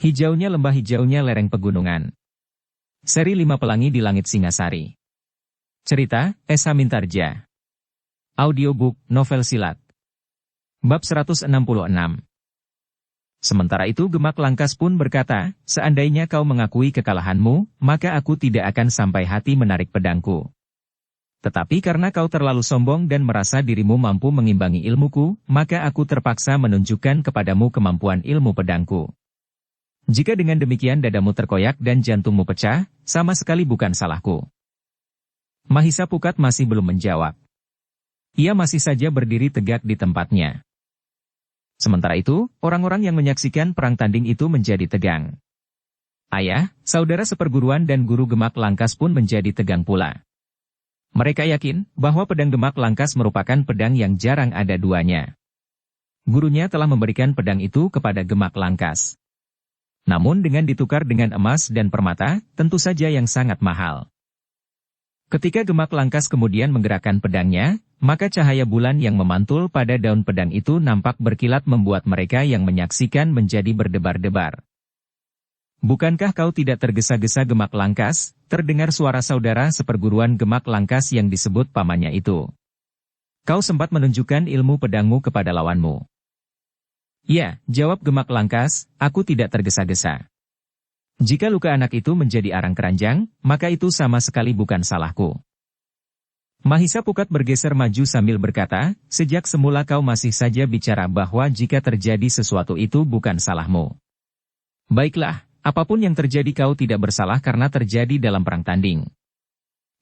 Hijaunya lembah, hijaunya lereng pegunungan. Seri 5 Pelangi di Langit Singasari. Cerita, Esa Mintarja. Audiobook, novel silat. Bab 166. Sementara itu Gemak Langkas pun berkata, seandainya kau mengakui kekalahanmu, maka aku tidak akan sampai hati menarik pedangku. Tetapi karena kau terlalu sombong dan merasa dirimu mampu mengimbangi ilmuku, maka aku terpaksa menunjukkan kepadamu kemampuan ilmu pedangku. Jika dengan demikian dadamu terkoyak dan jantungmu pecah, sama sekali bukan salahku. Mahisa Pukat masih belum menjawab. Ia masih saja berdiri tegak di tempatnya. Sementara itu, orang-orang yang menyaksikan perang tanding itu menjadi tegang. Ayah, saudara seperguruan dan guru Gemak Langkas pun menjadi tegang pula. Mereka yakin bahwa pedang Gemak Langkas merupakan pedang yang jarang ada duanya. Gurunya telah memberikan pedang itu kepada Gemak Langkas. Namun dengan ditukar dengan emas dan permata, tentu saja yang sangat mahal. Ketika Gemak Langkas kemudian menggerakkan pedangnya, maka cahaya bulan yang memantul pada daun pedang itu nampak berkilat membuat mereka yang menyaksikan menjadi berdebar-debar. Bukankah kau tidak tergesa-gesa Gemak Langkas? Terdengar suara saudara seperguruan Gemak Langkas yang disebut pamannya itu. Kau sempat menunjukkan ilmu pedangmu kepada lawanmu. Ya, jawab Gemak Langkas, aku tidak tergesa-gesa. Jika luka anak itu menjadi arang keranjang, maka itu sama sekali bukan salahku. Mahisa Pukat bergeser maju sambil berkata, sejak semula kau masih saja bicara bahwa jika terjadi sesuatu itu bukan salahmu. Baiklah, apapun yang terjadi kau tidak bersalah karena terjadi dalam perang tanding.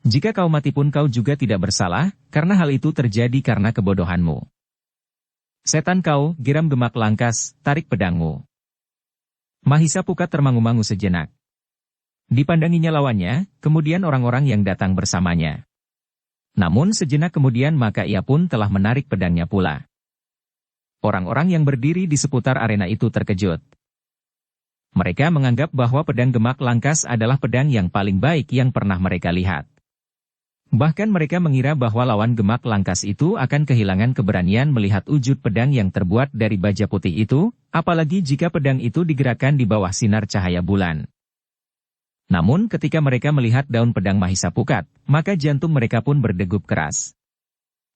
Jika kau mati pun kau juga tidak bersalah, karena hal itu terjadi karena kebodohanmu. Setan kau, geram Gemak Langkas, tarik pedangmu. Mahisa Pukat termangu-mangu sejenak. Dipandanginya lawannya, kemudian orang-orang yang datang bersamanya. Namun sejenak kemudian maka ia pun telah menarik pedangnya pula. Orang-orang yang berdiri di seputar arena itu terkejut. Mereka menganggap bahwa pedang Gemak Langkas adalah pedang yang paling baik yang pernah mereka lihat. Bahkan mereka mengira bahwa lawan Gemak Langkas itu akan kehilangan keberanian melihat wujud pedang yang terbuat dari baja putih itu, apalagi jika pedang itu digerakkan di bawah sinar cahaya bulan. Namun ketika mereka melihat daun pedang Mahisa Pukat, maka jantung mereka pun berdegup keras.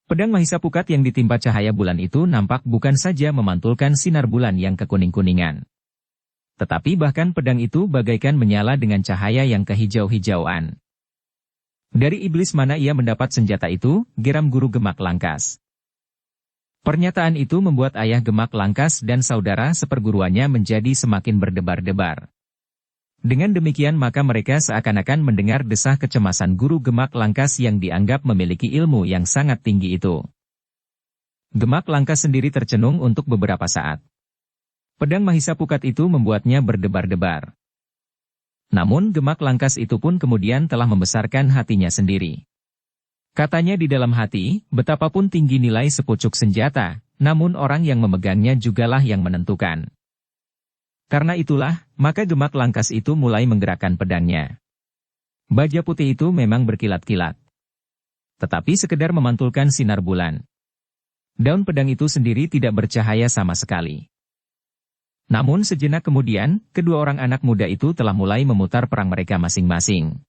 Pedang Mahisa Pukat yang ditimpa cahaya bulan itu nampak bukan saja memantulkan sinar bulan yang kekuning-kuningan. Tetapi bahkan pedang itu bagaikan menyala dengan cahaya yang kehijau-hijauan. Dari iblis mana ia mendapat senjata itu, geram guru Gemak Langkas. Pernyataan itu membuat ayah Gemak Langkas dan saudara seperguruannya menjadi semakin berdebar-debar. Dengan demikian maka mereka seakan-akan mendengar desah kecemasan guru Gemak Langkas yang dianggap memiliki ilmu yang sangat tinggi itu. Gemak Langkas sendiri tercenung untuk beberapa saat. Pedang Mahisa Pukat itu membuatnya berdebar-debar. Namun Gemak Langkas itu pun kemudian telah membesarkan hatinya sendiri. Katanya di dalam hati, betapapun tinggi nilai sepucuk senjata, namun orang yang memegangnya jugalah yang menentukan. Karena itulah, maka Gemak Langkas itu mulai menggerakkan pedangnya. Baja putih itu memang berkilat-kilat. Tetapi sekedar memantulkan sinar bulan. Daun pedang itu sendiri tidak bercahaya sama sekali. Namun sejenak kemudian, kedua orang anak muda itu telah mulai memutar perang mereka masing-masing.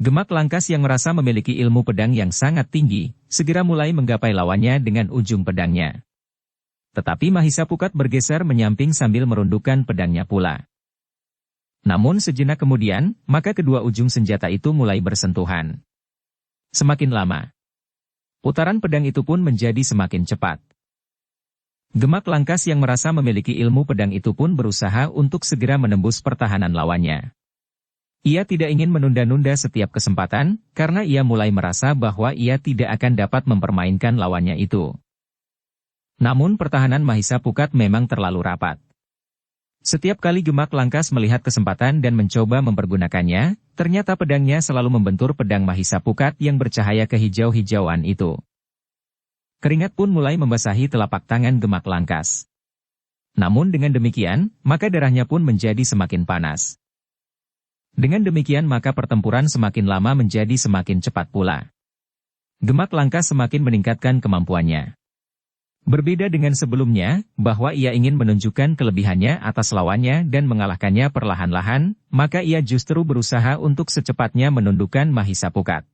Gemak Langkas yang merasa memiliki ilmu pedang yang sangat tinggi, segera mulai menggapai lawannya dengan ujung pedangnya. Tetapi Mahisa Pukat bergeser menyamping sambil merundukkan pedangnya pula. Namun sejenak kemudian, maka kedua ujung senjata itu mulai bersentuhan. Semakin lama, putaran pedang itu pun menjadi semakin cepat. Gemak Langkas yang merasa memiliki ilmu pedang itu pun berusaha untuk segera menembus pertahanan lawannya. Ia tidak ingin menunda-nunda setiap kesempatan, karena ia mulai merasa bahwa ia tidak akan dapat mempermainkan lawannya itu. Namun pertahanan Mahisa Pukat memang terlalu rapat. Setiap kali Gemak Langkas melihat kesempatan dan mencoba mempergunakannya, ternyata pedangnya selalu membentur pedang Mahisa Pukat yang bercahaya kehijau-hijauan itu. Keringat pun mulai membasahi telapak tangan Gemak Langkas. Namun dengan demikian, maka darahnya pun menjadi semakin panas. Dengan demikian maka pertempuran semakin lama menjadi semakin cepat pula. Gemak Langkas semakin meningkatkan kemampuannya. Berbeda dengan sebelumnya, bahwa ia ingin menunjukkan kelebihannya atas lawannya dan mengalahkannya perlahan-lahan, maka ia justru berusaha untuk secepatnya menundukkan Mahisapukat.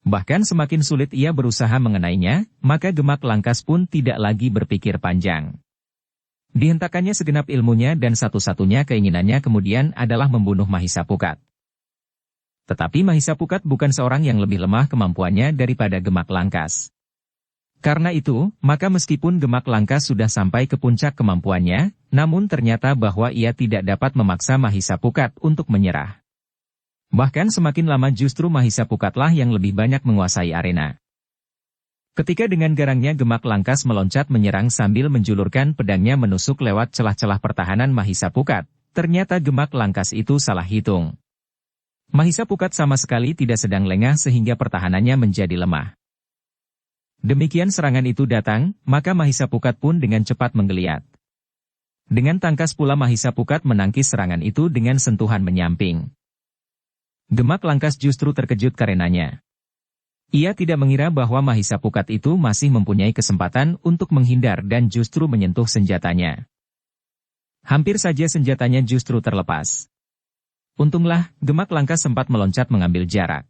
Bahkan semakin sulit ia berusaha mengenainya, maka Gemak Langkas pun tidak lagi berpikir panjang. Dihentakkannya segenap ilmunya dan satu-satunya keinginannya kemudian adalah membunuh Mahisapukat. Tetapi Mahisapukat bukan seorang yang lebih lemah kemampuannya daripada Gemak Langkas. Karena itu, maka meskipun Gemak Langkas sudah sampai ke puncak kemampuannya, namun ternyata bahwa ia tidak dapat memaksa Mahisapukat untuk menyerah. Bahkan semakin lama justru Mahisapukatlah yang lebih banyak menguasai arena. Ketika dengan garangnya Gemak Langkas meloncat menyerang sambil menjulurkan pedangnya menusuk lewat celah-celah pertahanan Mahisapukat, ternyata Gemak Langkas itu salah hitung. Mahisapukat sama sekali tidak sedang lengah sehingga pertahanannya menjadi lemah. Demikian serangan itu datang, maka Mahisapukat pun dengan cepat menggeliat. Dengan tangkas pula Mahisapukat menangkis serangan itu dengan sentuhan menyamping. Gemak Langkas justru terkejut karenanya. Ia tidak mengira bahwa Mahisapukat itu masih mempunyai kesempatan untuk menghindar dan justru menyentuh senjatanya. Hampir saja senjatanya justru terlepas. Untunglah, Gemak Langkas sempat meloncat mengambil jarak.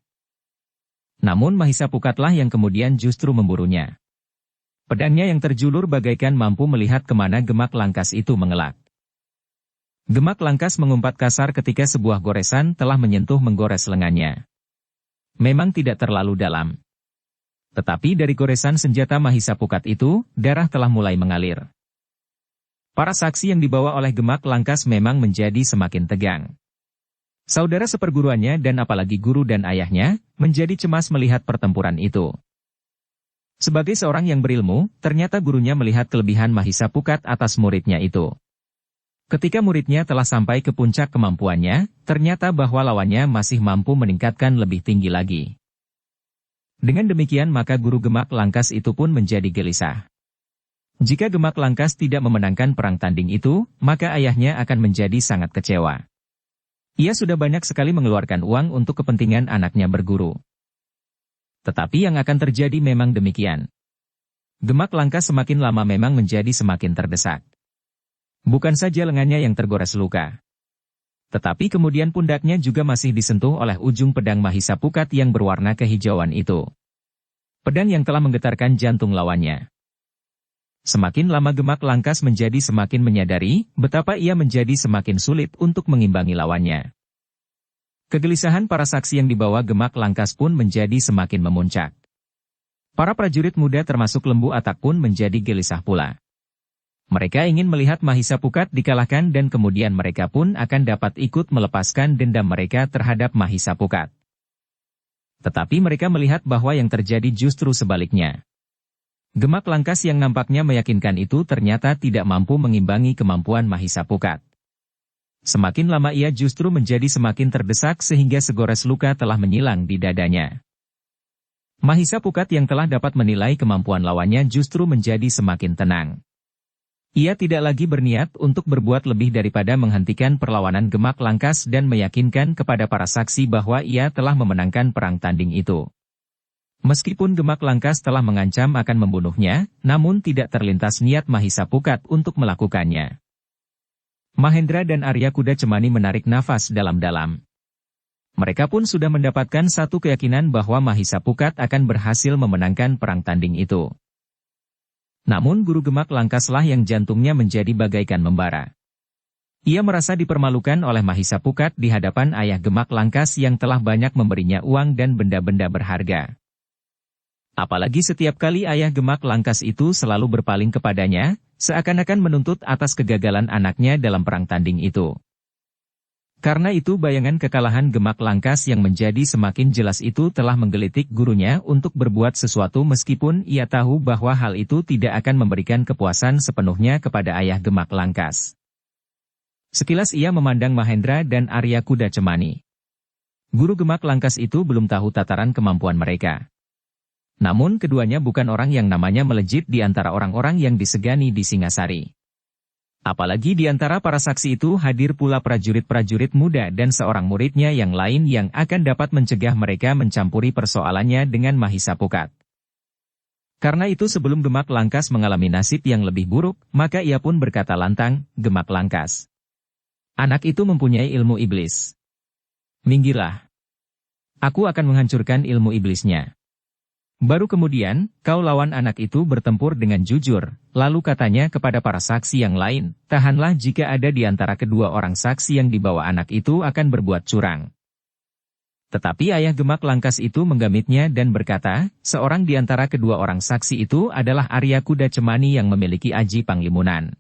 Namun Mahisapukatlah yang kemudian justru memburunya. Pedangnya yang terjulur bagaikan mampu melihat kemana Gemak Langkas itu mengelak. Gemak Langkas mengumpat kasar ketika sebuah goresan telah menyentuh menggores lengannya. Memang tidak terlalu dalam. Tetapi dari goresan senjata Mahisapukat itu, darah telah mulai mengalir. Para saksi yang dibawa oleh Gemak Langkas memang menjadi semakin tegang. Saudara seperguruannya dan apalagi guru dan ayahnya, menjadi cemas melihat pertempuran itu. Sebagai seorang yang berilmu, ternyata gurunya melihat kelebihan Mahisapukat atas muridnya itu. Ketika muridnya telah sampai ke puncak kemampuannya, ternyata bahwa lawannya masih mampu meningkatkan lebih tinggi lagi. Dengan demikian maka guru Gemak Langkas itu pun menjadi gelisah. Jika Gemak Langkas tidak memenangkan perang tanding itu, maka ayahnya akan menjadi sangat kecewa. Ia sudah banyak sekali mengeluarkan uang untuk kepentingan anaknya berguru. Tetapi yang akan terjadi memang demikian. Gemak Langkas semakin lama memang menjadi semakin terdesak. Bukan saja lengannya yang tergores luka. Tetapi kemudian pundaknya juga masih disentuh oleh ujung pedang Mahisapukat yang berwarna kehijauan itu. Pedang yang telah menggetarkan jantung lawannya. Semakin lama Gemak Langkas menjadi semakin menyadari betapa ia menjadi semakin sulit untuk mengimbangi lawannya. Kegelisahan para saksi yang dibawa Gemak Langkas pun menjadi semakin memuncak. Para prajurit muda termasuk Lembu Atak pun menjadi gelisah pula. Mereka ingin melihat Mahisapukat dikalahkan dan kemudian mereka pun akan dapat ikut melepaskan dendam mereka terhadap Mahisapukat. Tetapi mereka melihat bahwa yang terjadi justru sebaliknya. Gemak Langkas yang nampaknya meyakinkan itu ternyata tidak mampu mengimbangi kemampuan Mahisapukat. Semakin lama ia justru menjadi semakin terdesak sehingga segores luka telah menyilang di dadanya. Mahisapukat yang telah dapat menilai kemampuan lawannya justru menjadi semakin tenang. Ia tidak lagi berniat untuk berbuat lebih daripada menghentikan perlawanan Gemak Langkas dan meyakinkan kepada para saksi bahwa ia telah memenangkan perang tanding itu. Meskipun Gemak Langkas telah mengancam akan membunuhnya, namun tidak terlintas niat Mahisapukat untuk melakukannya. Mahendra dan Arya Kuda Cemani menarik nafas dalam-dalam. Mereka pun sudah mendapatkan satu keyakinan bahwa Mahisapukat akan berhasil memenangkan perang tanding itu. Namun guru Gemak Langkaslah yang jantungnya menjadi bagaikan membara. Ia merasa dipermalukan oleh Mahisapukat di hadapan ayah Gemak Langkas yang telah banyak memberinya uang dan benda-benda berharga. Apalagi setiap kali ayah Gemak Langkas itu selalu berpaling kepadanya, seakan-akan menuntut atas kegagalan anaknya dalam perang tanding itu. Karena itu bayangan kekalahan Gemak Langkas yang menjadi semakin jelas itu telah menggelitik gurunya untuk berbuat sesuatu meskipun ia tahu bahwa hal itu tidak akan memberikan kepuasan sepenuhnya kepada ayah Gemak Langkas. Sekilas ia memandang Mahendra dan Arya Kuda Cemani. Guru Gemak Langkas itu belum tahu tataran kemampuan mereka. Namun keduanya bukan orang yang namanya melejit di antara orang-orang yang disegani di Singasari. Apalagi di antara para saksi itu hadir pula prajurit-prajurit muda dan seorang muridnya yang lain yang akan dapat mencegah mereka mencampuri persoalannya dengan Mahisapukat. Karena itu sebelum Gemak Langkas mengalami nasib yang lebih buruk, maka ia pun berkata lantang, Gemak Langkas. Anak itu mempunyai ilmu iblis. Minggirlah. Aku akan menghancurkan ilmu iblisnya. Baru kemudian, kau lawan anak itu bertempur dengan jujur, lalu katanya kepada para saksi yang lain, tahanlah jika ada di antara kedua orang saksi yang dibawa anak itu akan berbuat curang. Tetapi ayah Gemak Langkas itu menggamitnya dan berkata, seorang di antara kedua orang saksi itu adalah Arya Kuda Cemani yang memiliki aji panglimunan.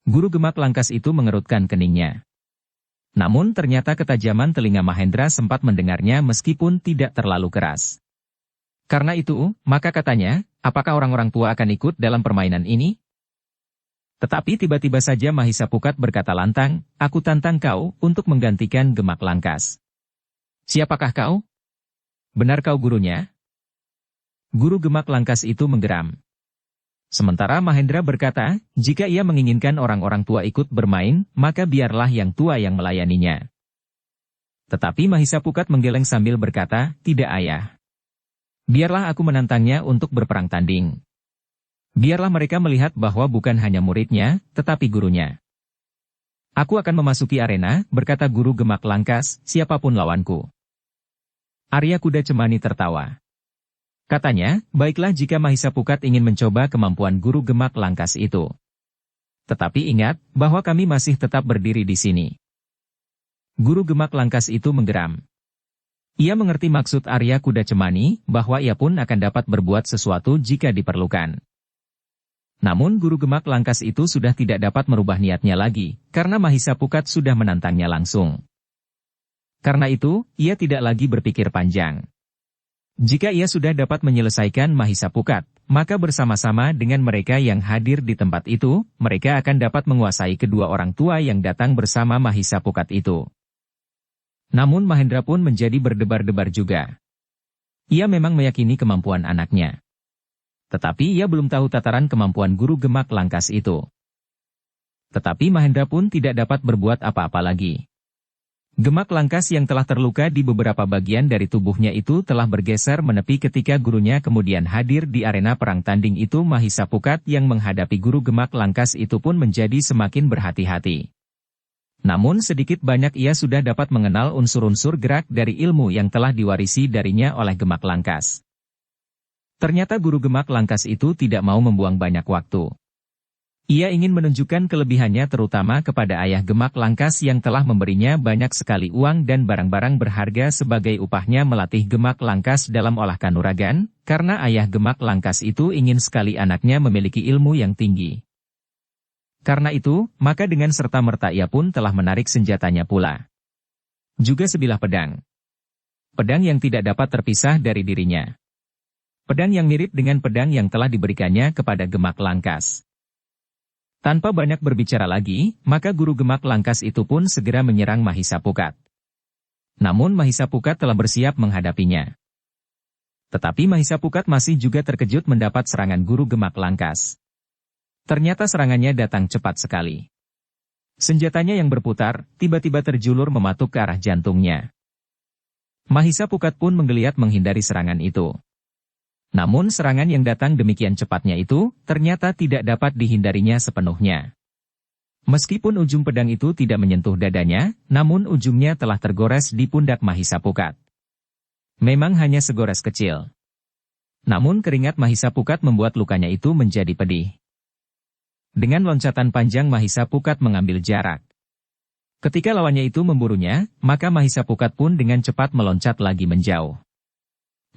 Guru Gemak Langkas itu mengerutkan keningnya. Namun ternyata ketajaman telinga Mahendra sempat mendengarnya meskipun tidak terlalu keras. Karena itu, maka katanya, apakah orang-orang tua akan ikut dalam permainan ini? Tetapi tiba-tiba saja Mahisa Pukat berkata lantang, aku tantang kau untuk menggantikan Gemak Langkas. Siapakah kau? Benar kau gurunya? Guru Gemak Langkas itu menggeram. Sementara Mahendra berkata, jika ia menginginkan orang-orang tua ikut bermain, maka biarlah yang tua yang melayaninya. Tetapi Mahisa Pukat menggeleng sambil berkata, tidak ayah. Biarlah aku menantangnya untuk berperang tanding. Biarlah mereka melihat bahwa bukan hanya muridnya, tetapi gurunya. Aku akan memasuki arena, berkata Guru Gemak Langkas, siapapun lawanku. Arya Kuda Cemani tertawa. Katanya, baiklah jika Mahisa Pukat ingin mencoba kemampuan Guru Gemak Langkas itu. Tetapi ingat, bahwa kami masih tetap berdiri di sini. Guru Gemak Langkas itu menggeram. Ia mengerti maksud Arya Kuda Cemani, bahwa ia pun akan dapat berbuat sesuatu jika diperlukan. Namun Guru Gemak Langkas itu sudah tidak dapat merubah niatnya lagi, karena Mahisa Pukat sudah menantangnya langsung. Karena itu, ia tidak lagi berpikir panjang. Jika ia sudah dapat menyelesaikan Mahisa Pukat, maka bersama-sama dengan mereka yang hadir di tempat itu, mereka akan dapat menguasai kedua orang tua yang datang bersama Mahisa Pukat itu. Namun Mahendra pun menjadi berdebar-debar juga. Ia memang meyakini kemampuan anaknya. Tetapi ia belum tahu tataran kemampuan Guru Gemak Langkas itu. Tetapi Mahendra pun tidak dapat berbuat apa-apa lagi. Gemak Langkas yang telah terluka di beberapa bagian dari tubuhnya itu telah bergeser menepi ketika gurunya kemudian hadir di arena perang tanding itu. Mahisa Pukat yang menghadapi Guru Gemak Langkas itu pun menjadi semakin berhati-hati. Namun sedikit banyak ia sudah dapat mengenal unsur-unsur gerak dari ilmu yang telah diwarisi darinya oleh Gemak Langkas. Ternyata Guru Gemak Langkas itu tidak mau membuang banyak waktu. Ia ingin menunjukkan kelebihannya terutama kepada ayah Gemak Langkas yang telah memberinya banyak sekali uang dan barang-barang berharga sebagai upahnya melatih Gemak Langkas dalam olah kanuragan, karena ayah Gemak Langkas itu ingin sekali anaknya memiliki ilmu yang tinggi. Karena itu, maka dengan serta-merta ia pun telah menarik senjatanya pula. Juga sebilah pedang. Pedang yang tidak dapat terpisah dari dirinya. Pedang yang mirip dengan pedang yang telah diberikannya kepada Gemak Langkas. Tanpa banyak berbicara lagi, maka Guru Gemak Langkas itu pun segera menyerang Mahisa Pukat. Namun Mahisa Pukat telah bersiap menghadapinya. Tetapi Mahisa Pukat masih juga terkejut mendapat serangan Guru Gemak Langkas. Ternyata serangannya datang cepat sekali. Senjatanya yang berputar, tiba-tiba terjulur mematuk ke arah jantungnya. Mahisa Pukat pun menggeliat menghindari serangan itu. Namun serangan yang datang demikian cepatnya itu, ternyata tidak dapat dihindarinya sepenuhnya. Meskipun ujung pedang itu tidak menyentuh dadanya, namun ujungnya telah tergores di pundak Mahisa Pukat. Memang hanya segores kecil. Namun keringat Mahisa Pukat membuat lukanya itu menjadi pedih. Dengan loncatan panjang Mahisa Pukat mengambil jarak. Ketika lawannya itu memburunya, maka Mahisa Pukat pun dengan cepat meloncat lagi menjauh.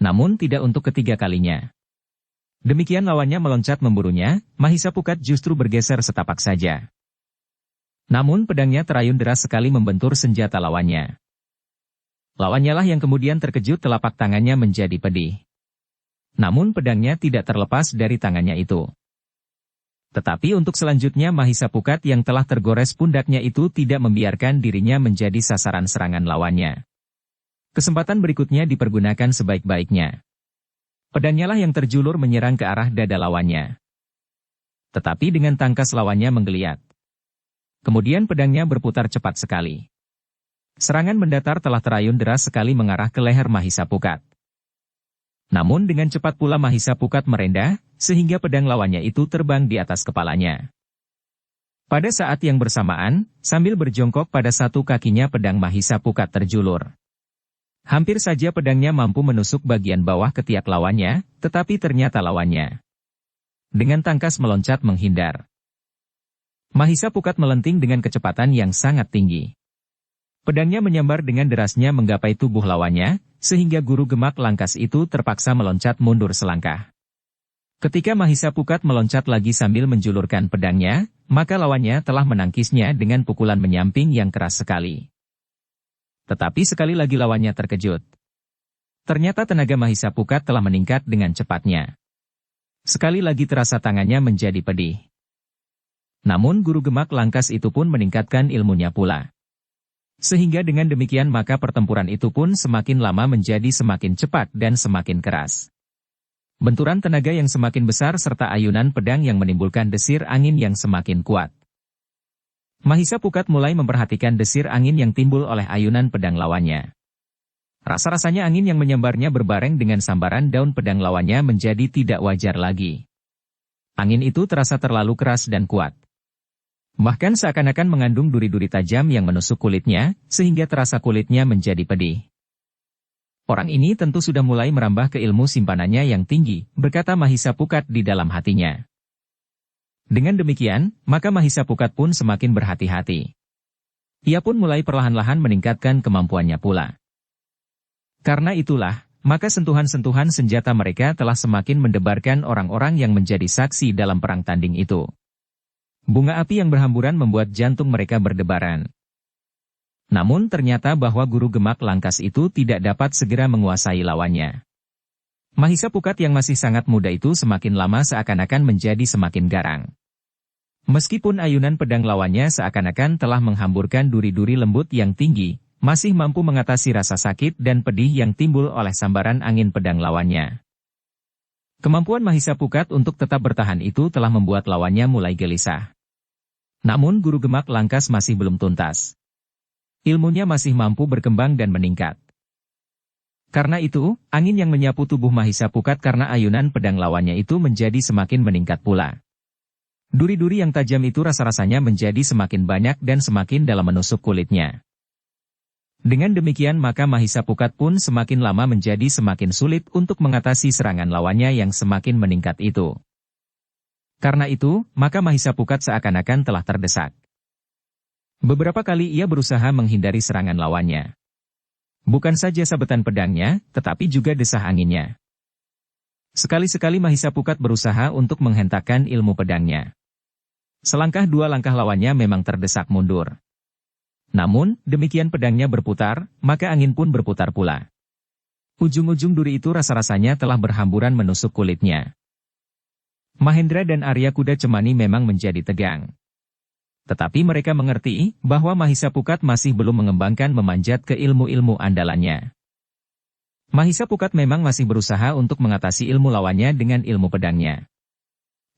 Namun tidak untuk ketiga kalinya. Demikian lawannya meloncat memburunya, Mahisa Pukat justru bergeser setapak saja. Namun pedangnya terayun deras sekali membentur senjata lawannya. Lawannya lah yang kemudian terkejut telapak tangannya menjadi pedih. Namun pedangnya tidak terlepas dari tangannya itu. Tetapi untuk selanjutnya Mahisa Pukat yang telah tergores pundaknya itu tidak membiarkan dirinya menjadi sasaran serangan lawannya. Kesempatan berikutnya dipergunakan sebaik-baiknya. Pedangnya lah yang terjulur menyerang ke arah dada lawannya. Tetapi dengan tangkas lawannya menggeliat. Kemudian pedangnya berputar cepat sekali. Serangan mendatar telah terayun deras sekali mengarah ke leher Mahisa Pukat. Namun dengan cepat pula Mahisa Pukat merendah, sehingga pedang lawannya itu terbang di atas kepalanya. Pada saat yang bersamaan, sambil berjongkok pada satu kakinya pedang Mahisa Pukat terjulur. Hampir saja pedangnya mampu menusuk bagian bawah ketiak lawannya, tetapi ternyata lawannya dengan tangkas meloncat menghindar. Mahisa Pukat melenting dengan kecepatan yang sangat tinggi. Pedangnya menyambar dengan derasnya menggapai tubuh lawannya, sehingga guru gemak langkas itu terpaksa meloncat mundur selangkah. Ketika Mahisa Pukat meloncat lagi sambil menjulurkan pedangnya, maka lawannya telah menangkisnya dengan pukulan menyamping yang keras sekali. Tetapi sekali lagi lawannya terkejut. Ternyata tenaga Mahisa Pukat telah meningkat dengan cepatnya. Sekali lagi terasa tangannya menjadi pedih. Namun guru gemak langkas itu pun meningkatkan ilmunya pula. Sehingga dengan demikian maka pertempuran itu pun semakin lama menjadi semakin cepat dan semakin keras. Benturan tenaga yang semakin besar serta ayunan pedang yang menimbulkan desir angin yang semakin kuat. Mahisa Pukat mulai memperhatikan desir angin yang timbul oleh ayunan pedang lawannya. Rasa-rasanya angin yang menyambarnya berbareng dengan sambaran daun pedang lawannya menjadi tidak wajar lagi. Angin itu terasa terlalu keras dan kuat. Bahkan seakan-akan mengandung duri-duri tajam yang menusuk kulitnya, sehingga terasa kulitnya menjadi pedih. Orang ini tentu sudah mulai merambah ke ilmu simpanannya yang tinggi, berkata Mahisa Pukat di dalam hatinya. Dengan demikian, maka Mahisa Pukat pun semakin berhati-hati. Ia pun mulai perlahan-lahan meningkatkan kemampuannya pula. Karena itulah, maka sentuhan-sentuhan senjata mereka telah semakin mendebarkan orang-orang yang menjadi saksi dalam perang tanding itu. Bunga api yang berhamburan membuat jantung mereka berdebaran. Namun ternyata bahwa guru gemak langkas itu tidak dapat segera menguasai lawannya. Mahisa Pukat yang masih sangat muda itu semakin lama seakan-akan menjadi semakin garang. Meskipun ayunan pedang lawannya seakan-akan telah menghamburkan duri-duri lembut yang tinggi, masih mampu mengatasi rasa sakit dan pedih yang timbul oleh sambaran angin pedang lawannya. Kemampuan Mahisa Pukat untuk tetap bertahan itu telah membuat lawannya mulai gelisah. Namun guru gemak langkas masih belum tuntas. Ilmunya masih mampu berkembang dan meningkat. Karena itu, angin yang menyapu tubuh Mahisa Pukat karena ayunan pedang lawannya itu menjadi semakin meningkat pula. Duri-duri yang tajam itu rasa-rasanya menjadi semakin banyak dan semakin dalam menusuk kulitnya. Dengan demikian maka Mahisa Pukat pun semakin lama menjadi semakin sulit untuk mengatasi serangan lawannya yang semakin meningkat itu. Karena itu, maka Mahisa Pukat seakan-akan telah terdesak. Beberapa kali ia berusaha menghindari serangan lawannya. Bukan saja sabetan pedangnya, tetapi juga desah anginnya. Sekali-sekali Mahisa Pukat berusaha untuk menghentakkan ilmu pedangnya. Selangkah dua langkah lawannya memang terdesak mundur. Namun, demikian pedangnya berputar, maka angin pun berputar pula. Ujung-ujung duri itu rasa-rasanya telah berhamburan menusuk kulitnya. Mahendra dan Arya Kuda Cemani memang menjadi tegang. Tetapi mereka mengerti bahwa Mahisa Pukat masih belum mengembangkan memanjat ke ilmu-ilmu andalannya. Mahisa Pukat memang masih berusaha untuk mengatasi ilmu lawannya dengan ilmu pedangnya.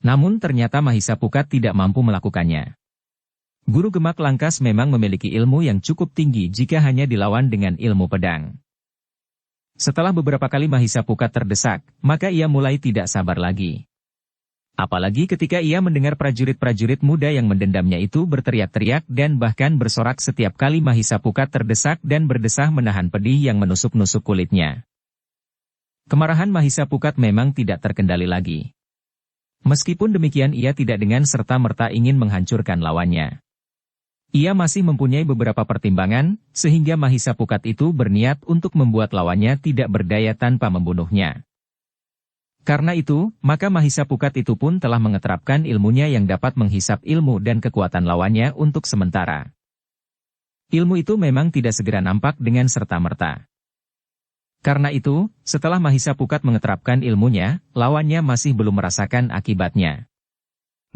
Namun ternyata Mahisa Pukat tidak mampu melakukannya. Guru gemak langkas memang memiliki ilmu yang cukup tinggi jika hanya dilawan dengan ilmu pedang. Setelah beberapa kali Mahisa Pukat terdesak, maka ia mulai tidak sabar lagi. Apalagi ketika ia mendengar prajurit-prajurit muda yang mendendamnya itu berteriak-teriak dan bahkan bersorak setiap kali Mahisa Pukat terdesak dan berdesah menahan pedih yang menusuk-nusuk kulitnya. Kemarahan Mahisa Pukat memang tidak terkendali lagi. Meskipun demikian ia tidak dengan serta-merta ingin menghancurkan lawannya. Ia masih mempunyai beberapa pertimbangan, sehingga Mahisa Pukat itu berniat untuk membuat lawannya tidak berdaya tanpa membunuhnya. Karena itu, maka Mahisa Pukat itu pun telah mengeterapkan ilmunya yang dapat menghisap ilmu dan kekuatan lawannya untuk sementara. Ilmu itu memang tidak segera nampak dengan serta-merta. Karena itu, setelah Mahisa Pukat mengeterapkan ilmunya, lawannya masih belum merasakan akibatnya.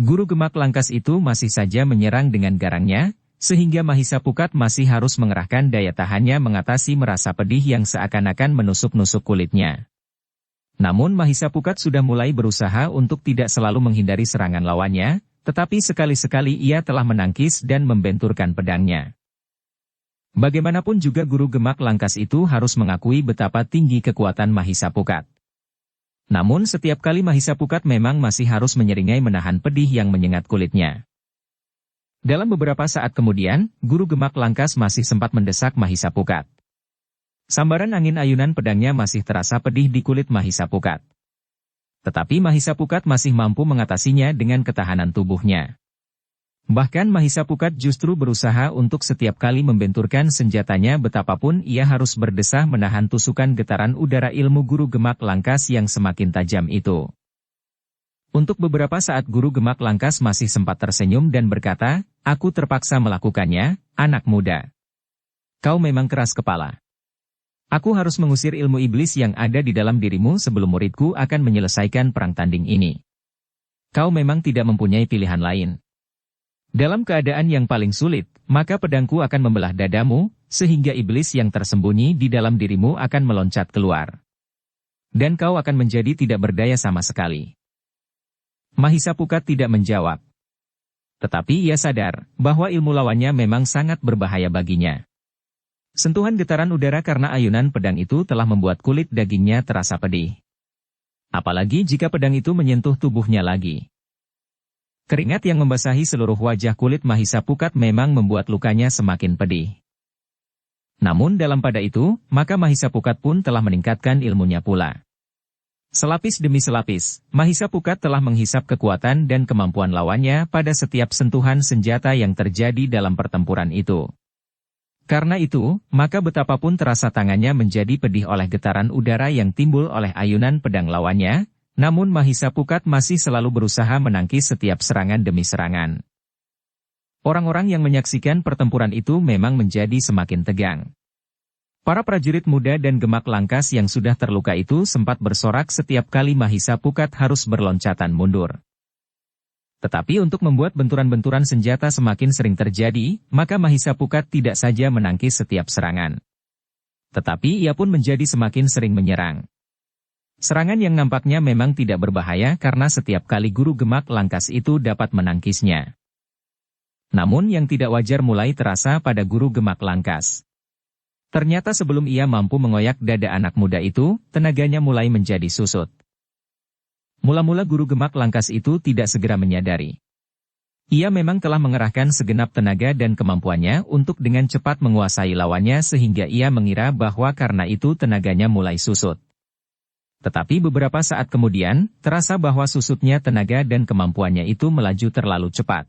Guru gemak langkas itu masih saja menyerang dengan garangnya, sehingga Mahisa Pukat masih harus mengerahkan daya tahannya mengatasi merasa pedih yang seakan-akan menusuk-nusuk kulitnya. Namun Mahisa Pukat sudah mulai berusaha untuk tidak selalu menghindari serangan lawannya, tetapi sekali-sekali ia telah menangkis dan membenturkan pedangnya. Bagaimanapun juga guru gemak langkas itu harus mengakui betapa tinggi kekuatan Mahisa Pukat. Namun setiap kali Mahisa Pukat memang masih harus menyeringai menahan pedih yang menyengat kulitnya. Dalam beberapa saat kemudian, Guru Gemak Langkas masih sempat mendesak Mahisa Pukat. Sambaran angin ayunan pedangnya masih terasa pedih di kulit Mahisa Pukat. Tetapi Mahisa Pukat masih mampu mengatasinya dengan ketahanan tubuhnya. Bahkan Mahisa Pukat justru berusaha untuk setiap kali membenturkan senjatanya betapapun ia harus berdesah menahan tusukan getaran udara ilmu Guru Gemak Langkas yang semakin tajam itu. Untuk beberapa saat Guru Gemak Langkas masih sempat tersenyum dan berkata, "Aku terpaksa melakukannya, anak muda. Kau memang keras kepala. Aku harus mengusir ilmu iblis yang ada di dalam dirimu sebelum muridku akan menyelesaikan perang tanding ini. Kau memang tidak mempunyai pilihan lain. Dalam keadaan yang paling sulit, maka pedangku akan membelah dadamu, sehingga iblis yang tersembunyi di dalam dirimu akan meloncat keluar. Dan kau akan menjadi tidak berdaya sama sekali." Mahisa Pukat tidak menjawab. Tetapi ia sadar bahwa ilmu lawannya memang sangat berbahaya baginya. Sentuhan getaran udara karena ayunan pedang itu telah membuat kulit dagingnya terasa pedih. Apalagi jika pedang itu menyentuh tubuhnya lagi. Keringat yang membasahi seluruh wajah kulit Mahisa Pukat memang membuat lukanya semakin pedih. Namun dalam pada itu, maka Mahisa Pukat pun telah meningkatkan ilmunya pula. Selapis demi selapis, Mahisa Pukat telah menghisap kekuatan dan kemampuan lawannya pada setiap sentuhan senjata yang terjadi dalam pertempuran itu. Karena itu, maka betapapun terasa tangannya menjadi pedih oleh getaran udara yang timbul oleh ayunan pedang lawannya, namun Mahisa Pukat masih selalu berusaha menangkis setiap serangan demi serangan. Orang-orang yang menyaksikan pertempuran itu memang menjadi semakin tegang. Para prajurit muda dan Gemak Langkas yang sudah terluka itu sempat bersorak setiap kali Mahisa Pukat harus berloncatan mundur. Tetapi untuk membuat benturan-benturan senjata semakin sering terjadi, maka Mahisa Pukat tidak saja menangkis setiap serangan. Tetapi ia pun menjadi semakin sering menyerang. Serangan yang nampaknya memang tidak berbahaya karena setiap kali Guru Gemak Langkas itu dapat menangkisnya. Namun yang tidak wajar mulai terasa pada Guru Gemak Langkas. Ternyata sebelum ia mampu mengoyak dada anak muda itu, tenaganya mulai menjadi susut. Mula-mula Guru Gemak Langkas itu tidak segera menyadari. Ia memang telah mengerahkan segenap tenaga dan kemampuannya untuk dengan cepat menguasai lawannya sehingga ia mengira bahwa karena itu tenaganya mulai susut. Tetapi beberapa saat kemudian, terasa bahwa susutnya tenaga dan kemampuannya itu melaju terlalu cepat.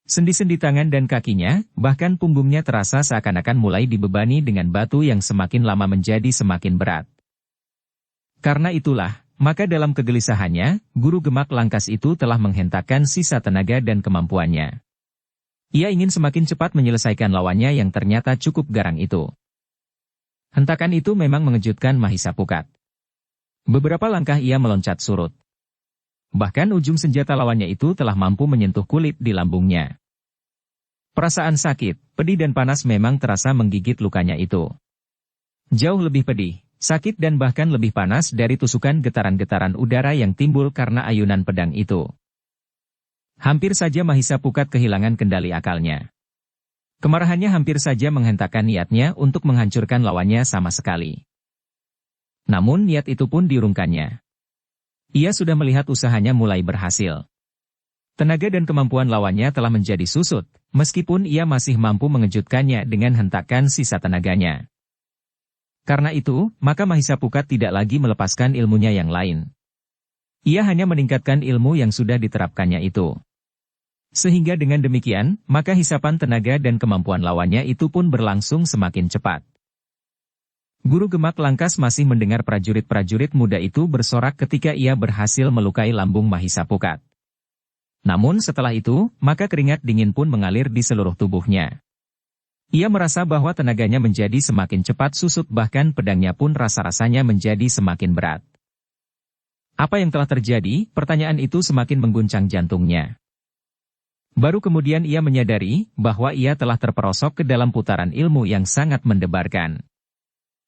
Sendi-sendi tangan dan kakinya, bahkan punggungnya terasa seakan-akan mulai dibebani dengan batu yang semakin lama menjadi semakin berat. Karena itulah, maka dalam kegelisahannya, Guru Gemak Langkas itu telah menghentakkan sisa tenaga dan kemampuannya. Ia ingin semakin cepat menyelesaikan lawannya yang ternyata cukup garang itu. Hentakan itu memang mengejutkan Mahisa Pukat. Beberapa langkah ia meloncat surut. Bahkan ujung senjata lawannya itu telah mampu menyentuh kulit di lambungnya. Perasaan sakit, pedih dan panas memang terasa menggigit lukanya itu. Jauh lebih pedih, sakit dan bahkan lebih panas dari tusukan getaran-getaran udara yang timbul karena ayunan pedang itu. Hampir saja Mahisa Pukat kehilangan kendali akalnya. Kemarahannya hampir saja menghentakkan niatnya untuk menghancurkan lawannya sama sekali. Namun niat itu pun diurungkannya. Ia sudah melihat usahanya mulai berhasil. Tenaga dan kemampuan lawannya telah menjadi susut, meskipun ia masih mampu mengejutkannya dengan hentakan sisa tenaganya. Karena itu, maka Mahisa Pukat tidak lagi melepaskan ilmunya yang lain. Ia hanya meningkatkan ilmu yang sudah diterapkannya itu. Sehingga dengan demikian, maka hisapan tenaga dan kemampuan lawannya itu pun berlangsung semakin cepat. Guru Gemak Langkas masih mendengar prajurit-prajurit muda itu bersorak ketika ia berhasil melukai lambung Mahisa Pukat. Namun setelah itu, maka keringat dingin pun mengalir di seluruh tubuhnya. Ia merasa bahwa tenaganya menjadi semakin cepat susut bahkan pedangnya pun rasa-rasanya menjadi semakin berat. Apa yang telah terjadi? Pertanyaan itu semakin mengguncang jantungnya. Baru kemudian ia menyadari bahwa ia telah terperosok ke dalam putaran ilmu yang sangat mendebarkan.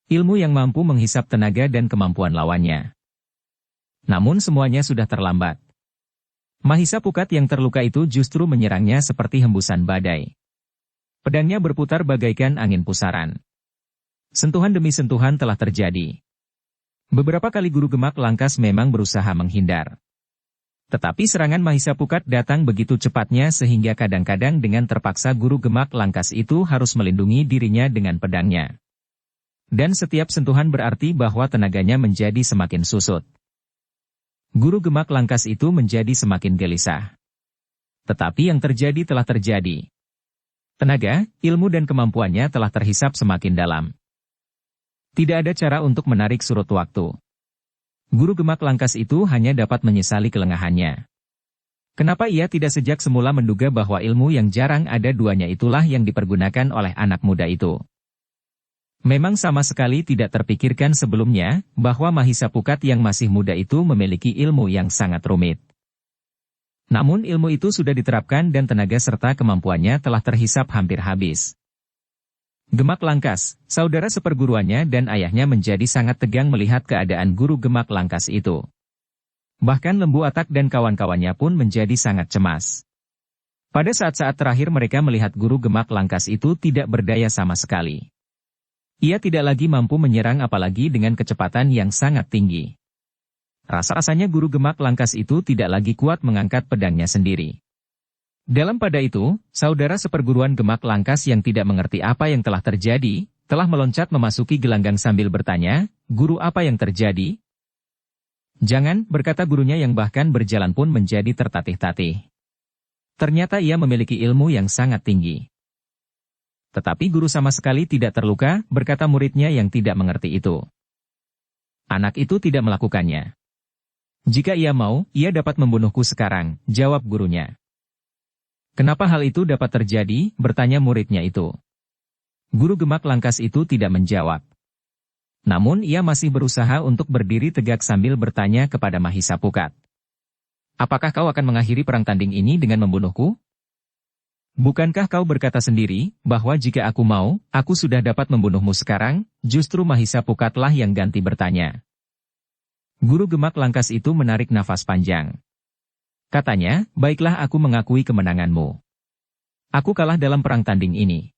Ilmu yang mampu menghisap tenaga dan kemampuan lawannya. Namun semuanya sudah terlambat. Mahisa Pukat yang terluka itu justru menyerangnya seperti hembusan badai. Pedangnya berputar bagaikan angin pusaran. Sentuhan demi sentuhan telah terjadi. Beberapa kali Guru Gemak Langkas memang berusaha menghindar. Tetapi serangan Mahisa Pukat datang begitu cepatnya sehingga kadang-kadang dengan terpaksa Guru Gemak Langkas itu harus melindungi dirinya dengan pedangnya. Dan setiap sentuhan berarti bahwa tenaganya menjadi semakin susut. Guru Gemak Langkas itu menjadi semakin gelisah. Tetapi yang terjadi telah terjadi. Tenaga, ilmu dan kemampuannya telah terhisap semakin dalam. Tidak ada cara untuk menarik surut waktu. Guru Gemak Langkas itu hanya dapat menyesali kelengahannya. Kenapa ia tidak sejak semula menduga bahwa ilmu yang jarang ada duanya itulah yang dipergunakan oleh anak muda itu? Memang sama sekali tidak terpikirkan sebelumnya, bahwa Mahisa Pukat yang masih muda itu memiliki ilmu yang sangat rumit. Namun ilmu itu sudah diterapkan dan tenaga serta kemampuannya telah terhisap hampir habis. Gemak Langkas, saudara seperguruannya dan ayahnya menjadi sangat tegang melihat keadaan Guru Gemak Langkas itu. Bahkan Lembu Atak dan kawan-kawannya pun menjadi sangat cemas. Pada saat-saat terakhir mereka melihat Guru Gemak Langkas itu tidak berdaya sama sekali. Ia tidak lagi mampu menyerang apalagi dengan kecepatan yang sangat tinggi. Rasa-rasanya Guru Gemak Langkas itu tidak lagi kuat mengangkat pedangnya sendiri. Dalam pada itu, saudara seperguruan Gemak Langkas yang tidak mengerti apa yang telah terjadi, telah meloncat memasuki gelanggang sambil bertanya, "Guru, apa yang terjadi?" "Jangan," berkata gurunya yang bahkan berjalan pun menjadi tertatih-tatih. Ternyata ia memiliki ilmu yang sangat tinggi. "Tetapi guru sama sekali tidak terluka," berkata muridnya yang tidak mengerti itu. "Anak itu tidak melakukannya. Jika ia mau, ia dapat membunuhku sekarang," jawab gurunya. "Kenapa hal itu dapat terjadi?" bertanya muridnya itu. Guru Gemak Langkas itu tidak menjawab. Namun ia masih berusaha untuk berdiri tegak sambil bertanya kepada Mahisa Pukat. "Apakah kau akan mengakhiri perang tanding ini dengan membunuhku? Bukankah kau berkata sendiri, bahwa jika aku mau, aku sudah dapat membunuhmu sekarang?" Justru Mahisa Pukatlah yang ganti bertanya. Guru Gemak Langkas itu menarik nafas panjang. Katanya, "Baiklah, aku mengakui kemenanganmu. Aku kalah dalam perang tanding ini.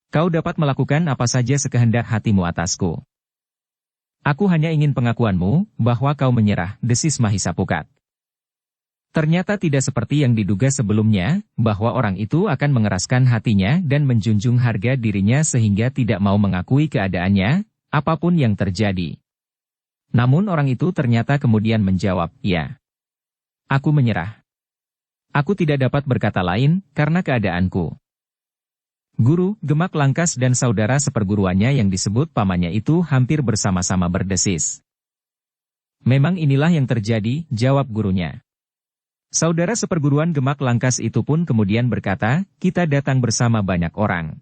Kau dapat melakukan apa saja sekehendak hatimu atasku. Aku hanya ingin pengakuanmu, bahwa kau menyerah," desis Mahisa Pukat. Ternyata tidak seperti yang diduga sebelumnya, bahwa orang itu akan mengeraskan hatinya dan menjunjung harga dirinya sehingga tidak mau mengakui keadaannya, apapun yang terjadi. Namun orang itu ternyata kemudian menjawab, "Ya. Aku menyerah. Aku tidak dapat berkata lain, karena keadaanku." Guru Gemak Langkas dan saudara seperguruannya yang disebut pamannya itu hampir bersama-sama berdesis. "Memang inilah yang terjadi," jawab gurunya. Saudara seperguruan Gemak Langkas itu pun kemudian berkata, "Kita datang bersama banyak orang.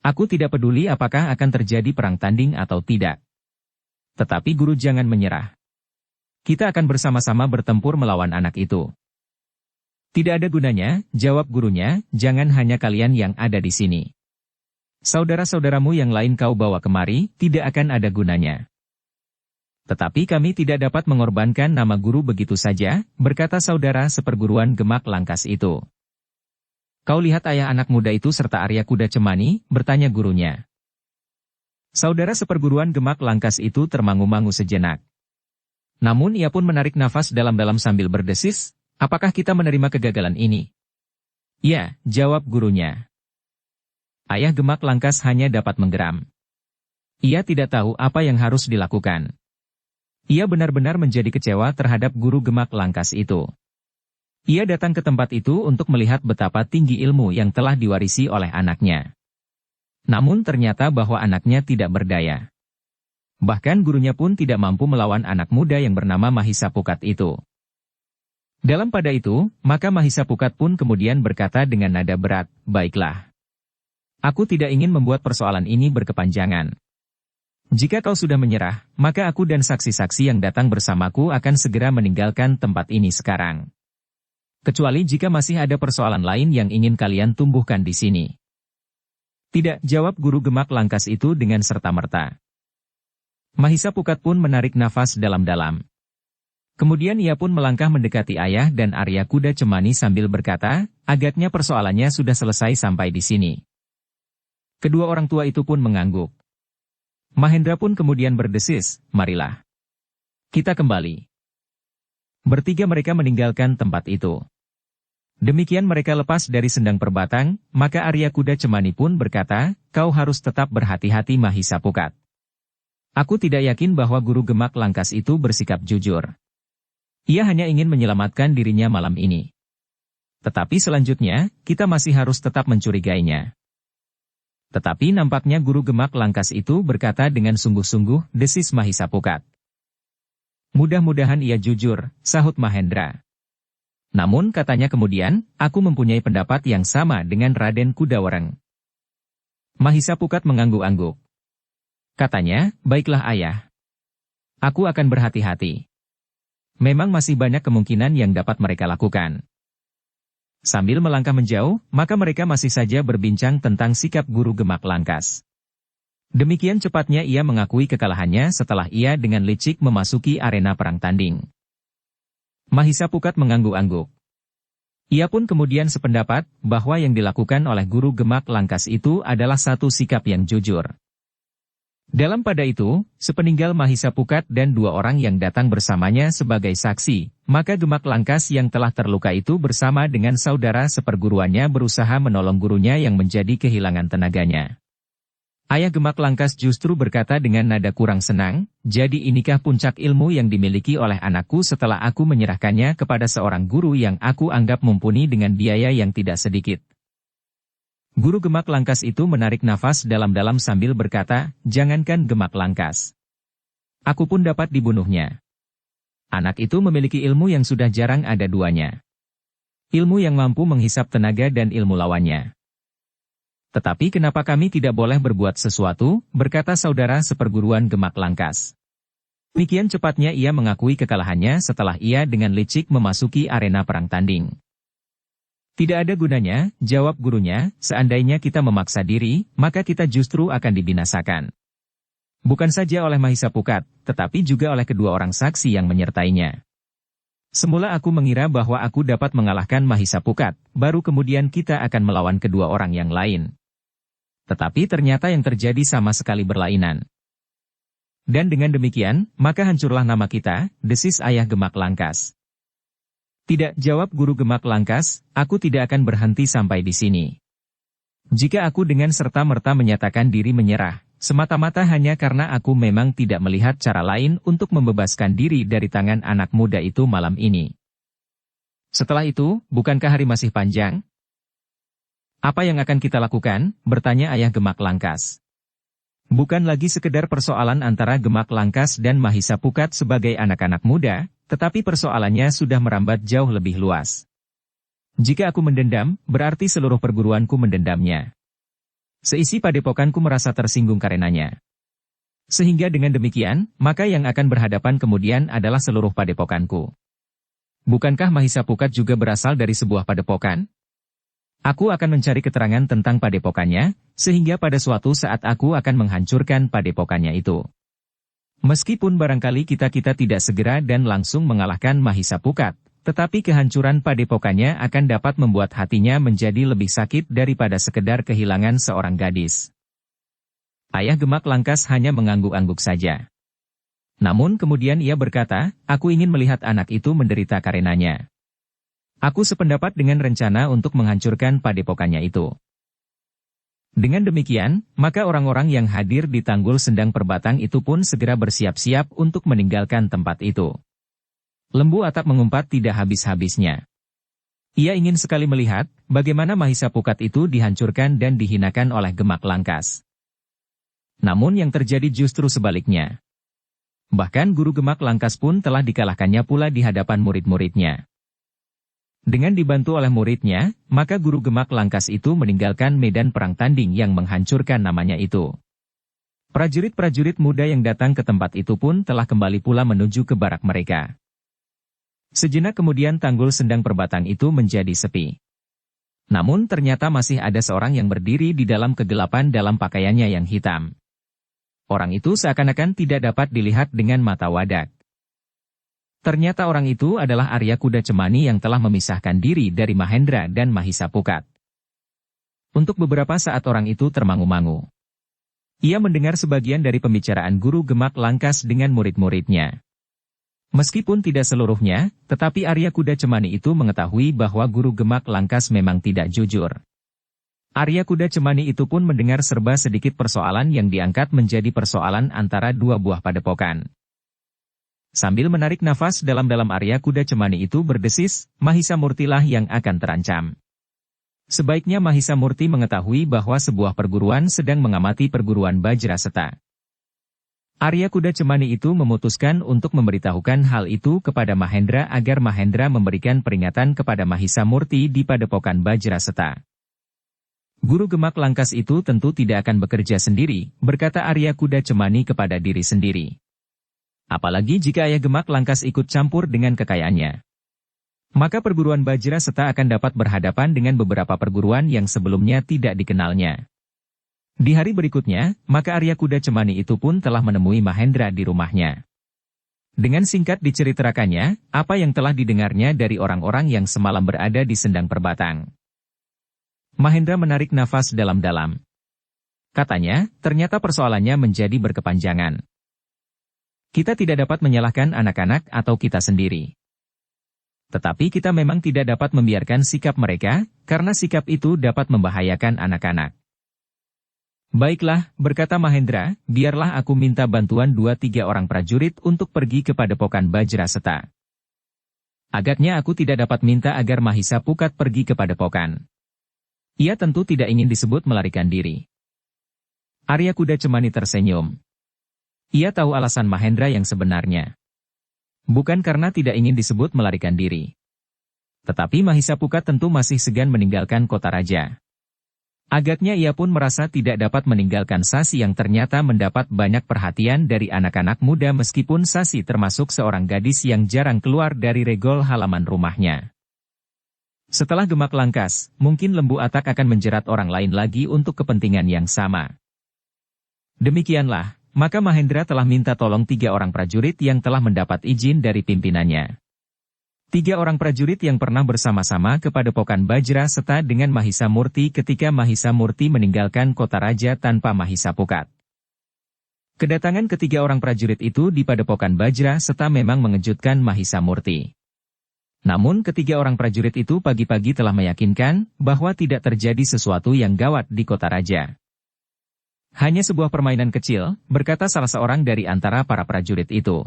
Aku tidak peduli apakah akan terjadi perang tanding atau tidak. Tetapi guru jangan menyerah. Kita akan bersama-sama bertempur melawan anak itu." "Tidak ada gunanya," jawab gurunya, "jangan hanya kalian yang ada di sini. Saudara-saudaramu yang lain kau bawa kemari, tidak akan ada gunanya." "Tetapi kami tidak dapat mengorbankan nama guru begitu saja," berkata saudara seperguruan Gemak Langkas itu. "Kau lihat ayah anak muda itu serta Arya Kuda Cemani?" bertanya gurunya. Saudara seperguruan Gemak Langkas itu termangu-mangu sejenak. Namun ia pun menarik nafas dalam-dalam sambil berdesis, "Apakah kita menerima kegagalan ini?" "Ya," jawab gurunya. Ayah Gemak Langkas hanya dapat menggeram. Ia tidak tahu apa yang harus dilakukan. Ia benar-benar menjadi kecewa terhadap Guru Gemak Langkas itu. Ia datang ke tempat itu untuk melihat betapa tinggi ilmu yang telah diwarisi oleh anaknya. Namun ternyata bahwa anaknya tidak berdaya. Bahkan gurunya pun tidak mampu melawan anak muda yang bernama Mahisa Pukat itu. Dalam pada itu, maka Mahisa Pukat pun kemudian berkata dengan nada berat, "Baiklah. Aku tidak ingin membuat persoalan ini berkepanjangan. Jika kau sudah menyerah, maka aku dan saksi-saksi yang datang bersamaku akan segera meninggalkan tempat ini sekarang. Kecuali jika masih ada persoalan lain yang ingin kalian tumbuhkan di sini." "Tidak," jawab Guru Gemak Langkas itu dengan serta-merta. Mahisa Pukat pun menarik nafas dalam-dalam. Kemudian ia pun melangkah mendekati ayah dan Arya Kuda Cemani sambil berkata, "Agaknya persoalannya sudah selesai sampai di sini." Kedua orang tua itu pun mengangguk. Mahendra pun kemudian berdesis, marilah. Kita kembali. Bertiga mereka meninggalkan tempat itu. Demikian mereka lepas dari sendang perbatang, maka Arya Kuda Cemani pun berkata, kau harus tetap berhati-hati Mahisa Pukat. Aku tidak yakin bahwa guru Gemak Langkas itu bersikap jujur. Ia hanya ingin menyelamatkan dirinya malam ini. Tetapi selanjutnya, kita masih harus tetap mencurigainya. Tetapi nampaknya guru Gemak Langkas itu berkata dengan sungguh-sungguh, desis Mahisa Pukat. Mudah-mudahan ia jujur, sahut Mahendra. Namun katanya kemudian, aku mempunyai pendapat yang sama dengan Raden Kudawareng. Mahisa Pukat mengangguk-angguk. Katanya, baiklah ayah. Aku akan berhati-hati. Memang masih banyak kemungkinan yang dapat mereka lakukan. Sambil melangkah menjauh, maka mereka masih saja berbincang tentang sikap guru Gemak Langkas. Demikian cepatnya ia mengakui kekalahannya setelah ia dengan licik memasuki arena perang tanding. Mahisa Pukat mengangguk-angguk. Ia pun kemudian sependapat bahwa yang dilakukan oleh guru Gemak Langkas itu adalah satu sikap yang jujur. Dalam pada itu, sepeninggal Mahisa Pukat dan dua orang yang datang bersamanya sebagai saksi, maka Gemak Langkas yang telah terluka itu bersama dengan saudara seperguruannya berusaha menolong gurunya yang menjadi kehilangan tenaganya. Ayah Gemak Langkas justru berkata dengan nada kurang senang, jadi inikah puncak ilmu yang dimiliki oleh anakku setelah aku menyerahkannya kepada seorang guru yang aku anggap mumpuni dengan biaya yang tidak sedikit. Guru Gemak Langkas itu menarik nafas dalam-dalam sambil berkata, jangankan Gemak Langkas. Aku pun dapat dibunuhnya. Anak itu memiliki ilmu yang sudah jarang ada duanya. Ilmu yang mampu menghisap tenaga dan ilmu lawannya. Tetapi kenapa kami tidak boleh berbuat sesuatu, berkata saudara seperguruan Gemak Langkas. Demikian cepatnya ia mengakui kekalahannya setelah ia dengan licik memasuki arena perang tanding. Tidak ada gunanya, jawab gurunya, seandainya kita memaksa diri, maka kita justru akan dibinasakan. Bukan saja oleh Mahisa Pukat, tetapi juga oleh kedua orang saksi yang menyertainya. Semula aku mengira bahwa aku dapat mengalahkan Mahisa Pukat, baru kemudian kita akan melawan kedua orang yang lain. Tetapi ternyata yang terjadi sama sekali berlainan. Dan dengan demikian, maka hancurlah nama kita, desis ayah Gemak Langkas. Tidak, jawab guru Gemak Langkas, aku tidak akan berhenti sampai di sini. Jika aku dengan serta-merta menyatakan diri menyerah, semata-mata hanya karena aku memang tidak melihat cara lain untuk membebaskan diri dari tangan anak muda itu malam ini. Setelah itu, bukankah hari masih panjang? Apa yang akan kita lakukan? Bertanya ayah Gemak Langkas. Bukan lagi sekedar persoalan antara Gemak Langkas dan Mahisa Pukat sebagai anak-anak muda, tetapi persoalannya sudah merambat jauh lebih luas. Jika aku mendendam, berarti seluruh perguruanku mendendamnya. Seisi padepokanku merasa tersinggung karenanya. Sehingga dengan demikian, maka yang akan berhadapan kemudian adalah seluruh padepokanku. Bukankah Mahisa Pukat juga berasal dari sebuah padepokan? Aku akan mencari keterangan tentang padepokannya, sehingga pada suatu saat aku akan menghancurkan padepokannya itu. Meskipun barangkali kita tidak segera dan langsung mengalahkan Mahisa Pukat, tetapi kehancuran padepokannya akan dapat membuat hatinya menjadi lebih sakit daripada sekedar kehilangan seorang gadis. Ayah Gemak Langkas hanya mengangguk-angguk saja. Namun kemudian ia berkata, aku ingin melihat anak itu menderita karenanya. Aku sependapat dengan rencana untuk menghancurkan padepokannya itu. Dengan demikian, maka orang-orang yang hadir di Tanggul Sendang Perbatang itu pun segera bersiap-siap untuk meninggalkan tempat itu. Lembu Atap mengumpat tidak habis-habisnya. Ia ingin sekali melihat bagaimana Mahisa Pukat itu dihancurkan dan dihinakan oleh Gemak Langkas. Namun yang terjadi justru sebaliknya. Bahkan guru Gemak Langkas pun telah dikalahkannya pula di hadapan murid-muridnya. Dengan dibantu oleh muridnya, maka guru Gemak Langkas itu meninggalkan medan perang tanding yang menghancurkan namanya itu. Prajurit-prajurit muda yang datang ke tempat itu pun telah kembali pula menuju ke barak mereka. Sejenak kemudian Tanggul Sendang Perbatang itu menjadi sepi. Namun ternyata masih ada seorang yang berdiri di dalam kegelapan dalam pakaiannya yang hitam. Orang itu seakan-akan tidak dapat dilihat dengan mata wadak. Ternyata orang itu adalah Arya Kuda Cemani yang telah memisahkan diri dari Mahendra dan Mahisa Pukat. Untuk beberapa saat orang itu termangu-mangu. Ia mendengar sebagian dari pembicaraan guru Gemak Langkas dengan murid-muridnya. Meskipun tidak seluruhnya, tetapi Arya Kuda Cemani itu mengetahui bahwa guru Gemak Langkas memang tidak jujur. Arya Kuda Cemani itu pun mendengar serba sedikit persoalan yang diangkat menjadi persoalan antara dua buah padepokan. Sambil menarik nafas dalam-dalam, Arya Kuda Cemani itu berdesis, Mahisa Murtilah yang akan terancam. Sebaiknya Mahisa Murti mengetahui bahwa sebuah perguruan sedang mengamati perguruan Bajraseta. Arya Kuda Cemani itu memutuskan untuk memberitahukan hal itu kepada Mahendra agar Mahendra memberikan peringatan kepada Mahisa Murti di padepokan Bajraseta. Guru Gemak Langkas itu tentu tidak akan bekerja sendiri, berkata Arya Kuda Cemani kepada diri sendiri. Apalagi jika ayah Gemak Langkas ikut campur dengan kekayaannya. Maka perguruan Bajraseta akan dapat berhadapan dengan beberapa perguruan yang sebelumnya tidak dikenalnya. Di hari berikutnya, maka Arya Kuda Cemani itu pun telah menemui Mahendra di rumahnya. Dengan singkat diceritakannya, apa yang telah didengarnya dari orang-orang yang semalam berada di Sendang Perbatang. Mahendra menarik nafas dalam-dalam. Katanya, ternyata persoalannya menjadi berkepanjangan. Kita tidak dapat menyalahkan anak-anak atau kita sendiri. Tetapi kita memang tidak dapat membiarkan sikap mereka, karena sikap itu dapat membahayakan anak-anak. Baiklah, berkata Mahendra, biarlah aku minta bantuan 2-3 orang prajurit untuk pergi ke padepokan Bajraseta. Agaknya aku tidak dapat minta agar Mahisa Pukat pergi ke padepokan. Ia tentu tidak ingin disebut melarikan diri. Arya Kuda Cemani tersenyum. Ia tahu alasan Mahendra yang sebenarnya. Bukan karena tidak ingin disebut melarikan diri. Tetapi Mahisa Pukat tentu masih segan meninggalkan kota raja. Agaknya ia pun merasa tidak dapat meninggalkan Sasi yang ternyata mendapat banyak perhatian dari anak-anak muda meskipun Sasi termasuk seorang gadis yang jarang keluar dari regol halaman rumahnya. Setelah Gemak Langkas, mungkin Lembu Atak akan menjerat orang lain lagi untuk kepentingan yang sama. Demikianlah. Maka Mahendra telah minta tolong 3 orang prajurit yang telah mendapat izin dari pimpinannya. 3 orang prajurit yang pernah bersama-sama ke padepokan Bajraseta dengan Mahisa Murti ketika Mahisa Murti meninggalkan kota raja tanpa Mahisa Pukat. Kedatangan ketiga orang prajurit itu di padepokan Bajraseta memang mengejutkan Mahisa Murti. Namun ketiga orang prajurit itu pagi-pagi telah meyakinkan bahwa tidak terjadi sesuatu yang gawat di kota raja. Hanya sebuah permainan kecil, berkata salah seorang dari antara para prajurit itu.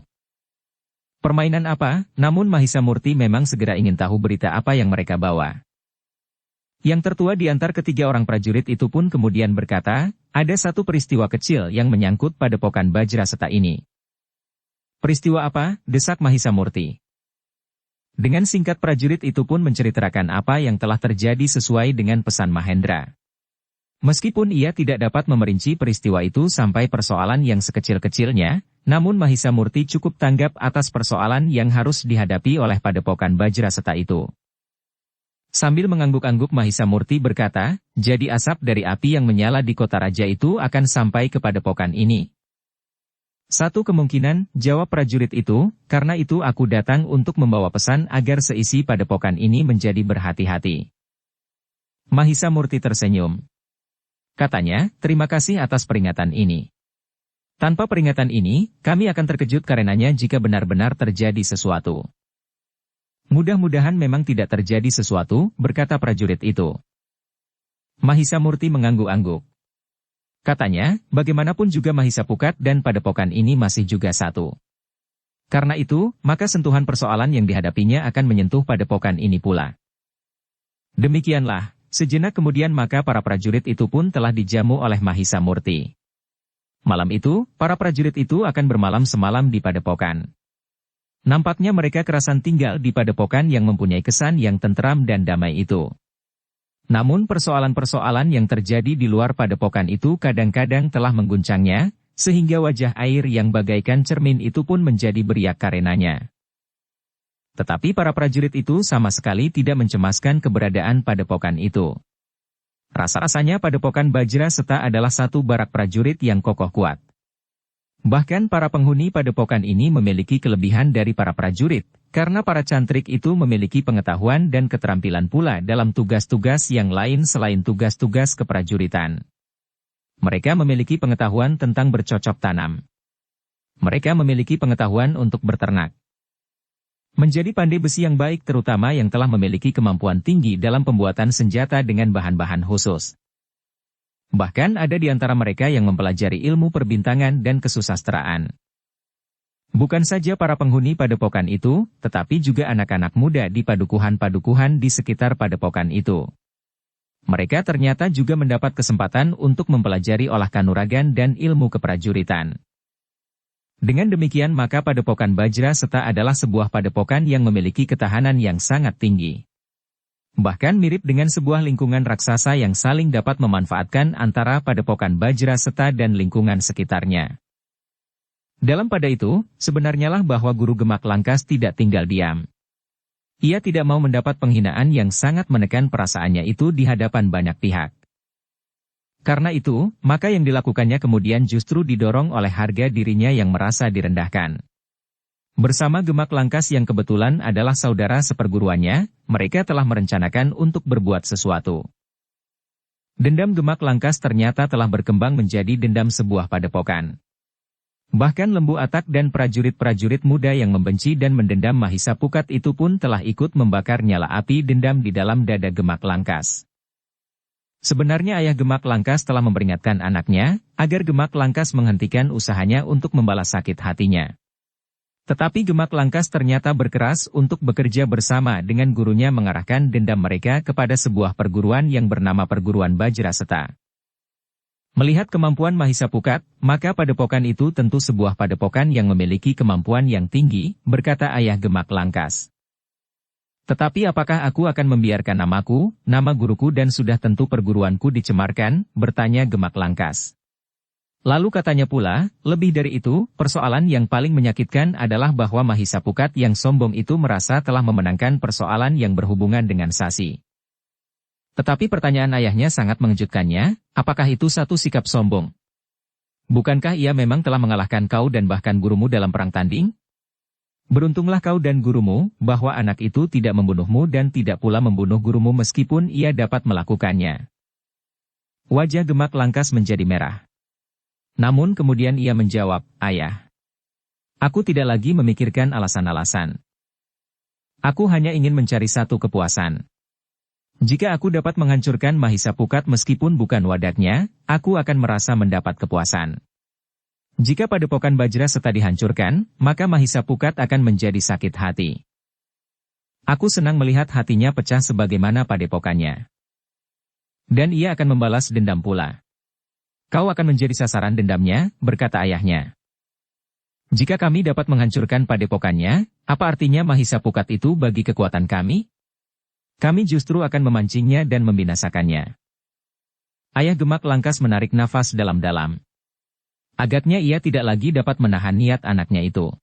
Permainan apa? Namun Mahisa Murti memang segera ingin tahu berita apa yang mereka bawa. Yang tertua di antara ketiga orang prajurit itu pun kemudian berkata, ada satu peristiwa kecil yang menyangkut padepokan Bajraseta ini. Peristiwa apa? Desak Mahisa Murti. Dengan singkat prajurit itu pun menceritakan apa yang telah terjadi sesuai dengan pesan Mahendra. Meskipun ia tidak dapat memerinci peristiwa itu sampai persoalan yang sekecil-kecilnya, namun Mahisa Murti cukup tanggap atas persoalan yang harus dihadapi oleh padepokan Bajraseta itu. Sambil mengangguk-angguk Mahisa Murti berkata, jadi asap dari api yang menyala di kota raja itu akan sampai ke padepokan ini. Satu kemungkinan, jawab prajurit itu, karena itu aku datang untuk membawa pesan agar seisi padepokan ini menjadi berhati-hati. Mahisa Murti tersenyum. Katanya, terima kasih atas peringatan ini. Tanpa peringatan ini, kami akan terkejut karenanya jika benar-benar terjadi sesuatu. Mudah-mudahan memang tidak terjadi sesuatu, berkata prajurit itu. Mahisa Murti mengangguk-angguk. Katanya, bagaimanapun juga Mahisa Pukat dan padepokan ini masih juga satu. Karena itu, maka sentuhan persoalan yang dihadapinya akan menyentuh padepokan ini pula. Demikianlah. Sejenak kemudian maka para prajurit itu pun telah dijamu oleh Mahisa Murti. Malam itu, para prajurit itu akan bermalam semalam di padepokan. Nampaknya mereka kerasan tinggal di padepokan yang mempunyai kesan yang tentram dan damai itu. Namun persoalan-persoalan yang terjadi di luar padepokan itu kadang-kadang telah mengguncangnya, sehingga wajah air yang bagaikan cermin itu pun menjadi beriak karenanya. Tetapi para prajurit itu sama sekali tidak mencemaskan keberadaan padepokan itu. Rasa-rasanya padepokan Bajraseta adalah satu barak prajurit yang kokoh kuat. Bahkan para penghuni padepokan ini memiliki kelebihan dari para prajurit, karena para cantrik itu memiliki pengetahuan dan keterampilan pula dalam tugas-tugas yang lain selain tugas-tugas keprajuritan. Mereka memiliki pengetahuan tentang bercocok tanam. Mereka memiliki pengetahuan untuk berternak. Menjadi pandai besi yang baik terutama yang telah memiliki kemampuan tinggi dalam pembuatan senjata dengan bahan-bahan khusus. Bahkan ada di antara mereka yang mempelajari ilmu perbintangan dan kesusastraan. Bukan saja para penghuni padepokan itu, tetapi juga anak-anak muda di padukuhan-padukuhan di sekitar padepokan itu. Mereka ternyata juga mendapat kesempatan untuk mempelajari olah kanuragan dan ilmu keprajuritan. Dengan demikian maka padepokan Bajraseta adalah sebuah padepokan yang memiliki ketahanan yang sangat tinggi. Bahkan mirip dengan sebuah lingkungan raksasa yang saling dapat memanfaatkan antara padepokan Bajraseta dan lingkungan sekitarnya. Dalam pada itu, sebenarnya lah bahwa Guru Gemak Langkas tidak tinggal diam. Ia tidak mau mendapat penghinaan yang sangat menekan perasaannya itu di hadapan banyak pihak. Karena itu, maka yang dilakukannya kemudian justru didorong oleh harga dirinya yang merasa direndahkan. Bersama Gemak Langkas yang kebetulan adalah saudara seperguruannya, mereka telah merencanakan untuk berbuat sesuatu. Dendam Gemak Langkas ternyata telah berkembang menjadi dendam sebuah padepokan. Bahkan Lembu Atak dan prajurit-prajurit muda yang membenci dan mendendam Mahisa Pukat itu pun telah ikut membakar nyala api dendam di dalam dada Gemak Langkas. Sebenarnya ayah Gemak Langkas telah memperingatkan anaknya, agar Gemak Langkas menghentikan usahanya untuk membalas sakit hatinya. Tetapi Gemak Langkas ternyata berkeras untuk bekerja bersama dengan gurunya mengarahkan dendam mereka kepada sebuah perguruan yang bernama Perguruan Bajraseta. Melihat kemampuan Mahisa Pukat, maka padepokan itu tentu sebuah padepokan yang memiliki kemampuan yang tinggi, berkata ayah Gemak Langkas. Tetapi apakah aku akan membiarkan namaku, nama guruku dan sudah tentu perguruanku dicemarkan, bertanya Gemak Langkas. Lalu katanya pula, lebih dari itu, persoalan yang paling menyakitkan adalah bahwa Mahisa Pukat yang sombong itu merasa telah memenangkan persoalan yang berhubungan dengan Sasi. Tetapi pertanyaan ayahnya sangat mengejutkannya, apakah itu satu sikap sombong? Bukankah ia memang telah mengalahkan kau dan bahkan gurumu dalam perang tanding? Beruntunglah kau dan gurumu, bahwa anak itu tidak membunuhmu dan tidak pula membunuh gurumu meskipun ia dapat melakukannya. Wajah Gemak Langkas menjadi merah. Namun kemudian ia menjawab, ayah. Aku tidak lagi memikirkan alasan-alasan. Aku hanya ingin mencari satu kepuasan. Jika aku dapat menghancurkan Mahisa Pukat meskipun bukan wadaknya, aku akan merasa mendapat kepuasan. Jika padepokan Bajraseta dihancurkan, maka Mahisa Pukat akan menjadi sakit hati. Aku senang melihat hatinya pecah sebagaimana padepokannya. Dan ia akan membalas dendam pula. Kau akan menjadi sasaran dendamnya, berkata ayahnya. Jika kami dapat menghancurkan padepokannya, apa artinya Mahisa Pukat itu bagi kekuatan kami? Kami justru akan memancingnya dan membinasakannya. Ayah Gemak Langkas menarik nafas dalam-dalam. Agaknya ia tidak lagi dapat menahan niat anaknya itu.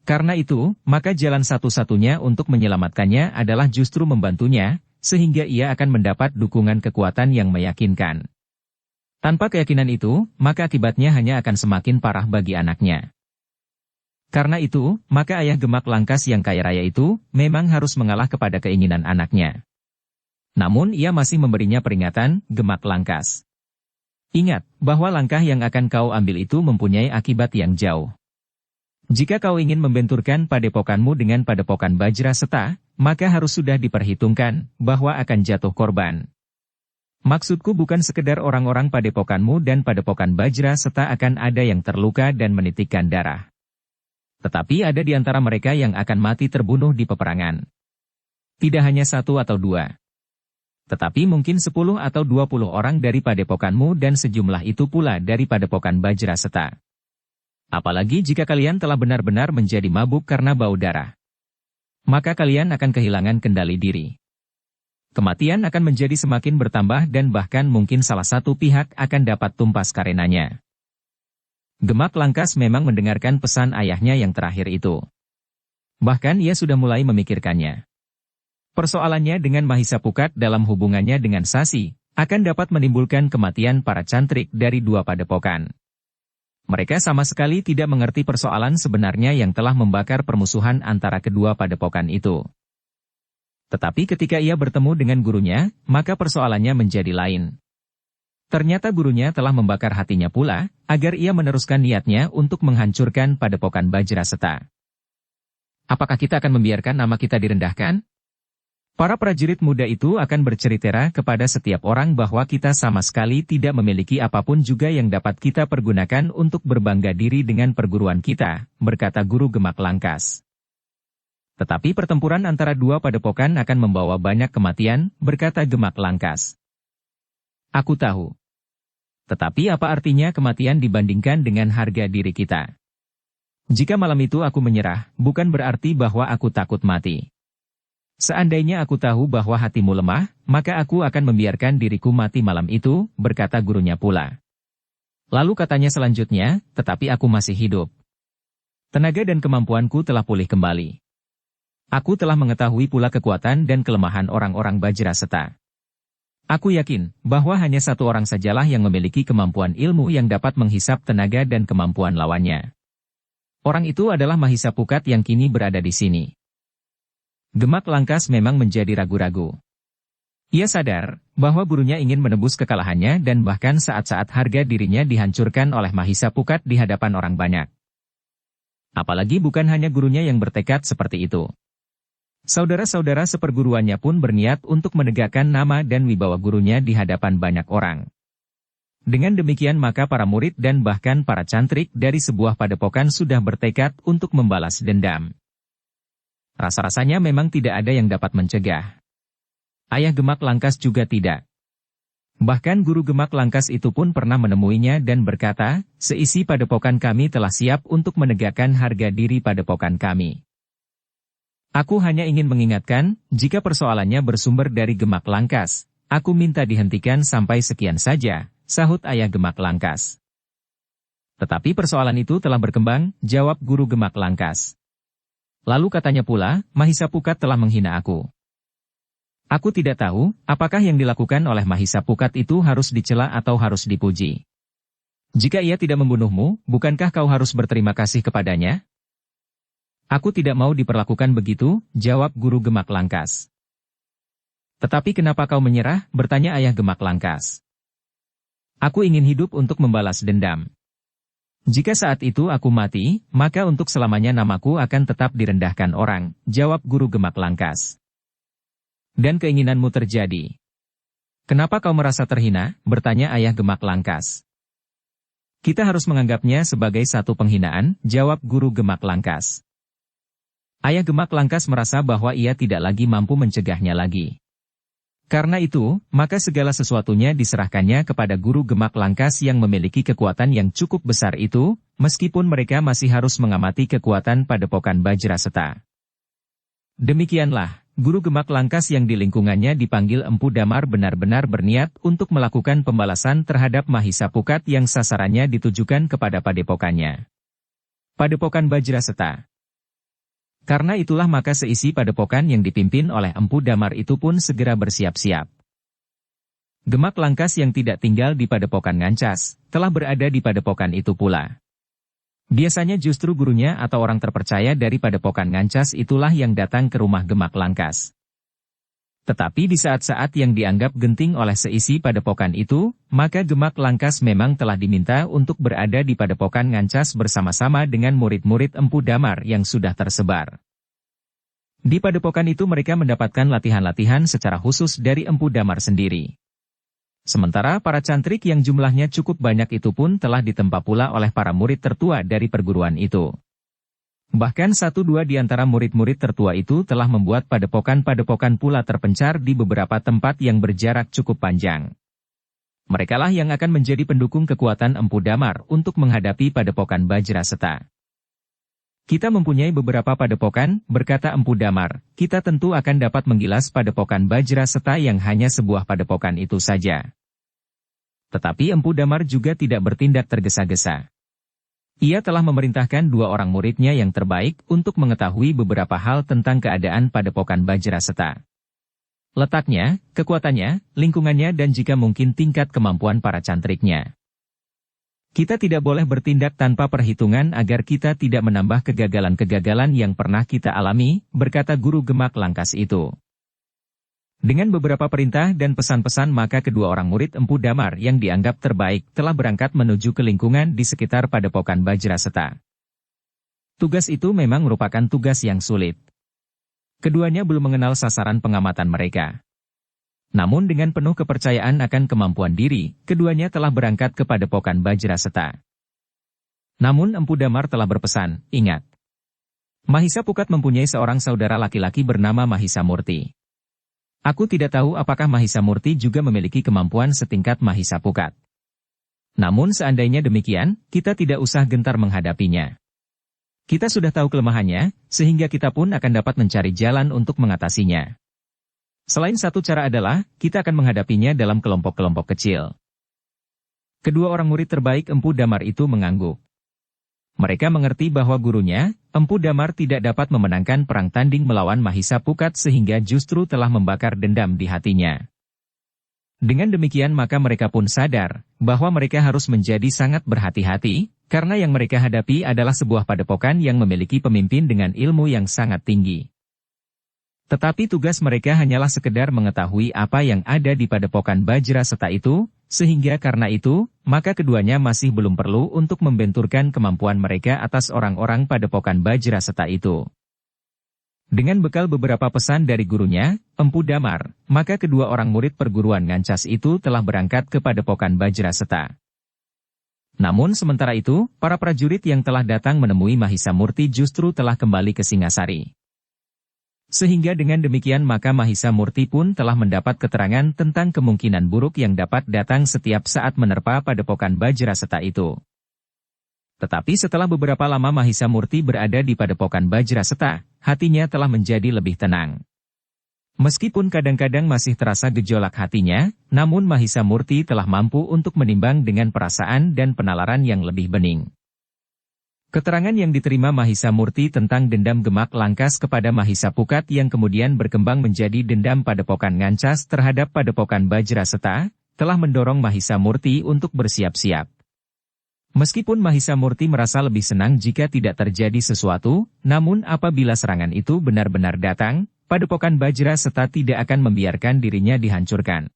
Karena itu, maka jalan satu-satunya untuk menyelamatkannya adalah justru membantunya, sehingga ia akan mendapat dukungan kekuatan yang meyakinkan. Tanpa keyakinan itu, maka akibatnya hanya akan semakin parah bagi anaknya. Karena itu, maka ayah Gemak Langkas yang kaya raya itu, memang harus mengalah kepada keinginan anaknya. Namun ia masih memberinya peringatan, Gemak Langkas. Ingat, bahwa langkah yang akan kau ambil itu mempunyai akibat yang jauh. Jika kau ingin membenturkan padepokanmu dengan padepokan Bajraseta, maka harus sudah diperhitungkan, bahwa akan jatuh korban. Maksudku bukan sekedar orang-orang padepokanmu dan padepokan Bajraseta akan ada yang terluka dan menitikkan darah. Tetapi ada di antara mereka yang akan mati terbunuh di peperangan. Tidak hanya satu atau dua. Tetapi mungkin 10 atau 20 orang dari padepokanmu dan sejumlah itu pula dari padepokan Bajraseta. Apalagi jika kalian telah benar-benar menjadi mabuk karena bau darah. Maka kalian akan kehilangan kendali diri. Kematian akan menjadi semakin bertambah dan bahkan mungkin salah satu pihak akan dapat tumpas karenanya. Gemak Langkas memang mendengarkan pesan ayahnya yang terakhir itu. Bahkan ia sudah mulai memikirkannya. Persoalannya dengan Mahisa Pukat dalam hubungannya dengan Sasi, akan dapat menimbulkan kematian para cantrik dari dua padepokan. Mereka sama sekali tidak mengerti persoalan sebenarnya yang telah membakar permusuhan antara kedua padepokan itu. Tetapi ketika ia bertemu dengan gurunya, maka persoalannya menjadi lain. Ternyata gurunya telah membakar hatinya pula, agar ia meneruskan niatnya untuk menghancurkan padepokan Bajraseta. Apakah kita akan membiarkan nama kita direndahkan? Para prajurit muda itu akan bercerita kepada setiap orang bahwa kita sama sekali tidak memiliki apapun juga yang dapat kita pergunakan untuk berbangga diri dengan perguruan kita, berkata Guru Gemak Langkas. Tetapi pertempuran antara dua padepokan akan membawa banyak kematian, berkata Gemak Langkas. Aku tahu. Tetapi apa artinya kematian dibandingkan dengan harga diri kita? Jika malam itu aku menyerah, bukan berarti bahwa aku takut mati. Seandainya aku tahu bahwa hatimu lemah, maka aku akan membiarkan diriku mati malam itu, berkata gurunya pula. Lalu katanya selanjutnya, tetapi aku masih hidup. Tenaga dan kemampuanku telah pulih kembali. Aku telah mengetahui pula kekuatan dan kelemahan orang-orang Bajraseta. Aku yakin bahwa hanya satu orang sajalah yang memiliki kemampuan ilmu yang dapat menghisap tenaga dan kemampuan lawannya. Orang itu adalah Mahisa Pukat yang kini berada di sini. Gemak Langkas memang menjadi ragu-ragu. Ia sadar bahwa gurunya ingin menebus kekalahannya dan bahkan saat-saat harga dirinya dihancurkan oleh Mahisa Pukat di hadapan orang banyak. Apalagi bukan hanya gurunya yang bertekad seperti itu. Saudara-saudara seperguruannya pun berniat untuk menegakkan nama dan wibawa gurunya di hadapan banyak orang. Dengan demikian maka para murid dan bahkan para cantrik dari sebuah padepokan sudah bertekad untuk membalas dendam. Rasa-rasanya memang tidak ada yang dapat mencegah. Ayah Gemak Langkas juga tidak. Bahkan guru Gemak Langkas itu pun pernah menemuinya dan berkata, seisi padepokan kami telah siap untuk menegakkan harga diri padepokan kami. Aku hanya ingin mengingatkan, jika persoalannya bersumber dari Gemak Langkas, aku minta dihentikan sampai sekian saja, sahut ayah Gemak Langkas. Tetapi persoalan itu telah berkembang, jawab guru Gemak Langkas. Lalu katanya pula, Mahisa Pukat telah menghina aku. Aku tidak tahu, apakah yang dilakukan oleh Mahisa Pukat itu harus dicela atau harus dipuji. Jika ia tidak membunuhmu, bukankah kau harus berterima kasih kepadanya? Aku tidak mau diperlakukan begitu, jawab guru Gemak Langkas. Tetapi kenapa kau menyerah, bertanya ayah Gemak Langkas. Aku ingin hidup untuk membalas dendam. Jika saat itu aku mati, maka untuk selamanya namaku akan tetap direndahkan orang, jawab guru Gemak Langkas. Dan keinginanmu terjadi. Kenapa kau merasa terhina, bertanya ayah Gemak Langkas. Kita harus menganggapnya sebagai satu penghinaan, jawab guru Gemak Langkas. Ayah Gemak Langkas merasa bahwa ia tidak lagi mampu mencegahnya lagi. Karena itu, maka segala sesuatunya diserahkannya kepada guru Gemak Langkas yang memiliki kekuatan yang cukup besar itu, meskipun mereka masih harus mengamati kekuatan padepokan Bajraseta. Demikianlah, guru Gemak Langkas yang di lingkungannya dipanggil Empu Damar benar-benar berniat untuk melakukan pembalasan terhadap Mahisa Pukat yang sasarannya ditujukan kepada padepokannya. Padepokan Bajraseta. Karena itulah maka seisi padepokan yang dipimpin oleh Empu Damar itu pun segera bersiap-siap. Gemak Langkas yang tidak tinggal di padepokan Ngancas, telah berada di padepokan itu pula. Biasanya justru gurunya atau orang terpercaya dari padepokan Ngancas itulah yang datang ke rumah Gemak Langkas. Tetapi di saat-saat yang dianggap genting oleh seisi padepokan itu, maka Gemak Langkas memang telah diminta untuk berada di padepokan Ngancas bersama-sama dengan murid-murid Empu Damar yang sudah tersebar. Di padepokan itu mereka mendapatkan latihan-latihan secara khusus dari Empu Damar sendiri. Sementara para cantrik yang jumlahnya cukup banyak itu pun telah ditempa pula oleh para murid tertua dari perguruan itu. Bahkan 1-2 di antara murid-murid tertua itu telah membuat padepokan-padepokan pula terpencar di beberapa tempat yang berjarak cukup panjang. Merekalah yang akan menjadi pendukung kekuatan Empu Damar untuk menghadapi padepokan Bajraseta. Kita mempunyai beberapa padepokan, berkata Empu Damar, kita tentu akan dapat menggilas padepokan Bajraseta yang hanya sebuah padepokan itu saja. Tetapi Empu Damar juga tidak bertindak tergesa-gesa. Ia telah memerintahkan 2 orang muridnya yang terbaik untuk mengetahui beberapa hal tentang keadaan padepokan Bajraseta. Letaknya, kekuatannya, lingkungannya dan jika mungkin tingkat kemampuan para cantriknya. Kita tidak boleh bertindak tanpa perhitungan agar kita tidak menambah kegagalan-kegagalan yang pernah kita alami, berkata guru Gemak Langkas itu. Dengan beberapa perintah dan pesan-pesan maka kedua orang murid Empu Damar yang dianggap terbaik telah berangkat menuju ke lingkungan di sekitar Padepokan Bajraseta. Tugas itu memang merupakan tugas yang sulit. Keduanya belum mengenal sasaran pengamatan mereka. Namun dengan penuh kepercayaan akan kemampuan diri, keduanya telah berangkat ke Padepokan Bajraseta. Namun Empu Damar telah berpesan, ingat. Mahisa Pukat mempunyai seorang saudara laki-laki bernama Mahisa Murti. Aku tidak tahu apakah Mahisa Murti juga memiliki kemampuan setingkat Mahisa Pukat. Namun seandainya demikian, kita tidak usah gentar menghadapinya. Kita sudah tahu kelemahannya, sehingga kita pun akan dapat mencari jalan untuk mengatasinya. Selain satu cara adalah, kita akan menghadapinya dalam kelompok-kelompok kecil. Kedua orang murid terbaik Empu Damar itu mengangguk. Mereka mengerti bahwa gurunya, Empu Damar tidak dapat memenangkan perang tanding melawan Mahisa Pukat sehingga justru telah membakar dendam di hatinya. Dengan demikian maka mereka pun sadar, bahwa mereka harus menjadi sangat berhati-hati, karena yang mereka hadapi adalah sebuah padepokan yang memiliki pemimpin dengan ilmu yang sangat tinggi. Tetapi tugas mereka hanyalah sekedar mengetahui apa yang ada di Padepokan Bajraseta itu, sehingga karena itu, maka keduanya masih belum perlu untuk membenturkan kemampuan mereka atas orang-orang Padepokan Bajraseta itu. Dengan bekal beberapa pesan dari gurunya, Empu Damar, maka kedua orang murid perguruan Ngancas itu telah berangkat ke Padepokan Bajraseta. Namun sementara itu, para prajurit yang telah datang menemui Mahisa Murti justru telah kembali ke Singasari. Sehingga dengan demikian maka Mahisa Murti pun telah mendapat keterangan tentang kemungkinan buruk yang dapat datang setiap saat menerpa Padepokan Bajraseta itu. Tetapi setelah beberapa lama Mahisa Murti berada di Padepokan Bajraseta, hatinya telah menjadi lebih tenang. Meskipun kadang-kadang masih terasa gejolak hatinya, namun Mahisa Murti telah mampu untuk menimbang dengan perasaan dan penalaran yang lebih bening. Keterangan yang diterima Mahisa Murti tentang dendam Gemak Langkas kepada Mahisa Pukat yang kemudian berkembang menjadi dendam Padepokan Ngancas terhadap Padepokan Bajraseta, telah mendorong Mahisa Murti untuk bersiap-siap. Meskipun Mahisa Murti merasa lebih senang jika tidak terjadi sesuatu, namun apabila serangan itu benar-benar datang, Padepokan Bajraseta tidak akan membiarkan dirinya dihancurkan.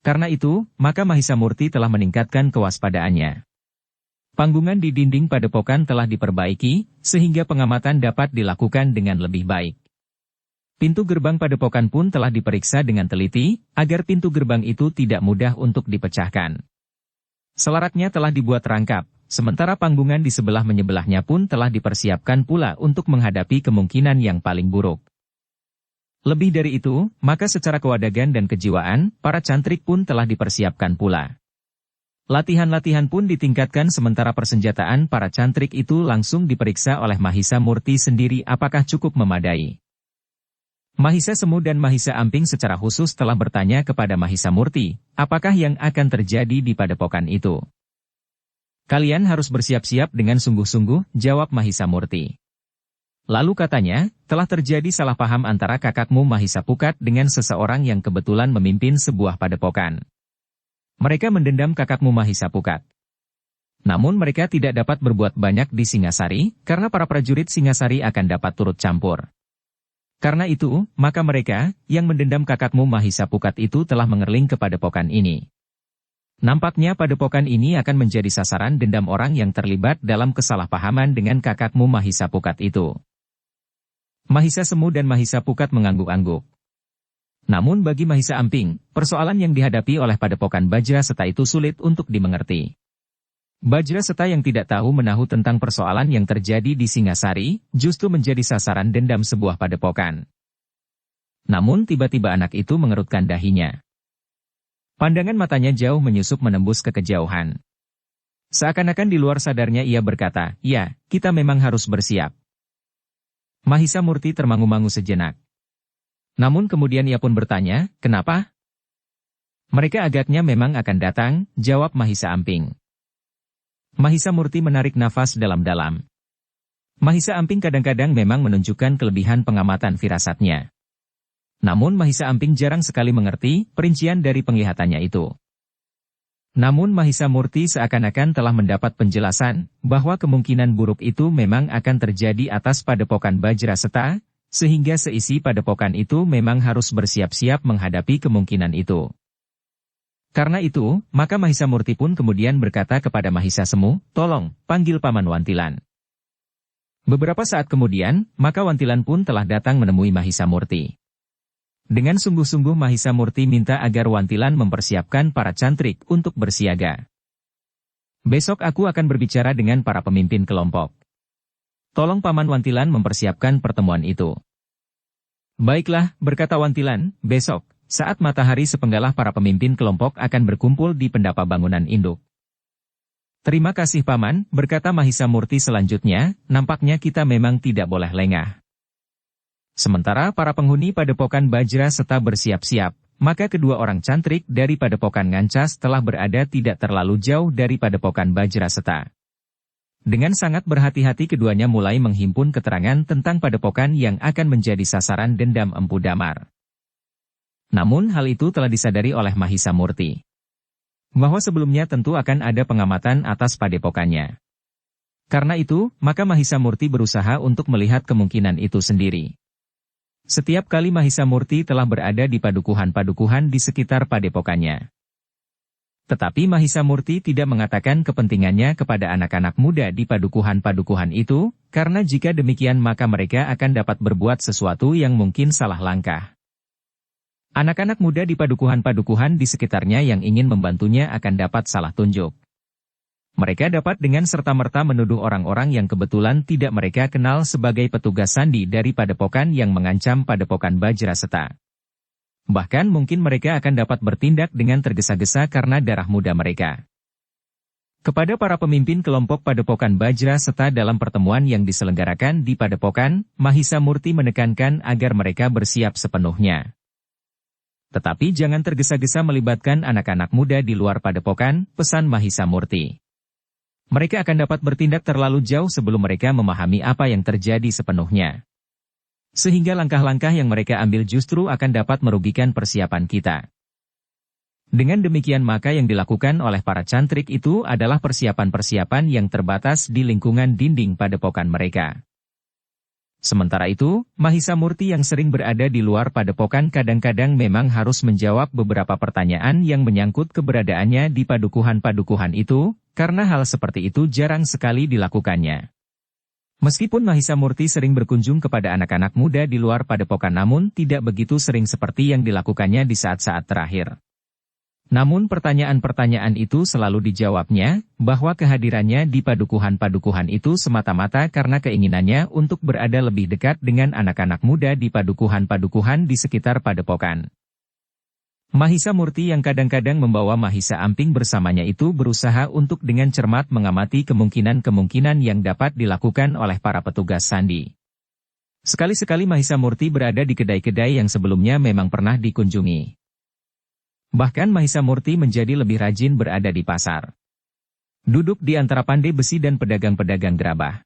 Karena itu, maka Mahisa Murti telah meningkatkan kewaspadaannya. Panggungan di dinding padepokan telah diperbaiki, sehingga pengamatan dapat dilakukan dengan lebih baik. Pintu gerbang padepokan pun telah diperiksa dengan teliti, agar pintu gerbang itu tidak mudah untuk dipecahkan. Selaratnya telah dibuat rangkap, sementara panggungan di sebelah menyebelahnya pun telah dipersiapkan pula untuk menghadapi kemungkinan yang paling buruk. Lebih dari itu, maka secara kewadagan dan kejiwaan, para cantrik pun telah dipersiapkan pula. Latihan-latihan pun ditingkatkan sementara persenjataan para cantrik itu langsung diperiksa oleh Mahisa Murti sendiri apakah cukup memadai. Mahisa Semu dan Mahisa Amping secara khusus telah bertanya kepada Mahisa Murti, apakah yang akan terjadi di padepokan itu. Kalian harus bersiap-siap dengan sungguh-sungguh, jawab Mahisa Murti. Lalu katanya, telah terjadi salah paham antara kakakmu Mahisa Pukat dengan seseorang yang kebetulan memimpin sebuah padepokan. Mereka mendendam kakakmu Mahisa Pukat. Namun mereka tidak dapat berbuat banyak di Singasari, karena para prajurit Singasari akan dapat turut campur. Karena itu, maka mereka, yang mendendam kakakmu Mahisa Pukat itu telah mengerling ke padepokan ini. Nampaknya padepokan ini akan menjadi sasaran dendam orang yang terlibat dalam kesalahpahaman dengan kakakmu Mahisa Pukat itu. Mahisa Semu dan Mahisa Pukat mengangguk-angguk. Namun bagi Mahisa Amping, persoalan yang dihadapi oleh Padepokan Bajraseta itu sulit untuk dimengerti. Bajraseta yang tidak tahu menahu tentang persoalan yang terjadi di Singasari, justru menjadi sasaran dendam sebuah padepokan. Namun tiba-tiba anak itu mengerutkan dahinya. Pandangan matanya jauh menyusup menembus ke kejauhan. Seakan-akan di luar sadarnya ia berkata, ya, kita memang harus bersiap. Mahisa Murti termangu-mangu sejenak. Namun kemudian ia pun bertanya, kenapa? Mereka agaknya memang akan datang, jawab Mahisa Amping. Mahisa Murti menarik nafas dalam-dalam. Mahisa Amping kadang-kadang memang menunjukkan kelebihan pengamatan firasatnya. Namun Mahisa Amping jarang sekali mengerti perincian dari penglihatannya itu. Namun Mahisa Murti seakan-akan telah mendapat penjelasan bahwa kemungkinan buruk itu memang akan terjadi atas Padepokan Bajraseta, sehingga seisi padepokan itu memang harus bersiap-siap menghadapi kemungkinan itu. Karena itu, maka Mahisa Murti pun kemudian berkata kepada Mahisa Semu, "Tolong, panggil Paman Wantilan." Beberapa saat kemudian, maka Wantilan pun telah datang menemui Mahisa Murti. Dengan sungguh-sungguh Mahisa Murti minta agar Wantilan mempersiapkan para cantrik untuk bersiaga. "Besok aku akan berbicara dengan para pemimpin kelompok. Tolong Paman Wantilan mempersiapkan pertemuan itu." "Baiklah," berkata Wantilan, "besok, saat matahari sepenggalah para pemimpin kelompok akan berkumpul di pendapa bangunan induk." "Terima kasih Paman," berkata Mahisa Murti selanjutnya, "nampaknya kita memang tidak boleh lengah." Sementara para penghuni padepokan Bajra Seta bersiap-siap, maka kedua orang cantrik dari padepokan Ngancas telah berada tidak terlalu jauh dari padepokan Bajra Seta. Dengan sangat berhati-hati keduanya mulai menghimpun keterangan tentang padepokan yang akan menjadi sasaran dendam Empu Damar. Namun hal itu telah disadari oleh Mahisa Murti, bahwa sebelumnya tentu akan ada pengamatan atas padepokannya. Karena itu, maka Mahisa Murti berusaha untuk melihat kemungkinan itu sendiri. Setiap kali Mahisa Murti telah berada di padukuhan-padukuhan di sekitar padepokannya. Tetapi Mahisa Murti tidak mengatakan kepentingannya kepada anak-anak muda di padukuhan-padukuhan itu, karena jika demikian maka mereka akan dapat berbuat sesuatu yang mungkin salah langkah. Anak-anak muda di padukuhan-padukuhan di sekitarnya yang ingin membantunya akan dapat salah tunjuk. Mereka dapat dengan serta-merta menuduh orang-orang yang kebetulan tidak mereka kenal sebagai petugas sandi dari padepokan yang mengancam padepokan Bajra Seta. Bahkan mungkin mereka akan dapat bertindak dengan tergesa-gesa karena darah muda mereka. Kepada para pemimpin kelompok padepokan Bajra Seta dalam pertemuan yang diselenggarakan di padepokan, Mahisa Murti menekankan agar mereka bersiap sepenuhnya. Tetapi jangan tergesa-gesa melibatkan anak-anak muda di luar padepokan, pesan Mahisa Murti. Mereka akan dapat bertindak terlalu jauh sebelum mereka memahami apa yang terjadi sepenuhnya. Sehingga langkah-langkah yang mereka ambil justru akan dapat merugikan persiapan kita. Dengan demikian maka yang dilakukan oleh para cantrik itu adalah persiapan-persiapan yang terbatas di lingkungan dinding padepokan mereka. Sementara itu, Mahisa Murti yang sering berada di luar padepokan kadang-kadang memang harus menjawab beberapa pertanyaan yang menyangkut keberadaannya di padukuhan-padukuhan itu, karena hal seperti itu jarang sekali dilakukannya. Meskipun Mahisa Murti sering berkunjung kepada anak-anak muda di luar padepokan namun tidak begitu sering seperti yang dilakukannya di saat-saat terakhir. Namun pertanyaan-pertanyaan itu selalu dijawabnya, bahwa kehadirannya di padukuhan-padukuhan itu semata-mata karena keinginannya untuk berada lebih dekat dengan anak-anak muda di padukuhan-padukuhan di sekitar padepokan. Mahisa Murti yang kadang-kadang membawa Mahisa Amping bersamanya itu berusaha untuk dengan cermat mengamati kemungkinan-kemungkinan yang dapat dilakukan oleh para petugas sandi. Sekali-sekali Mahisa Murti berada di kedai-kedai yang sebelumnya memang pernah dikunjungi. Bahkan Mahisa Murti menjadi lebih rajin berada di pasar. Duduk di antara pandai besi dan pedagang-pedagang gerabah.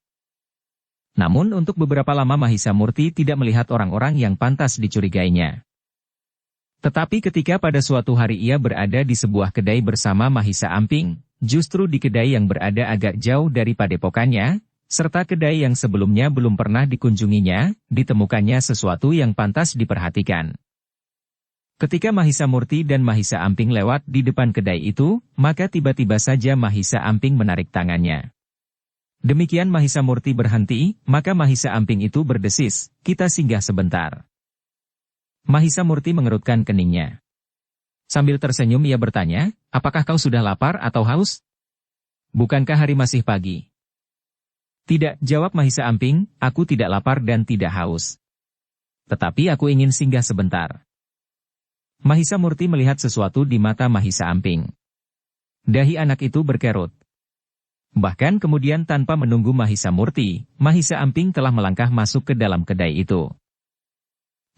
Namun untuk beberapa lama Mahisa Murti tidak melihat orang-orang yang pantas dicurigainya. Tetapi ketika pada suatu hari ia berada di sebuah kedai bersama Mahisa Amping, justru di kedai yang berada agak jauh dari padepokannya, serta kedai yang sebelumnya belum pernah dikunjunginya, ditemukannya sesuatu yang pantas diperhatikan. Ketika Mahisa Murti dan Mahisa Amping lewat di depan kedai itu, maka tiba-tiba saja Mahisa Amping menarik tangannya. Demikian Mahisa Murti berhenti, maka Mahisa Amping itu berdesis, "Kita singgah sebentar." Mahisa Murti mengerutkan keningnya. Sambil tersenyum ia bertanya, "Apakah kau sudah lapar atau haus? Bukankah hari masih pagi?" "Tidak," jawab Mahisa Amping, "aku tidak lapar dan tidak haus. Tetapi aku ingin singgah sebentar." Mahisa Murti melihat sesuatu di mata Mahisa Amping. Dahi anak itu berkerut. Bahkan kemudian tanpa menunggu Mahisa Murti, Mahisa Amping telah melangkah masuk ke dalam kedai itu.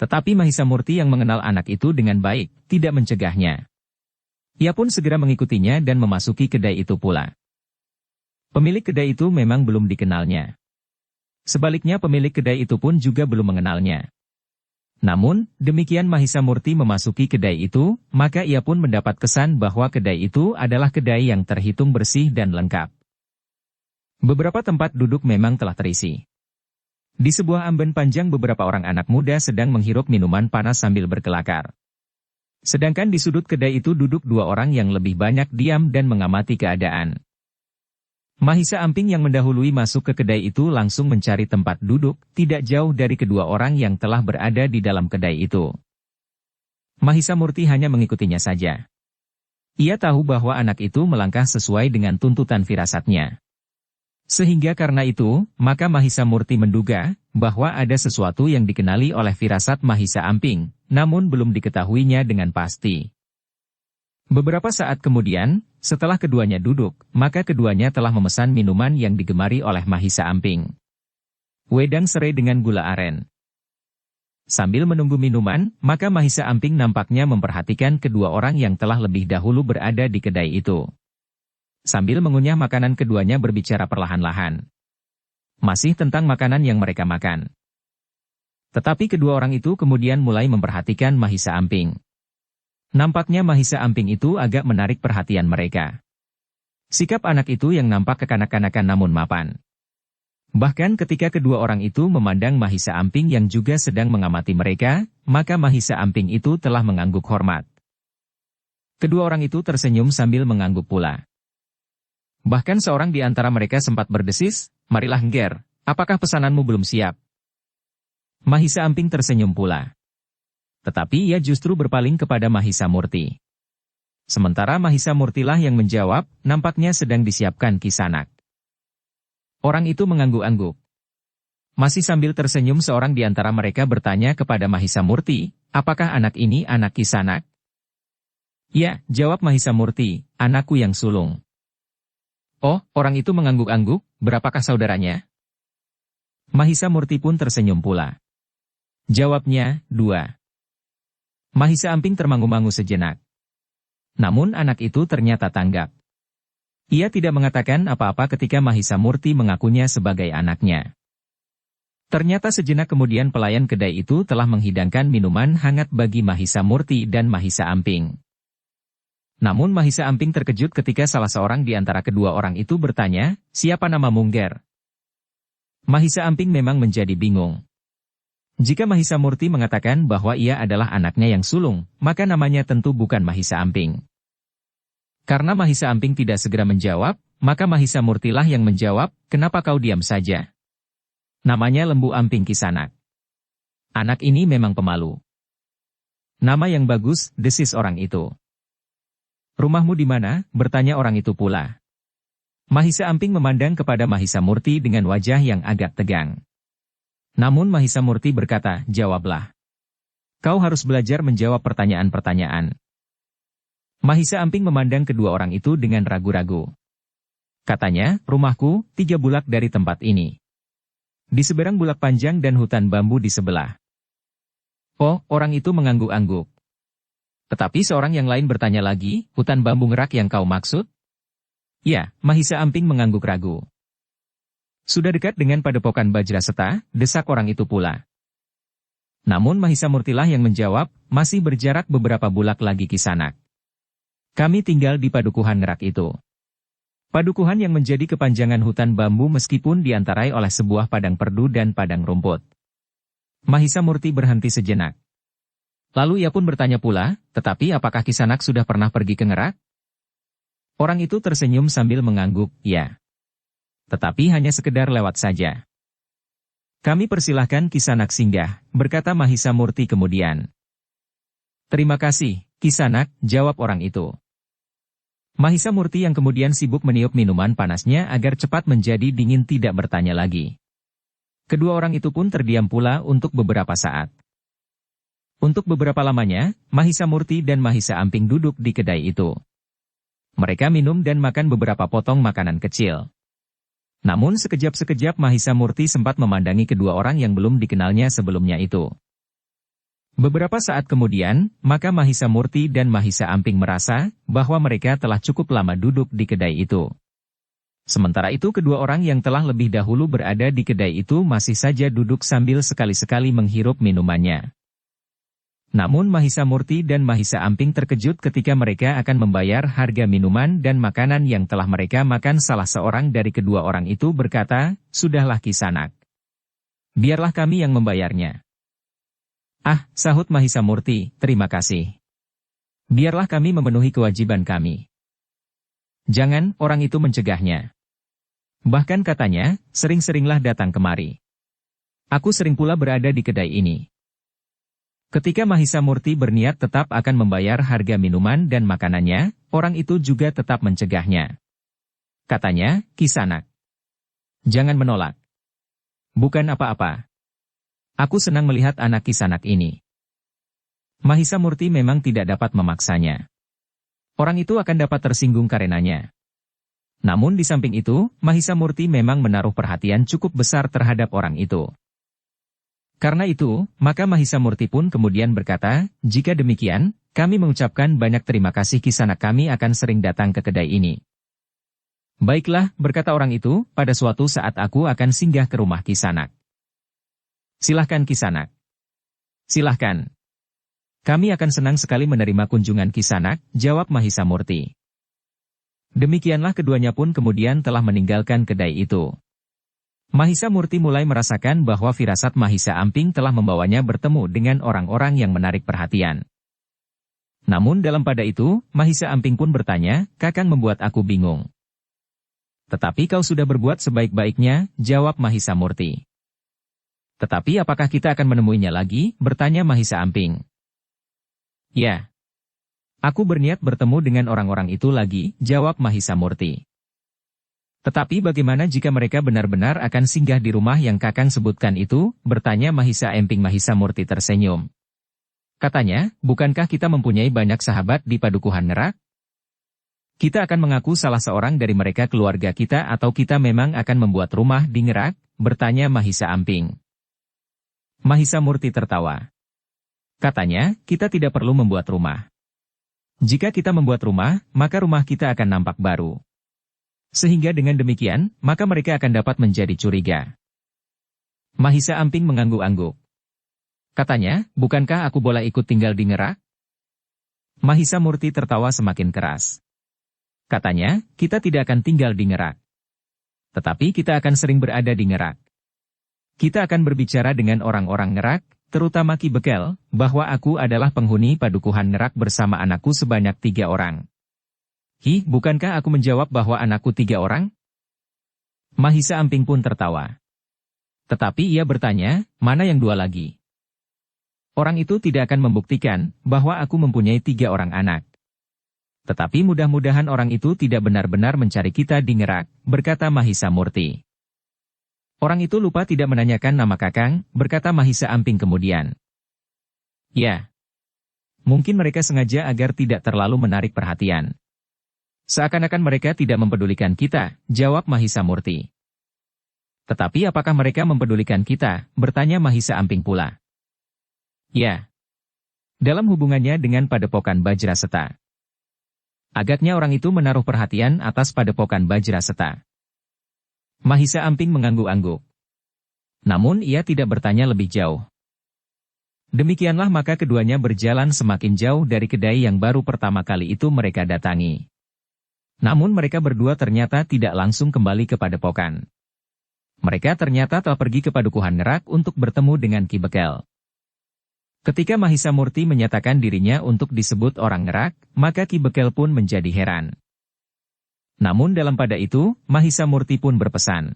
Tetapi Mahisa Murti yang mengenal anak itu dengan baik, tidak mencegahnya. Ia pun segera mengikutinya dan memasuki kedai itu pula. Pemilik kedai itu memang belum dikenalnya. Sebaliknya pemilik kedai itu pun juga belum mengenalnya. Namun, demikian Mahisa Murti memasuki kedai itu, maka ia pun mendapat kesan bahwa kedai itu adalah kedai yang terhitung bersih dan lengkap. Beberapa tempat duduk memang telah terisi. Di sebuah amben panjang beberapa orang anak muda sedang menghirup minuman panas sambil berkelakar. Sedangkan di sudut kedai itu duduk dua orang yang lebih banyak diam dan mengamati keadaan. Mahisa Amping yang mendahului masuk ke kedai itu langsung mencari tempat duduk, tidak jauh dari kedua orang yang telah berada di dalam kedai itu. Mahisa Murti hanya mengikutinya saja. Ia tahu bahwa anak itu melangkah sesuai dengan tuntutan firasatnya. Sehingga karena itu, maka Mahisa Murti menduga bahwa ada sesuatu yang dikenali oleh firasat Mahisa Amping, namun belum diketahuinya dengan pasti. Beberapa saat kemudian, setelah keduanya duduk, maka keduanya telah memesan minuman yang digemari oleh Mahisa Amping. Wedang serai dengan gula aren. Sambil menunggu minuman, maka Mahisa Amping nampaknya memperhatikan kedua orang yang telah lebih dahulu berada di kedai itu. Sambil mengunyah makanan keduanya berbicara perlahan-lahan. Masih tentang makanan yang mereka makan. Tetapi kedua orang itu kemudian mulai memperhatikan Mahisa Amping. Nampaknya Mahisa Amping itu agak menarik perhatian mereka. Sikap anak itu yang nampak kekanak-kanakan namun mapan. Bahkan ketika kedua orang itu memandang Mahisa Amping yang juga sedang mengamati mereka, maka Mahisa Amping itu telah mengangguk hormat. Kedua orang itu tersenyum sambil mengangguk pula. Bahkan seorang di antara mereka sempat berdesis, "Marilah Ngger, apakah pesananmu belum siap?" Mahisa Amping tersenyum pula. Tetapi ia justru berpaling kepada Mahisa Murti. Sementara Mahisa Murtilah yang menjawab, nampaknya sedang disiapkan Kisanak. Orang itu mengangguk-angguk. Masih sambil tersenyum seorang di antara mereka bertanya kepada Mahisa Murti, "Apakah anak ini anak Kisanak?" "Ya," jawab Mahisa Murti, "anakku yang sulung." "Oh," orang itu mengangguk-angguk, "berapakah saudaranya?" Mahisa Murti pun tersenyum pula. Jawabnya, 2. Mahisa Amping termangu-mangu sejenak. Namun anak itu ternyata tanggap. Ia tidak mengatakan apa-apa ketika Mahisa Murti mengakunya sebagai anaknya. Ternyata sejenak kemudian pelayan kedai itu telah menghidangkan minuman hangat bagi Mahisa Murti dan Mahisa Amping. Namun Mahisa Amping terkejut ketika salah seorang di antara kedua orang itu bertanya, "Siapa nama Ngger?" Mahisa Amping memang menjadi bingung. Jika Mahisa Murti mengatakan bahwa ia adalah anaknya yang sulung, maka namanya tentu bukan Mahisa Amping. Karena Mahisa Amping tidak segera menjawab, maka Mahisa Murtilah yang menjawab, "Kenapa kau diam saja? Namanya Lembu Amping Kisanak. Anak ini memang pemalu." "Nama yang bagus," desis orang itu. "Rumahmu di mana?" bertanya orang itu pula. Mahisa Amping memandang kepada Mahisa Murti dengan wajah yang agak tegang. Namun Mahisa Murti berkata, "Jawablah. Kau harus belajar menjawab pertanyaan-pertanyaan." Mahisa Amping memandang kedua orang itu dengan ragu-ragu. Katanya, "Rumahku 3 bulak dari tempat ini. Di seberang bulak panjang dan hutan bambu di sebelah." Oh, orang itu mengangguk-angguk. Tetapi seorang yang lain bertanya lagi, "Hutan bambu ngerak yang kau maksud?" "Ya," Mahisa Amping mengangguk ragu. "Sudah dekat dengan padepokan Bajraseta," desak orang itu pula. Namun Mahisa Murtilah yang menjawab, "Masih berjarak beberapa bulak lagi Kisanak. Kami tinggal di padukuhan Ngerak itu." Padukuhan yang menjadi kepanjangan hutan bambu meskipun diantarai oleh sebuah padang perdu dan padang rumput. Mahisa Murti berhenti sejenak. Lalu ia pun bertanya pula, "Tetapi apakah Kisanak sudah pernah pergi ke Ngerak?" Orang itu tersenyum sambil mengangguk, "Ya. Tetapi hanya sekedar lewat saja." "Kami persilahkan Kisanak singgah," berkata Mahisa Murti kemudian. "Terima kasih, Kisanak," jawab orang itu. Mahisa Murti yang kemudian sibuk meniup minuman panasnya agar cepat menjadi dingin tidak bertanya lagi. Kedua orang itu pun terdiam pula untuk beberapa saat. Untuk beberapa lamanya, Mahisa Murti dan Mahisa Amping duduk di kedai itu. Mereka minum dan makan beberapa potong makanan kecil. Namun sekejap-sekejap Mahisa Murti sempat memandangi kedua orang yang belum dikenalnya sebelumnya itu. Beberapa saat kemudian, maka Mahisa Murti dan Mahisa Amping merasa bahwa mereka telah cukup lama duduk di kedai itu. Sementara itu kedua orang yang telah lebih dahulu berada di kedai itu masih saja duduk sambil sekali-sekali menghirup minumannya. Namun Mahisa Murti dan Mahisa Amping terkejut ketika mereka akan membayar harga minuman dan makanan yang telah mereka makan. Salah seorang dari kedua orang itu berkata, "Sudahlah Kisanak. Biarlah kami yang membayarnya. Ah, sahut Mahisamurti, terima kasih. Biarlah kami memenuhi kewajiban kami. Jangan, orang itu mencegahnya. Bahkan katanya, sering-seringlah datang kemari. Aku sering pula berada di kedai ini. Ketika Mahisamurti berniat tetap akan membayar harga minuman dan makanannya, orang itu juga tetap mencegahnya. Katanya, Kisanak, jangan menolak. Bukan apa-apa. Aku senang melihat anak Kisanak ini. Mahisamurti memang tidak dapat memaksanya. Orang itu akan dapat tersinggung karenanya. Namun di samping itu, Mahisamurti memang menaruh perhatian cukup besar terhadap orang itu. Karena itu, maka Mahisamurti pun kemudian berkata, jika demikian, kami mengucapkan banyak terima kasih Kisanak, kami akan sering datang ke kedai ini. Baiklah, berkata orang itu, pada suatu saat aku akan singgah ke rumah Kisanak. Silahkan Kisanak. Silahkan. Kami akan senang sekali menerima kunjungan Kisanak, jawab Mahisamurti. Demikianlah keduanya pun kemudian telah meninggalkan kedai itu. Mahisamurti mulai merasakan bahwa firasat Mahisa Amping telah membawanya bertemu dengan orang-orang yang menarik perhatian. Namun dalam pada itu, Mahisa Amping pun bertanya, Kakang membuat aku bingung. Tetapi kau sudah berbuat sebaik-baiknya, jawab Mahisamurti. Tetapi apakah kita akan menemuinya lagi, bertanya Mahisa Amping. Ya. Aku berniat bertemu dengan orang-orang itu lagi, jawab Mahisamurti. Tetapi bagaimana jika mereka benar-benar akan singgah di rumah yang Kakang sebutkan itu, bertanya Mahisa Amping. Mahisamurti tersenyum. Katanya, bukankah kita mempunyai banyak sahabat di Padukuhan Nerak? Kita akan mengaku salah seorang dari mereka keluarga kita atau kita memang akan membuat rumah di Ngerak, bertanya Mahisa Amping. Mahisamurti tertawa. Katanya, kita tidak perlu membuat rumah. Jika kita membuat rumah, maka rumah kita akan nampak baru. Sehingga dengan demikian, maka mereka akan dapat menjadi curiga. Mahisa Amping mengangguk-angguk. Katanya, bukankah aku boleh ikut tinggal di Ngerak? Mahisamurti tertawa semakin keras. Katanya, kita tidak akan tinggal di Ngerak. Tetapi kita akan sering berada di Ngerak. Kita akan berbicara dengan orang-orang Ngerak, terutama Ki Bekel, bahwa aku adalah penghuni Padukuhan Ngerak bersama anakku sebanyak 3 orang. Hi, bukankah aku menjawab bahwa anakku 3 orang? Mahisa Amping pun tertawa. Tetapi ia bertanya, mana yang 2 lagi? Orang itu tidak akan membuktikan bahwa aku mempunyai 3 orang anak. Tetapi mudah-mudahan orang itu tidak benar-benar mencari kita di Ngerak, berkata Mahisamurti. Orang itu lupa tidak menanyakan nama Kakang, berkata Mahisa Amping kemudian. Ya. Mungkin mereka sengaja agar tidak terlalu menarik perhatian. Seakan-akan mereka tidak mempedulikan kita, jawab Mahisamurti. Tetapi apakah mereka mempedulikan kita, bertanya Mahisa Amping pula. Ya. Dalam hubungannya dengan Padepokan Bajraseta. Agaknya orang itu menaruh perhatian atas Padepokan Bajraseta. Mahisa Amping mengangguk-angguk. Namun ia tidak bertanya lebih jauh. Demikianlah maka keduanya berjalan semakin jauh dari kedai yang baru pertama kali itu mereka datangi. Namun mereka berdua ternyata tidak langsung kembali ke Padepokan. Mereka ternyata telah pergi ke Padukuhan Ngerak untuk bertemu dengan Ki Bekel. Ketika Mahisamurti menyatakan dirinya untuk disebut orang Ngerak, maka Ki Bekel pun menjadi heran. Namun dalam pada itu, Mahisamurti pun berpesan.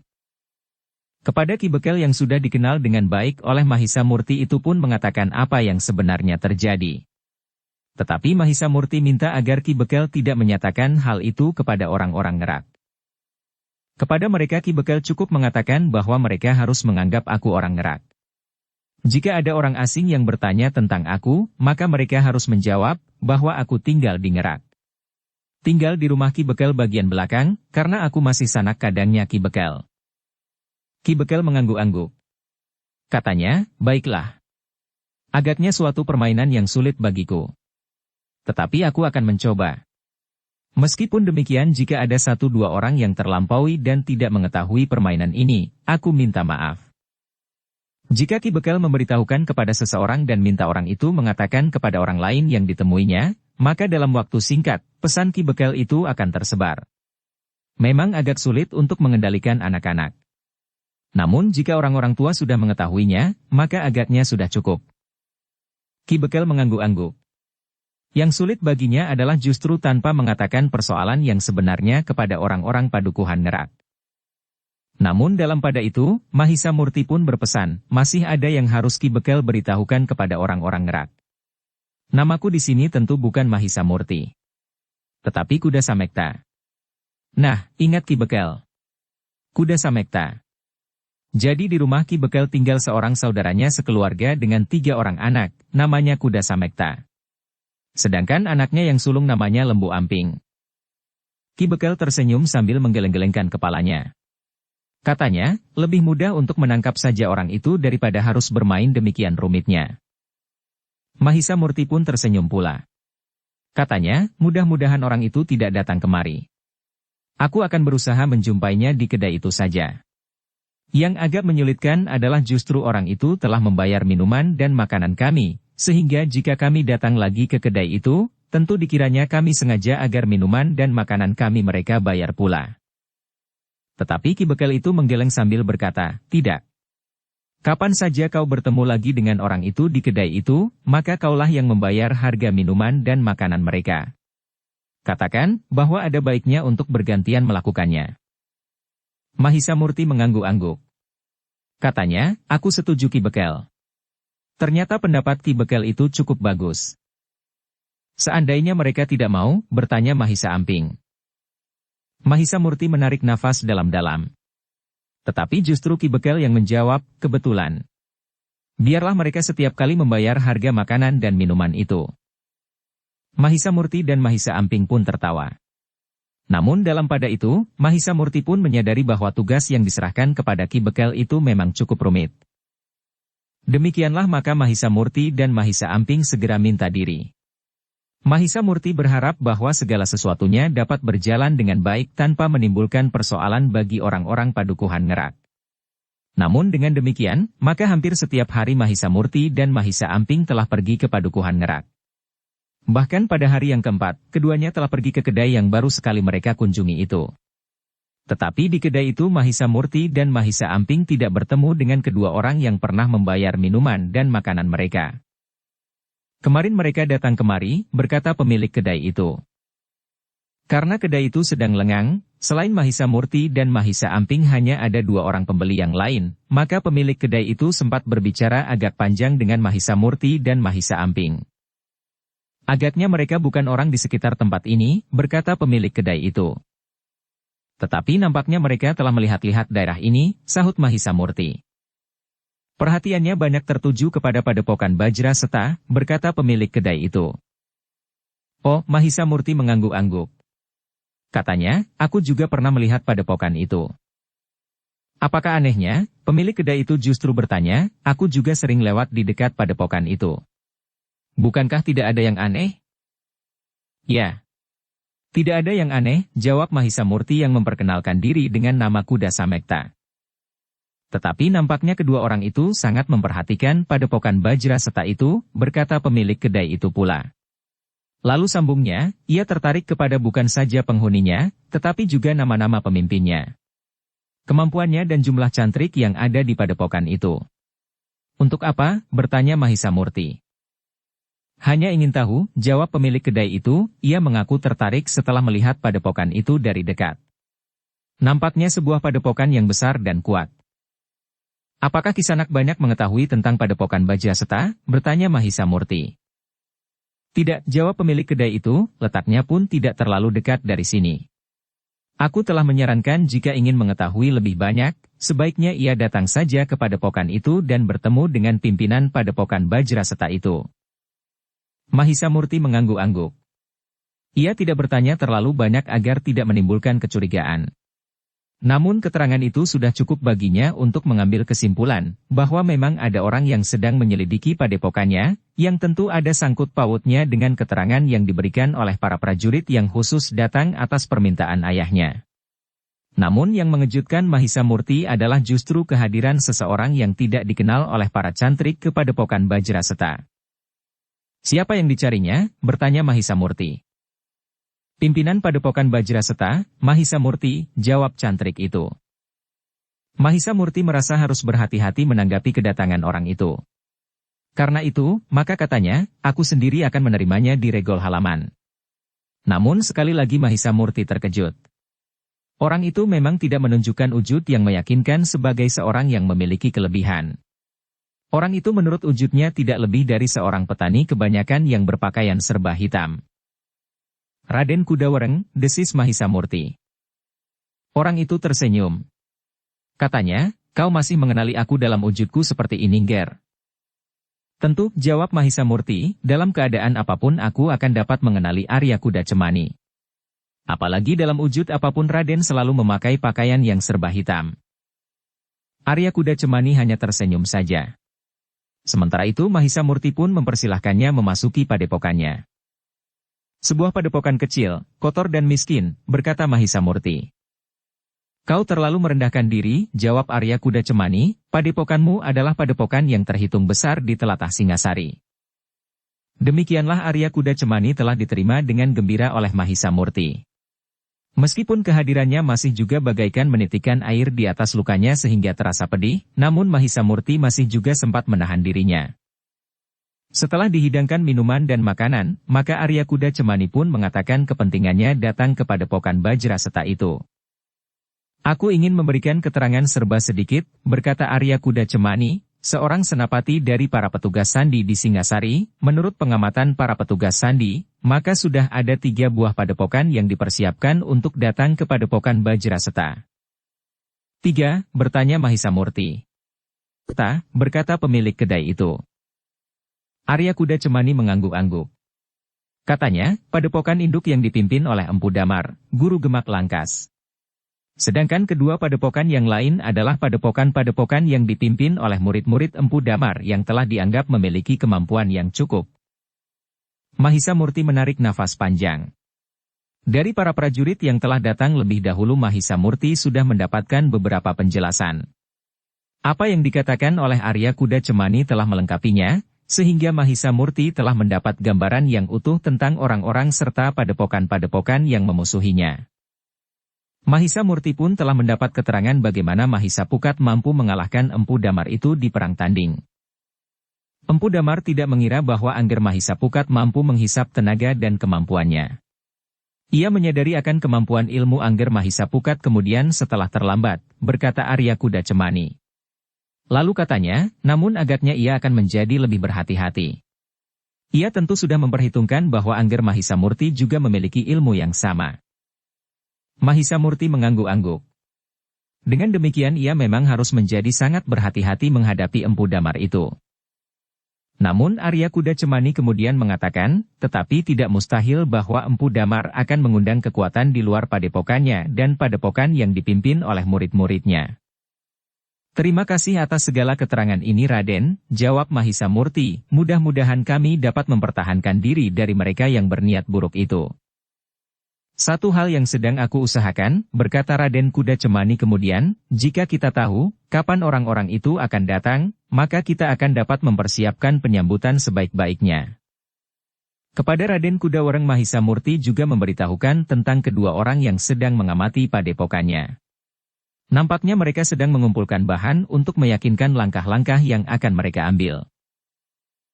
Kepada Ki Bekel yang sudah dikenal dengan baik oleh Mahisamurti itu pun mengatakan apa yang sebenarnya terjadi. Tetapi Mahisamurti minta agar Ki Bekel tidak menyatakan hal itu kepada orang-orang Ngerak. Kepada mereka Ki Bekel cukup mengatakan bahwa mereka harus menganggap aku orang Ngerak. Jika ada orang asing yang bertanya tentang aku, maka mereka harus menjawab bahwa aku tinggal di Ngerak. Tinggal di rumah Ki Bekel bagian belakang, karena aku masih sanak kadangnya Ki Bekel. Ki Bekel mengangguk-angguk. Katanya, baiklah. Agaknya suatu permainan yang sulit bagiku. Tetapi aku akan mencoba. Meskipun demikian jika ada 1-2 orang yang terlampaui dan tidak mengetahui permainan ini, aku minta maaf. Jika Ki Bekel memberitahukan kepada seseorang dan minta orang itu mengatakan kepada orang lain yang ditemuinya, maka dalam waktu singkat, pesan Ki Bekel itu akan tersebar. Memang agak sulit untuk mengendalikan anak-anak. Namun jika orang-orang tua sudah mengetahuinya, maka agaknya sudah cukup. Ki Bekel mengangguk-angguk. Yang sulit baginya adalah justru tanpa mengatakan persoalan yang sebenarnya kepada orang-orang padukuhan Ngerak. Namun dalam pada itu, Mahisa Murti pun berpesan, masih ada yang harus Ki Bekel beritahukan kepada orang-orang Ngerak. Namaku di sini tentu bukan Mahisa Murti, tetapi Kuda Samekta. Nah, ingat Ki Bekel. Kuda Samekta. Jadi di rumah Ki Bekel tinggal seorang saudaranya sekeluarga dengan 3 orang anak, namanya Kuda Samekta. Sedangkan anaknya yang sulung namanya Lembu Amping. Ki Bekel tersenyum sambil menggeleng-gelengkan kepalanya. Katanya, lebih mudah untuk menangkap saja orang itu daripada harus bermain demikian rumitnya. Mahisa Murti pun tersenyum pula. Katanya, mudah-mudahan orang itu tidak datang kemari. Aku akan berusaha menjumpainya di kedai itu saja. Yang agak menyulitkan adalah justru orang itu telah membayar minuman dan makanan kami, sehingga jika kami datang lagi ke kedai itu, tentu dikiranya kami sengaja agar minuman dan makanan kami mereka bayar pula. Tetapi Ki Bekel itu menggeleng sambil berkata, tidak. Kapan saja kau bertemu lagi dengan orang itu di kedai itu, maka kaulah yang membayar harga minuman dan makanan mereka. Katakan bahwa ada baiknya untuk bergantian melakukannya. Mahisa Murti mengangguk-angguk. Katanya, aku setuju Ki Bekel. Ternyata pendapat Ki Bekel itu cukup bagus. Seandainya mereka tidak mau, bertanya Mahisa Amping. Mahisa Murti menarik nafas dalam-dalam. Tetapi justru Ki Bekel yang menjawab, kebetulan. Biarlah mereka setiap kali membayar harga makanan dan minuman itu. Mahisa Murti dan Mahisa Amping pun tertawa. Namun dalam pada itu, Mahisa Murti pun menyadari bahwa tugas yang diserahkan kepada Ki Bekel itu memang cukup rumit. Demikianlah maka Mahisa Murti dan Mahisa Amping segera minta diri. Mahisa Murti berharap bahwa segala sesuatunya dapat berjalan dengan baik tanpa menimbulkan persoalan bagi orang-orang padukuhan Ngerak. Namun dengan demikian, maka hampir setiap hari Mahisa Murti dan Mahisa Amping telah pergi ke padukuhan Ngerak. Bahkan pada hari yang keempat, keduanya telah pergi ke kedai yang baru sekali mereka kunjungi itu. Tetapi di kedai itu Mahisa Murti dan Mahisa Amping tidak bertemu dengan kedua orang yang pernah membayar minuman dan makanan mereka. Kemarin mereka datang kemari, berkata pemilik kedai itu. Karena kedai itu sedang lengang, selain Mahisa Murti dan Mahisa Amping hanya ada 2 orang pembeli yang lain, maka pemilik kedai itu sempat berbicara agak panjang dengan Mahisa Murti dan Mahisa Amping. Agaknya mereka bukan orang di sekitar tempat ini, berkata pemilik kedai itu. Tetapi nampaknya mereka telah melihat-lihat daerah ini, sahut Mahisa Murti. Perhatiannya banyak tertuju kepada padepokan Bajra Seta, berkata pemilik kedai itu. Oh, Mahisa Murti mengangguk-angguk. Katanya, aku juga pernah melihat padepokan itu. Apakah anehnya, pemilik kedai itu justru bertanya, aku juga sering lewat di dekat padepokan itu. Bukankah tidak ada yang aneh? Ya. Tidak ada yang aneh, jawab Mahisa Murti yang memperkenalkan diri dengan nama Kuda Samekta. Tetapi nampaknya kedua orang itu sangat memperhatikan padepokan Bajra Seta itu, berkata pemilik kedai itu pula. Lalu sambungnya, ia tertarik kepada bukan saja penghuninya, tetapi juga nama-nama pemimpinnya. Kemampuannya dan jumlah cantrik yang ada di padepokan itu. Untuk apa? Bertanya Mahisa Murti. Hanya ingin tahu, jawab pemilik kedai itu, ia mengaku tertarik setelah melihat padepokan itu dari dekat. Nampaknya sebuah padepokan yang besar dan kuat. Apakah Kisanak banyak mengetahui tentang padepokan Bajra Seta? Bertanya Mahisa Murti. Tidak, jawab pemilik kedai itu, letaknya pun tidak terlalu dekat dari sini. Aku telah menyarankan jika ingin mengetahui lebih banyak, sebaiknya ia datang saja ke padepokan itu dan bertemu dengan pimpinan padepokan Bajra Seta itu. Mahisa Murti mengangguk-angguk. Ia tidak bertanya terlalu banyak agar tidak menimbulkan kecurigaan. Namun keterangan itu sudah cukup baginya untuk mengambil kesimpulan, bahwa memang ada orang yang sedang menyelidiki padepokannya, yang tentu ada sangkut pautnya dengan keterangan yang diberikan oleh para prajurit yang khusus datang atas permintaan ayahnya. Namun yang mengejutkan Mahisa Murti adalah justru kehadiran seseorang yang tidak dikenal oleh para cantrik ke padepokan Bajra Seta. Siapa yang dicarinya? Bertanya Mahisa Murti. Pimpinan padepokan Bajra Seta, Mahisa Murti, jawab cantrik itu. Mahisa Murti merasa harus berhati-hati menanggapi kedatangan orang itu. Karena itu, maka katanya, aku sendiri akan menerimanya di regol halaman. Namun sekali lagi Mahisa Murti terkejut. Orang itu memang tidak menunjukkan wujud yang meyakinkan sebagai seorang yang memiliki kelebihan. Orang itu menurut wujudnya tidak lebih dari seorang petani kebanyakan yang berpakaian serba hitam. Raden Kudawereng, desis Mahisa Murti. Orang itu tersenyum. Katanya, kau masih mengenali aku dalam wujudku seperti ini, Ger? Tentu, jawab Mahisa Murti, dalam keadaan apapun aku akan dapat mengenali Arya Kuda Cemani. Apalagi dalam wujud apapun Raden selalu memakai pakaian yang serba hitam. Arya Kuda Cemani hanya tersenyum saja. Sementara itu Mahisa Murti pun mempersilahkannya memasuki padepokannya. Sebuah padepokan kecil, kotor dan miskin, berkata Mahisa Murti. Kau terlalu merendahkan diri, jawab Arya Kuda Cemani, padepokanmu adalah padepokan yang terhitung besar di telatah Singasari. Demikianlah Arya Kuda Cemani telah diterima dengan gembira oleh Mahisa Murti. Meskipun kehadirannya masih juga bagaikan menitikan air di atas lukanya sehingga terasa pedih, namun Mahisa Murti masih juga sempat menahan dirinya. Setelah dihidangkan minuman dan makanan, maka Arya Kuda Cemani pun mengatakan kepentingannya datang ke padepokan Bajraseta itu. Aku ingin memberikan keterangan serba sedikit, berkata Arya Kuda Cemani, seorang senapati dari para petugas sandi di Singasari. Menurut pengamatan para petugas sandi, maka sudah ada 3 buah padepokan yang dipersiapkan untuk datang ke padepokan Bajraseta. 3, bertanya Mahisa Murti. Berkata pemilik kedai itu. Arya Kuda Cemani mengangguk-angguk. Katanya, padepokan induk yang dipimpin oleh Empu Damar, guru gemak Langkas. Sedangkan kedua padepokan yang lain adalah padepokan-padepokan yang dipimpin oleh murid-murid Empu Damar yang telah dianggap memiliki kemampuan yang cukup. Mahisa Murti menarik nafas panjang. Dari para prajurit yang telah datang lebih dahulu Mahisa Murti sudah mendapatkan beberapa penjelasan. Apa yang dikatakan oleh Arya Kuda Cemani telah melengkapinya, sehingga Mahisa Murti telah mendapat gambaran yang utuh tentang orang-orang serta padepokan-padepokan yang memusuhinya. Mahisa Murti pun telah mendapat keterangan bagaimana Mahisa Pukat mampu mengalahkan Empu Damar itu di perang tanding. Empu Damar tidak mengira bahwa Angger Mahisa Pukat mampu menghisap tenaga dan kemampuannya. Ia menyadari akan kemampuan ilmu Angger Mahisa Pukat kemudian setelah terlambat, berkata Arya Kuda Cemani. Lalu katanya, namun agaknya ia akan menjadi lebih berhati-hati. Ia tentu sudah memperhitungkan bahwa Angger Mahisa Murti juga memiliki ilmu yang sama. Mahisa Murti mengangguk-angguk. Dengan demikian ia memang harus menjadi sangat berhati-hati menghadapi Empu Damar itu. Namun Arya Kuda Cemani kemudian mengatakan, tetapi tidak mustahil bahwa Empu Damar akan mengundang kekuatan di luar padepokannya dan padepokan yang dipimpin oleh murid-muridnya. Terima kasih atas segala keterangan ini Raden, jawab Mahisa Murti, mudah-mudahan kami dapat mempertahankan diri dari mereka yang berniat buruk itu. Satu hal yang sedang aku usahakan, berkata Raden Kuda Cemani kemudian, jika kita tahu, kapan orang-orang itu akan datang, maka kita akan dapat mempersiapkan penyambutan sebaik-baiknya. Kepada Raden Kudawereng Mahisa Murti juga memberitahukan tentang kedua orang yang sedang mengamati padepokannya. Nampaknya mereka sedang mengumpulkan bahan untuk meyakinkan langkah-langkah yang akan mereka ambil.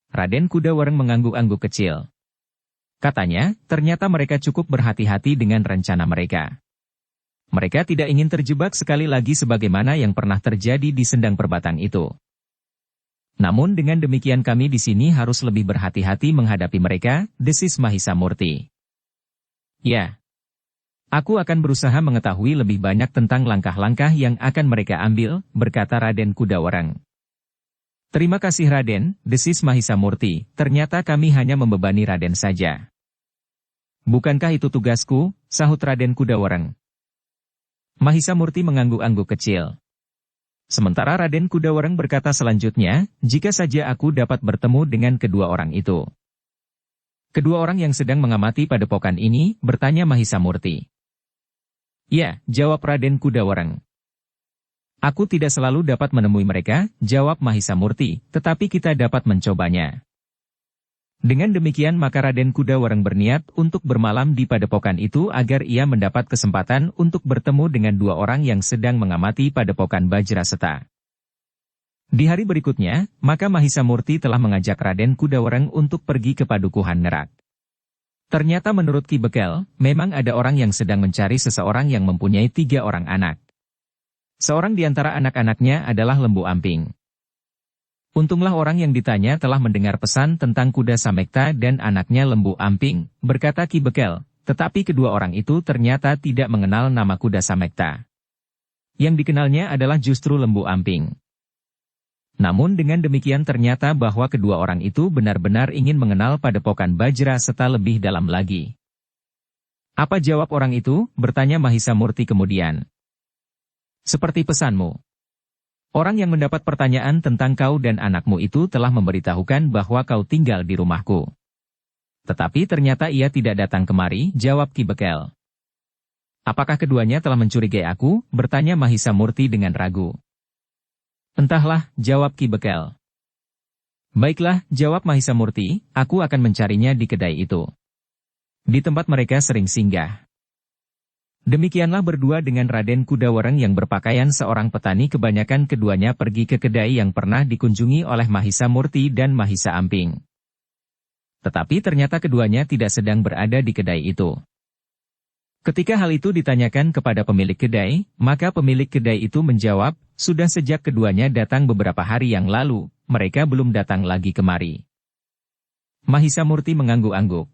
Raden Kudawereng mengangguk-angguk kecil. Katanya, ternyata mereka cukup berhati-hati dengan rencana mereka. Mereka tidak ingin terjebak sekali lagi sebagaimana yang pernah terjadi di Sendang Perbatang itu. Namun dengan demikian kami di sini harus lebih berhati-hati menghadapi mereka, desis Mahisa Murti. Ya. Aku akan berusaha mengetahui lebih banyak tentang langkah-langkah yang akan mereka ambil, berkata Raden Kudawereng. Terima kasih Raden, desis Mahisa Murti, ternyata kami hanya membebani Raden saja. Bukankah itu tugasku, sahut Raden Kudawereng. Mahisa Murti mengangguk-angguk kecil. Sementara Raden Kudawereng berkata selanjutnya, jika saja aku dapat bertemu dengan kedua orang itu. Kedua orang yang sedang mengamati padepokan ini, bertanya Mahisa Murti. Ya, jawab Raden Kudawereng. Aku tidak selalu dapat menemui mereka, jawab Mahisa Murti, tetapi kita dapat mencobanya. Dengan demikian maka Raden Kudawareng berniat untuk bermalam di padepokan itu agar ia mendapat kesempatan untuk bertemu dengan dua orang yang sedang mengamati padepokan Bajraseta. Di hari berikutnya, maka Mahisa Murti telah mengajak Raden Kudawareng untuk pergi ke Padukuhan Nerak. Ternyata menurut Ki Bekel, memang ada orang yang sedang mencari seseorang yang mempunyai 3 orang anak. Seorang di antara anak-anaknya adalah Lembu Amping. Untunglah orang yang ditanya telah mendengar pesan tentang kuda Samekta dan anaknya Lembu Amping, berkata Ki Bekel, tetapi kedua orang itu ternyata tidak mengenal nama kuda Samekta. Yang dikenalnya adalah justru Lembu Amping. Namun dengan demikian ternyata bahwa kedua orang itu benar-benar ingin mengenal padepokan Bajraseta lebih dalam lagi. Apa jawab orang itu? Bertanya Mahisa Murti kemudian. Seperti pesanmu. Orang yang mendapat pertanyaan tentang kau dan anakmu itu telah memberitahukan bahwa kau tinggal di rumahku. Tetapi ternyata ia tidak datang kemari, jawab Ki Bekel. Apakah keduanya telah mencurigai aku? Bertanya Mahisa Murti dengan ragu. Entahlah, jawab Ki Bekel. Baiklah, jawab Mahisa Murti, aku akan mencarinya di kedai itu. Di tempat mereka sering singgah. Demikianlah berdua dengan Raden Kudawareng yang berpakaian seorang petani kebanyakan keduanya pergi ke kedai yang pernah dikunjungi oleh Mahisa Murti dan Mahisa Amping. Tetapi ternyata keduanya tidak sedang berada di kedai itu. Ketika hal itu ditanyakan kepada pemilik kedai, maka pemilik kedai itu menjawab, sudah sejak keduanya datang beberapa hari yang lalu, mereka belum datang lagi kemari. Mahisa Murti mengangguk-angguk.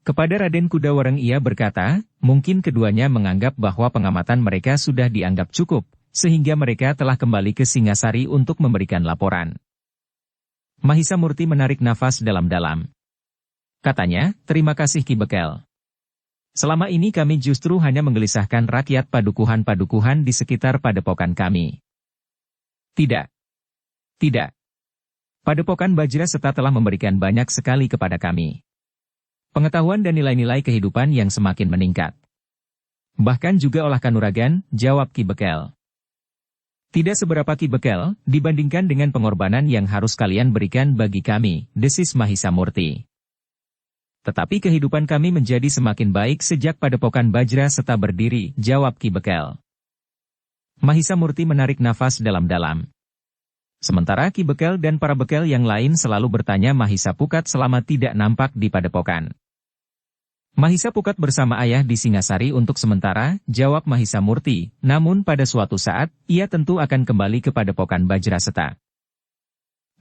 Kepada Raden Kudawareng ia berkata, mungkin keduanya menganggap bahwa pengamatan mereka sudah dianggap cukup, sehingga mereka telah kembali ke Singasari untuk memberikan laporan. Mahisa Murti menarik nafas dalam-dalam. Katanya, terima kasih Ki Bekel. Selama ini kami justru hanya menggelisahkan rakyat padukuhan-padukuhan di sekitar padepokan kami. Tidak. Tidak. Padepokan Bajraseta telah memberikan banyak sekali kepada kami. Pengetahuan dan nilai-nilai kehidupan yang semakin meningkat. Bahkan juga olah kanuragan, jawab Ki Bekel. Tidak seberapa Ki Bekel, dibandingkan dengan pengorbanan yang harus kalian berikan bagi kami, desis Mahisa Murti. Tetapi kehidupan kami menjadi semakin baik sejak padepokan Bajraseta berdiri, jawab Ki Bekel. Mahisa Murti menarik nafas dalam-dalam. Sementara Ki Bekel dan para bekel yang lain selalu bertanya Mahisa Pukat selama tidak nampak di padepokan. Mahisa Pukat bersama ayah di Singasari untuk sementara, jawab Mahisa Murti, namun pada suatu saat, ia tentu akan kembali ke padepokan Bajraseta.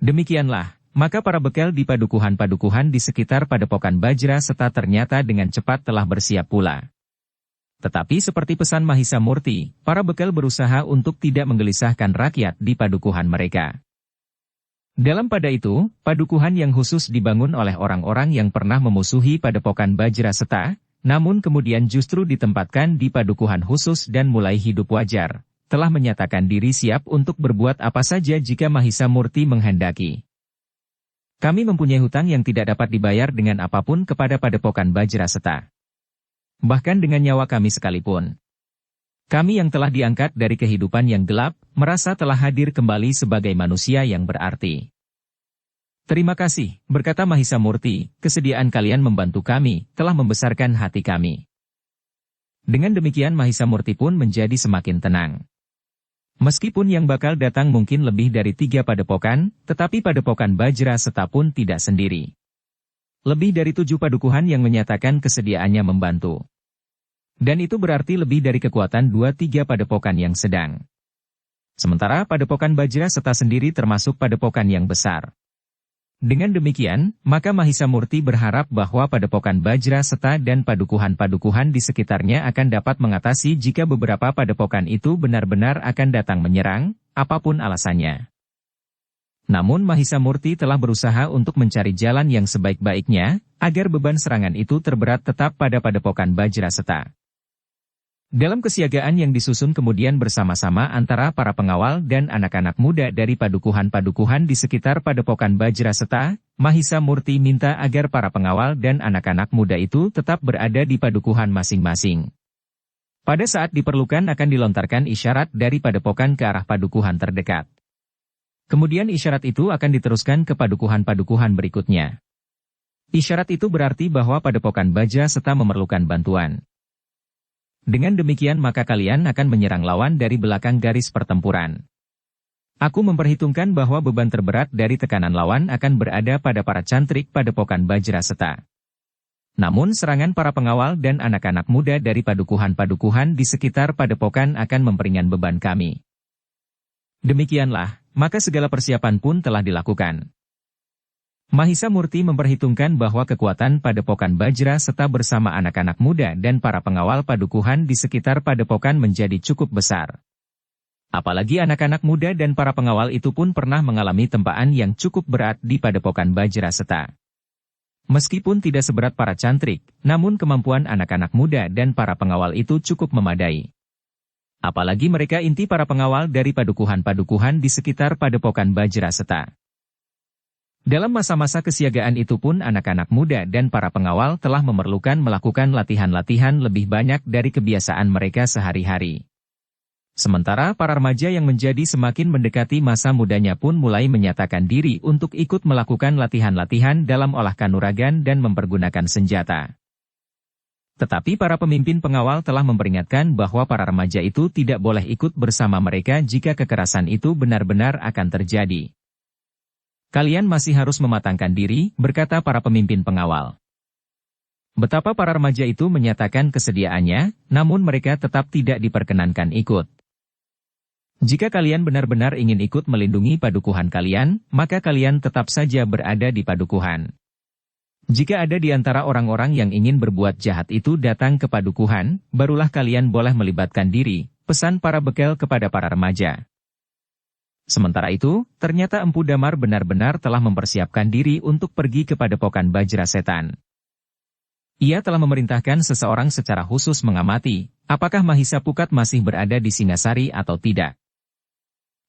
Demikianlah, maka para bekel di padukuhan-padukuhan di sekitar padepokan Bajraseta ternyata dengan cepat telah bersiap pula. Tetapi seperti pesan Mahisa Murti, para bekel berusaha untuk tidak menggelisahkan rakyat di padukuhan mereka. Dalam pada itu, padukuhan yang khusus dibangun oleh orang-orang yang pernah memusuhi padepokan Bajraseta, namun kemudian justru ditempatkan di padukuhan khusus dan mulai hidup wajar, telah menyatakan diri siap untuk berbuat apa saja jika Mahisa Murti menghendaki. Kami mempunyai hutang yang tidak dapat dibayar dengan apapun kepada padepokan Bajraseta. Bahkan dengan nyawa kami sekalipun. Kami yang telah diangkat dari kehidupan yang gelap, merasa telah hadir kembali sebagai manusia yang berarti. Terima kasih, berkata Mahisa Murti, kesediaan kalian membantu kami, telah membesarkan hati kami. Dengan demikian Mahisa Murti pun menjadi semakin tenang. Meskipun yang bakal datang mungkin lebih dari 3 padepokan, tetapi padepokan Bajraseta pun tidak sendiri. Lebih dari 7 padukuhan yang menyatakan kesediaannya membantu. Dan itu berarti lebih dari kekuatan 2-3 padepokan yang sedang. Sementara padepokan Bajraseta sendiri termasuk padepokan yang besar. Dengan demikian, maka Mahisa Murti berharap bahwa padepokan Bajraseta dan padukuhan-padukuhan di sekitarnya akan dapat mengatasi jika beberapa padepokan itu benar-benar akan datang menyerang, apapun alasannya. Namun Mahisa Murti telah berusaha untuk mencari jalan yang sebaik-baiknya, agar beban serangan itu terberat tetap pada padepokan Bajraseta. Dalam kesiagaan yang disusun kemudian bersama-sama antara para pengawal dan anak-anak muda dari padukuhan-padukuhan di sekitar padepokan Bajraseta, Mahisa Murti minta agar para pengawal dan anak-anak muda itu tetap berada di padukuhan masing-masing. Pada saat diperlukan akan dilontarkan isyarat dari padepokan ke arah padukuhan terdekat. Kemudian isyarat itu akan diteruskan ke padukuhan-padukuhan berikutnya. Isyarat itu berarti bahwa Padepokan Bajra Seta memerlukan bantuan. Dengan demikian maka kalian akan menyerang lawan dari belakang garis pertempuran. Aku memperhitungkan bahwa beban terberat dari tekanan lawan akan berada pada para cantrik Padepokan Bajra Seta. Namun serangan para pengawal dan anak-anak muda dari padukuhan-padukuhan di sekitar Padepokan akan memperingan beban kami. Demikianlah, maka segala persiapan pun telah dilakukan. Mahisa Murti memperhitungkan bahwa kekuatan Padepokan Bajra Seta bersama anak-anak muda dan para pengawal padukuhan di sekitar Padepokan menjadi cukup besar. Apalagi anak-anak muda dan para pengawal itu pun pernah mengalami tempaan yang cukup berat di Padepokan Bajra Seta. Meskipun tidak seberat para cantrik, namun kemampuan anak-anak muda dan para pengawal itu cukup memadai. Apalagi mereka inti para pengawal dari padukuhan-padukuhan di sekitar Padepokan Bajra Seta. Dalam masa-masa kesiagaan itu pun anak-anak muda dan para pengawal telah memerlukan melakukan latihan-latihan lebih banyak dari kebiasaan mereka sehari-hari. Sementara para remaja yang menjadi semakin mendekati masa mudanya pun mulai menyatakan diri untuk ikut melakukan latihan-latihan dalam olah kanuragan dan mempergunakan senjata. Tetapi para pemimpin pengawal telah memperingatkan bahwa para remaja itu tidak boleh ikut bersama mereka jika kekerasan itu benar-benar akan terjadi. Kalian masih harus mematangkan diri, berkata para pemimpin pengawal. Betapa para remaja itu menyatakan kesediaannya, namun mereka tetap tidak diperkenankan ikut. Jika kalian benar-benar ingin ikut melindungi padukuhan kalian, maka kalian tetap saja berada di padukuhan. Jika ada di antara orang-orang yang ingin berbuat jahat itu datang ke padukuhan, barulah kalian boleh melibatkan diri, pesan para bekel kepada para remaja. Sementara itu, ternyata Empu Damar benar-benar telah mempersiapkan diri untuk pergi ke Padepokan Bajra Setan. Ia telah memerintahkan seseorang secara khusus mengamati, apakah Mahisa Pukat masih berada di Singasari atau tidak.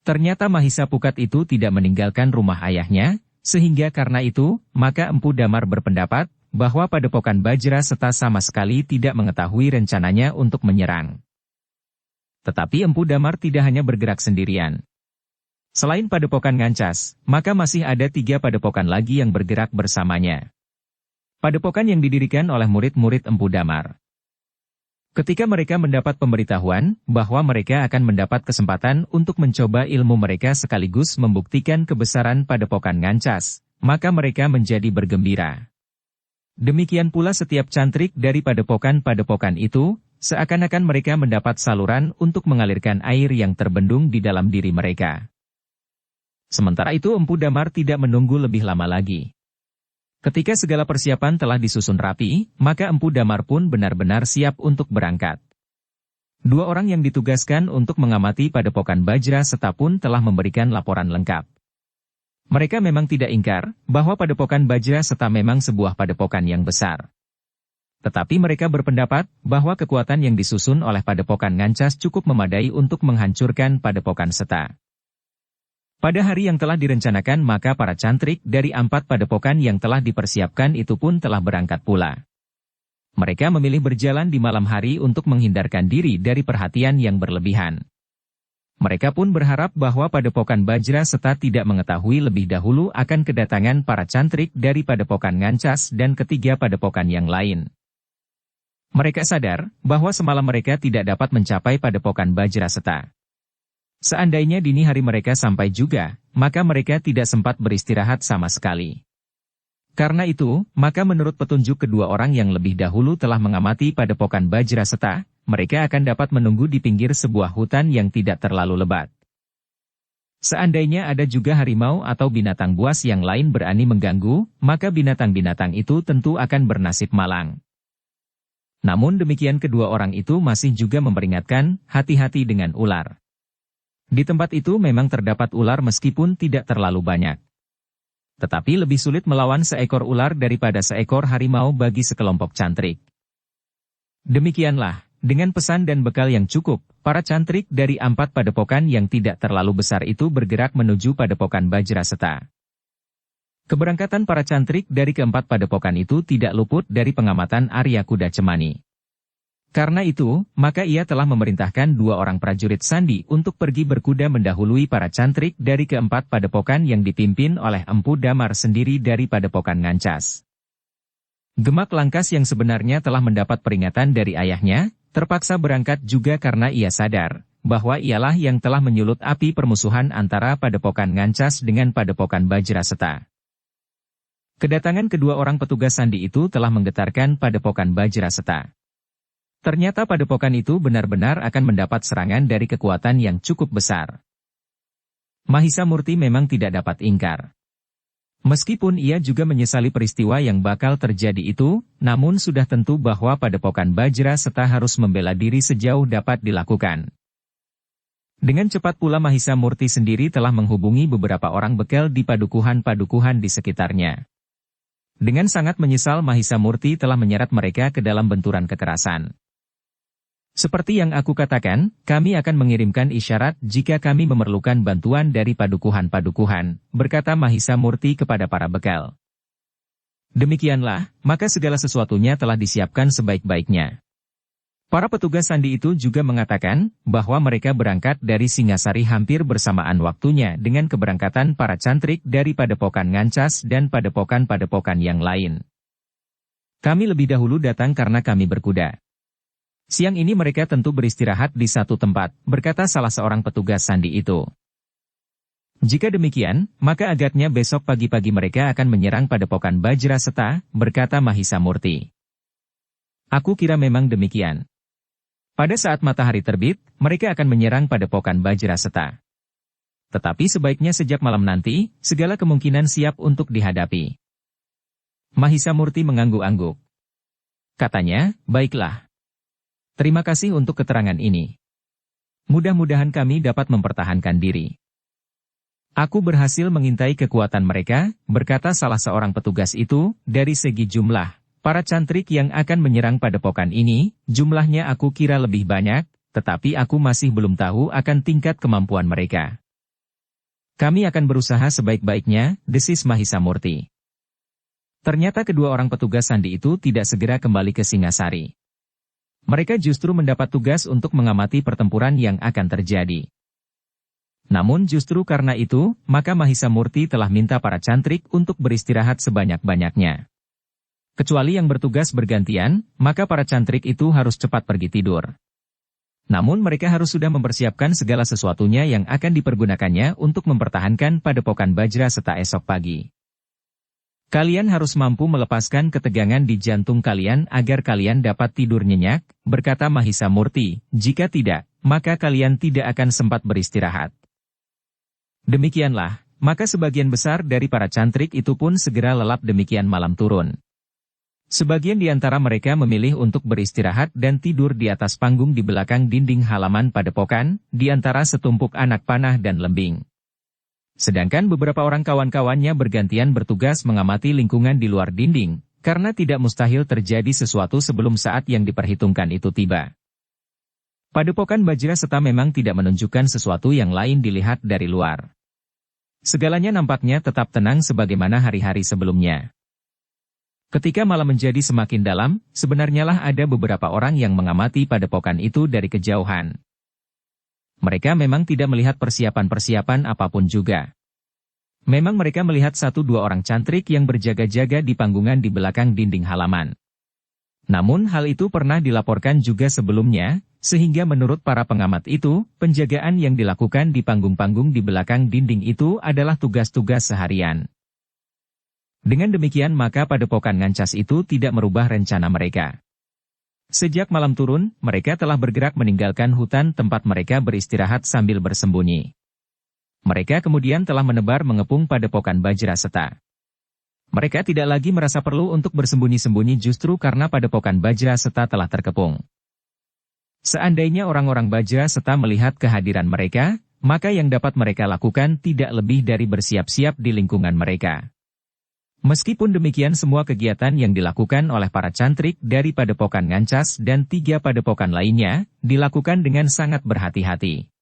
Ternyata Mahisa Pukat itu tidak meninggalkan rumah ayahnya, sehingga karena itu, maka Empu Damar berpendapat bahwa Padepokan Bajra Seta sama sekali tidak mengetahui rencananya untuk menyerang. Tetapi Empu Damar tidak hanya bergerak sendirian. Selain Padepokan Ngancas, maka masih ada 3 padepokan lagi yang bergerak bersamanya. Padepokan yang didirikan oleh murid-murid Empu Damar. Ketika mereka mendapat pemberitahuan bahwa mereka akan mendapat kesempatan untuk mencoba ilmu mereka sekaligus membuktikan kebesaran Padepokan Ngancas, maka mereka menjadi bergembira. Demikian pula setiap cantrik dari padepokan-padepokan itu, seakan-akan mereka mendapat saluran untuk mengalirkan air yang terbendung di dalam diri mereka. Sementara itu Empu Damar tidak menunggu lebih lama lagi. Ketika segala persiapan telah disusun rapi, maka Empu Damar pun benar-benar siap untuk berangkat. 2 orang yang ditugaskan untuk mengamati Padepokan Bajra Seta pun telah memberikan laporan lengkap. Mereka memang tidak ingkar bahwa Padepokan Bajra Seta memang sebuah padepokan yang besar. Tetapi mereka berpendapat bahwa kekuatan yang disusun oleh Padepokan Ngancas cukup memadai untuk menghancurkan Padepokan Seta. Pada hari yang telah direncanakan maka para cantrik dari 4 padepokan yang telah dipersiapkan itu pun telah berangkat pula. Mereka memilih berjalan di malam hari untuk menghindarkan diri dari perhatian yang berlebihan. Mereka pun berharap bahwa Padepokan Bajra Seta tidak mengetahui lebih dahulu akan kedatangan para cantrik dari Padepokan Ngancas dan ketiga padepokan yang lain. Mereka sadar bahwa semalam mereka tidak dapat mencapai Padepokan Bajra Seta. Seandainya dini hari mereka sampai juga, maka mereka tidak sempat beristirahat sama sekali. Karena itu, maka menurut petunjuk kedua orang yang lebih dahulu telah mengamati Padepokan Bajra Seta, mereka akan dapat menunggu di pinggir sebuah hutan yang tidak terlalu lebat. Seandainya ada juga harimau atau binatang buas yang lain berani mengganggu, maka binatang-binatang itu tentu akan bernasib malang. Namun demikian kedua orang itu masih juga memperingatkan, hati-hati dengan ular. Di tempat itu memang terdapat ular meskipun tidak terlalu banyak. Tetapi lebih sulit melawan seekor ular daripada seekor harimau bagi sekelompok cantrik. Demikianlah, dengan pesan dan bekal yang cukup, para cantrik dari 4 padepokan yang tidak terlalu besar itu bergerak menuju Padepokan Bajra Seta. Keberangkatan para cantrik dari keempat padepokan itu tidak luput dari pengamatan Arya Kuda Cemani. Karena itu, maka ia telah memerintahkan 2 orang prajurit sandi untuk pergi berkuda mendahului para cantrik dari keempat padepokan yang dipimpin oleh Empu Damar sendiri dari Padepokan Ngancas. Gemak Langkas yang sebenarnya telah mendapat peringatan dari ayahnya, terpaksa berangkat juga karena ia sadar bahwa ialah yang telah menyulut api permusuhan antara Padepokan Ngancas dengan Padepokan Bajraseta. Kedatangan kedua orang petugas sandi itu telah menggetarkan Padepokan Bajraseta. Ternyata padepokan itu benar-benar akan mendapat serangan dari kekuatan yang cukup besar. Mahisa Murti memang tidak dapat ingkar. Meskipun ia juga menyesali peristiwa yang bakal terjadi itu, namun sudah tentu bahwa Padepokan Bajraseta harus membela diri sejauh dapat dilakukan. Dengan cepat pula Mahisa Murti sendiri telah menghubungi beberapa orang bekel di padukuhan-padukuhan di sekitarnya. Dengan sangat menyesal Mahisa Murti telah menyeret mereka ke dalam benturan kekerasan. Seperti yang aku katakan, kami akan mengirimkan isyarat jika kami memerlukan bantuan dari padukuhan-padukuhan, berkata Mahisa Murti kepada para bekel. Demikianlah, maka segala sesuatunya telah disiapkan sebaik-baiknya. Para petugas sandi itu juga mengatakan bahwa mereka berangkat dari Singasari hampir bersamaan waktunya dengan keberangkatan para cantrik dari Padepokan Ngancas dan padepokan-padepokan yang lain. Kami lebih dahulu datang karena kami berkuda. Siang ini mereka tentu beristirahat di satu tempat, berkata salah seorang petugas sandi itu. Jika demikian, maka agaknya besok pagi-pagi mereka akan menyerang Padepokan Bajraseta, berkata Mahisa Murti. Aku kira memang demikian. Pada saat matahari terbit, mereka akan menyerang Padepokan Bajraseta. Tetapi sebaiknya sejak malam nanti, segala kemungkinan siap untuk dihadapi. Mahisa Murti mengangguk-angguk. Katanya, baiklah. Terima kasih untuk keterangan ini. Mudah-mudahan kami dapat mempertahankan diri. Aku berhasil mengintai kekuatan mereka, berkata salah seorang petugas itu, dari segi jumlah. Para cantrik yang akan menyerang padepokan ini, jumlahnya aku kira lebih banyak, tetapi aku masih belum tahu akan tingkat kemampuan mereka. Kami akan berusaha sebaik-baiknya, desis Mahisa Murti. Ternyata kedua orang petugas sandi itu tidak segera kembali ke Singasari. Mereka justru mendapat tugas untuk mengamati pertempuran yang akan terjadi. Namun justru karena itu, maka Mahisa Murti telah minta para cantrik untuk beristirahat sebanyak-banyaknya. Kecuali yang bertugas bergantian, maka para cantrik itu harus cepat pergi tidur. Namun mereka harus sudah mempersiapkan segala sesuatunya yang akan dipergunakannya untuk mempertahankan Padepokan Bajraseta esok pagi. Kalian harus mampu melepaskan ketegangan di jantung kalian agar kalian dapat tidur nyenyak, berkata Mahisa Murti, jika tidak, maka kalian tidak akan sempat beristirahat. Demikianlah, maka sebagian besar dari para cantrik itu pun segera lelap demikian malam turun. Sebagian di antara mereka memilih untuk beristirahat dan tidur di atas panggung di belakang dinding halaman padepokan, di antara setumpuk anak panah dan lembing. Sedangkan beberapa orang kawan-kawannya bergantian bertugas mengamati lingkungan di luar dinding, karena tidak mustahil terjadi sesuatu sebelum saat yang diperhitungkan itu tiba. Padepokan Bajraseta memang tidak menunjukkan sesuatu yang lain dilihat dari luar. Segalanya nampaknya tetap tenang sebagaimana hari-hari sebelumnya. Ketika malam menjadi semakin dalam, sebenarnya lah ada beberapa orang yang mengamati padepokan itu dari kejauhan. Mereka memang tidak melihat persiapan-persiapan apapun juga. Memang mereka melihat satu dua orang cantrik yang berjaga-jaga di panggungan di belakang dinding halaman. Namun hal itu pernah dilaporkan juga sebelumnya, sehingga menurut para pengamat itu, penjagaan yang dilakukan di panggung-panggung di belakang dinding itu adalah tugas-tugas seharian. Dengan demikian maka Padepokan Ngancas itu tidak merubah rencana mereka. Sejak malam turun, mereka telah bergerak meninggalkan hutan tempat mereka beristirahat sambil bersembunyi. Mereka kemudian telah menebar mengepung Padepokan Bajraseta. Mereka tidak lagi merasa perlu untuk bersembunyi-sembunyi justru karena Padepokan Bajraseta telah terkepung. Seandainya orang-orang Bajraseta melihat kehadiran mereka, maka yang dapat mereka lakukan tidak lebih dari bersiap-siap di lingkungan mereka. Meskipun demikian semua kegiatan yang dilakukan oleh para cantrik dari Padepokan Ngancas dan 3 padepokan lainnya, dilakukan dengan sangat berhati-hati.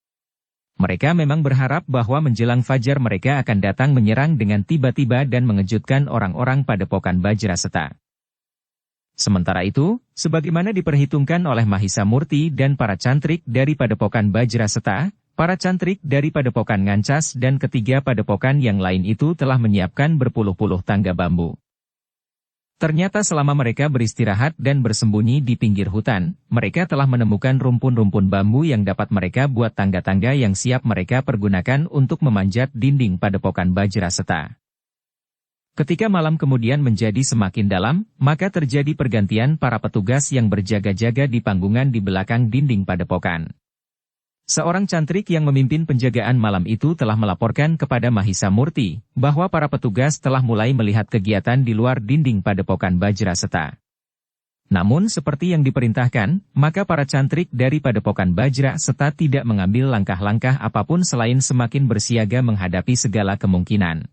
Mereka memang berharap bahwa menjelang fajar mereka akan datang menyerang dengan tiba-tiba dan mengejutkan orang-orang Padepokan Bajraseta. Sementara itu, sebagaimana diperhitungkan oleh Mahisa Murti dan para cantrik dari Padepokan Bajraseta, para cantrik dari Padepokan Ngancas dan ketiga padepokan yang lain itu telah menyiapkan berpuluh-puluh tangga bambu. Ternyata selama mereka beristirahat dan bersembunyi di pinggir hutan, mereka telah menemukan rumpun-rumpun bambu yang dapat mereka buat tangga-tangga yang siap mereka pergunakan untuk memanjat dinding padepokan Bajraseta. Ketika malam kemudian menjadi semakin dalam, maka terjadi pergantian para petugas yang berjaga-jaga di panggungan di belakang dinding padepokan. Seorang cantrik yang memimpin penjagaan malam itu telah melaporkan kepada Mahisa Murti bahwa para petugas telah mulai melihat kegiatan di luar dinding padepokan Bajraseta. Namun seperti yang diperintahkan, maka para cantrik dari padepokan Bajraseta tidak mengambil langkah-langkah apapun selain semakin bersiaga menghadapi segala kemungkinan.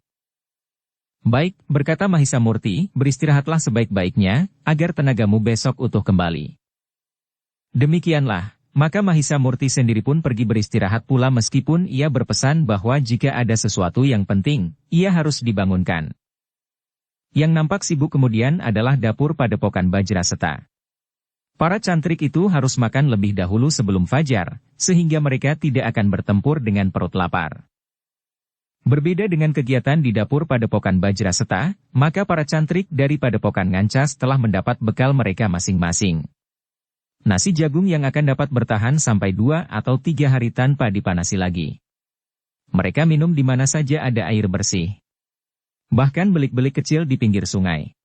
Baik, berkata Mahisa Murti, beristirahatlah sebaik-baiknya, agar tenagamu besok utuh kembali. Demikianlah. Maka Mahisa Murti sendiri pun pergi beristirahat pula meskipun ia berpesan bahwa jika ada sesuatu yang penting, ia harus dibangunkan. Yang nampak sibuk kemudian adalah dapur padepokan Bajraseta. Para cantrik itu harus makan lebih dahulu sebelum fajar, sehingga mereka tidak akan bertempur dengan perut lapar. Berbeda dengan kegiatan di dapur padepokan Bajraseta, maka para cantrik dari padepokan Ngancas telah mendapat bekal mereka masing-masing. Nasi jagung yang akan dapat bertahan sampai 2 atau 3 hari tanpa dipanasi lagi. Mereka minum di mana saja ada air bersih. Bahkan belik-belik kecil di pinggir sungai.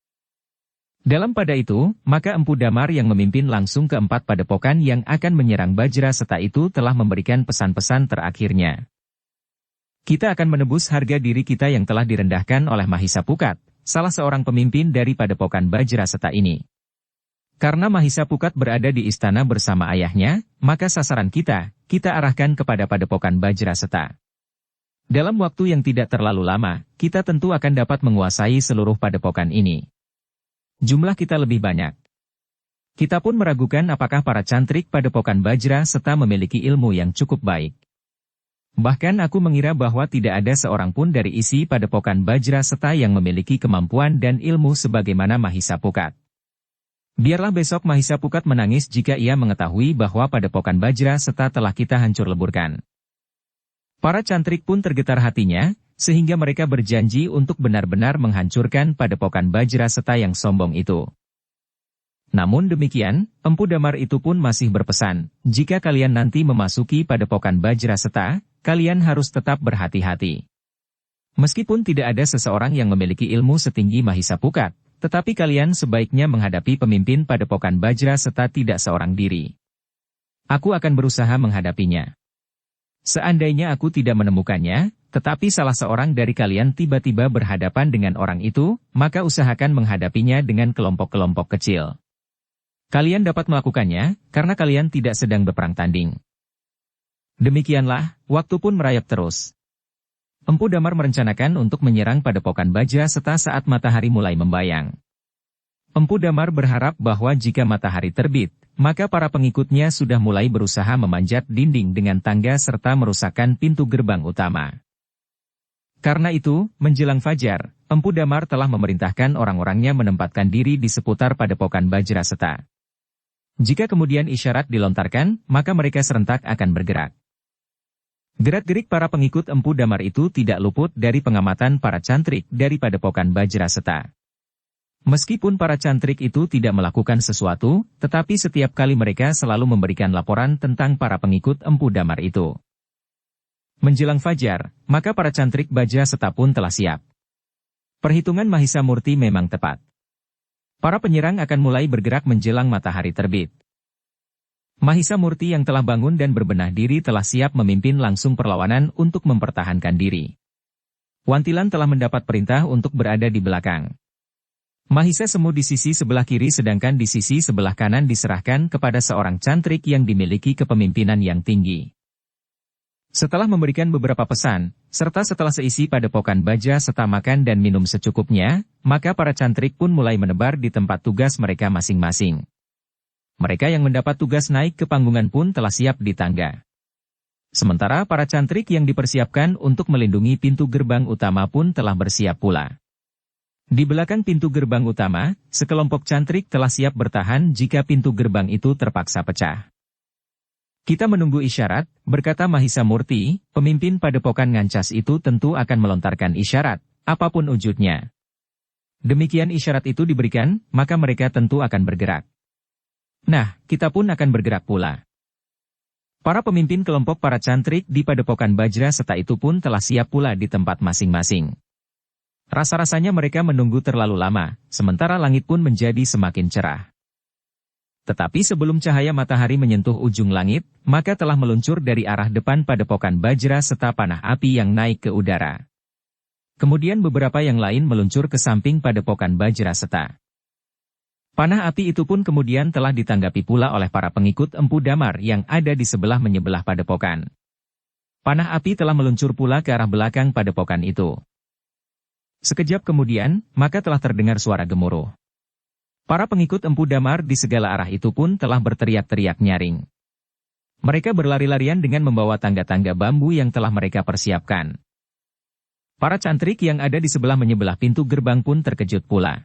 Dalam pada itu, maka Empu Damar yang memimpin langsung keempat padepokan yang akan menyerang Bajraseta itu telah memberikan pesan-pesan terakhirnya. Kita akan menebus harga diri kita yang telah direndahkan oleh Mahisa Pukat, salah seorang pemimpin dari padepokan Bajraseta ini. Karena Mahisa Pukat berada di istana bersama ayahnya, maka sasaran kita arahkan kepada padepokan Bajraseta. Dalam waktu yang tidak terlalu lama, kita tentu akan dapat menguasai seluruh padepokan ini. Jumlah kita lebih banyak. Kita pun meragukan apakah para cantrik padepokan Bajraseta memiliki ilmu yang cukup baik. Bahkan aku mengira bahwa tidak ada seorang pun dari isi padepokan Bajraseta yang memiliki kemampuan dan ilmu sebagaimana Mahisa Pukat. Biarlah besok Mahisa Pukat menangis jika ia mengetahui bahwa padepokan Bajraseta telah kita hancur leburkan. Para cantrik pun tergetar hatinya, sehingga mereka berjanji untuk benar-benar menghancurkan padepokan Bajraseta yang sombong itu. Namun demikian, Empu Damar itu pun masih berpesan, jika kalian nanti memasuki padepokan Bajraseta, kalian harus tetap berhati-hati. Meskipun tidak ada seseorang yang memiliki ilmu setinggi Mahisa Pukat, tetapi kalian sebaiknya menghadapi pemimpin padepokan Bajraseta tidak seorang diri. Aku akan berusaha menghadapinya. Seandainya aku tidak menemukannya, tetapi salah seorang dari kalian tiba-tiba berhadapan dengan orang itu, maka usahakan menghadapinya dengan kelompok-kelompok kecil. Kalian dapat melakukannya, karena kalian tidak sedang berperang tanding. Demikianlah, waktu pun merayap terus. Empu Damar merencanakan untuk menyerang padepokan Bajraseta saat matahari mulai membayang. Empu Damar berharap bahwa jika matahari terbit, maka para pengikutnya sudah mulai berusaha memanjat dinding dengan tangga serta merusakkan pintu gerbang utama. Karena itu, menjelang fajar, Empu Damar telah memerintahkan orang-orangnya menempatkan diri di seputar padepokan Bajraseta. Jika kemudian isyarat dilontarkan, maka mereka serentak akan bergerak. Gerak-gerik para pengikut Empu Damar itu tidak luput dari pengamatan para cantrik dari padepokan Bajraseta. Meskipun para cantrik itu tidak melakukan sesuatu, tetapi setiap kali mereka selalu memberikan laporan tentang para pengikut Empu Damar itu. Menjelang fajar, maka para cantrik Bajraseta pun telah siap. Perhitungan Mahisa Murti memang tepat. Para penyerang akan mulai bergerak menjelang matahari terbit. Mahisa Murti yang telah bangun dan berbenah diri telah siap memimpin langsung perlawanan untuk mempertahankan diri. Wantilan telah mendapat perintah untuk berada di belakang. Mahisa Semu di sisi sebelah kiri sedangkan di sisi sebelah kanan diserahkan kepada seorang cantrik yang dimiliki kepemimpinan yang tinggi. Setelah memberikan beberapa pesan, serta setelah seisi padepokan Bajraseta makan dan minum secukupnya, maka para cantrik pun mulai menebar di tempat tugas mereka masing-masing. Mereka yang mendapat tugas naik ke panggungan pun telah siap di tangga. Sementara para cantrik yang dipersiapkan untuk melindungi pintu gerbang utama pun telah bersiap pula. Di belakang pintu gerbang utama, sekelompok cantrik telah siap bertahan jika pintu gerbang itu terpaksa pecah. Kita menunggu isyarat, berkata Mahisa Murti, pemimpin padepokan Ngancas itu tentu akan melontarkan isyarat, apapun wujudnya. Demikian isyarat itu diberikan, maka mereka tentu akan bergerak. Nah, kita pun akan bergerak pula. Para pemimpin kelompok para cantrik di Padepokan Bajra Seta itu pun telah siap pula di tempat masing-masing. Rasa-rasanya mereka menunggu terlalu lama, sementara langit pun menjadi semakin cerah. Tetapi sebelum cahaya matahari menyentuh ujung langit, maka telah meluncur dari arah depan Padepokan Bajra Seta panah api yang naik ke udara. Kemudian beberapa yang lain meluncur ke samping Padepokan Bajra Seta. Panah api itu pun kemudian telah ditanggapi pula oleh para pengikut Empu Damar yang ada di sebelah menyebelah padepokan. Panah api telah meluncur pula ke arah belakang padepokan itu. Sekejap kemudian, maka telah terdengar suara gemuruh. Para pengikut Empu Damar di segala arah itu pun telah berteriak-teriak nyaring. Mereka berlari-larian dengan membawa tangga-tangga bambu yang telah mereka persiapkan. Para cantrik yang ada di sebelah menyebelah pintu gerbang pun terkejut pula.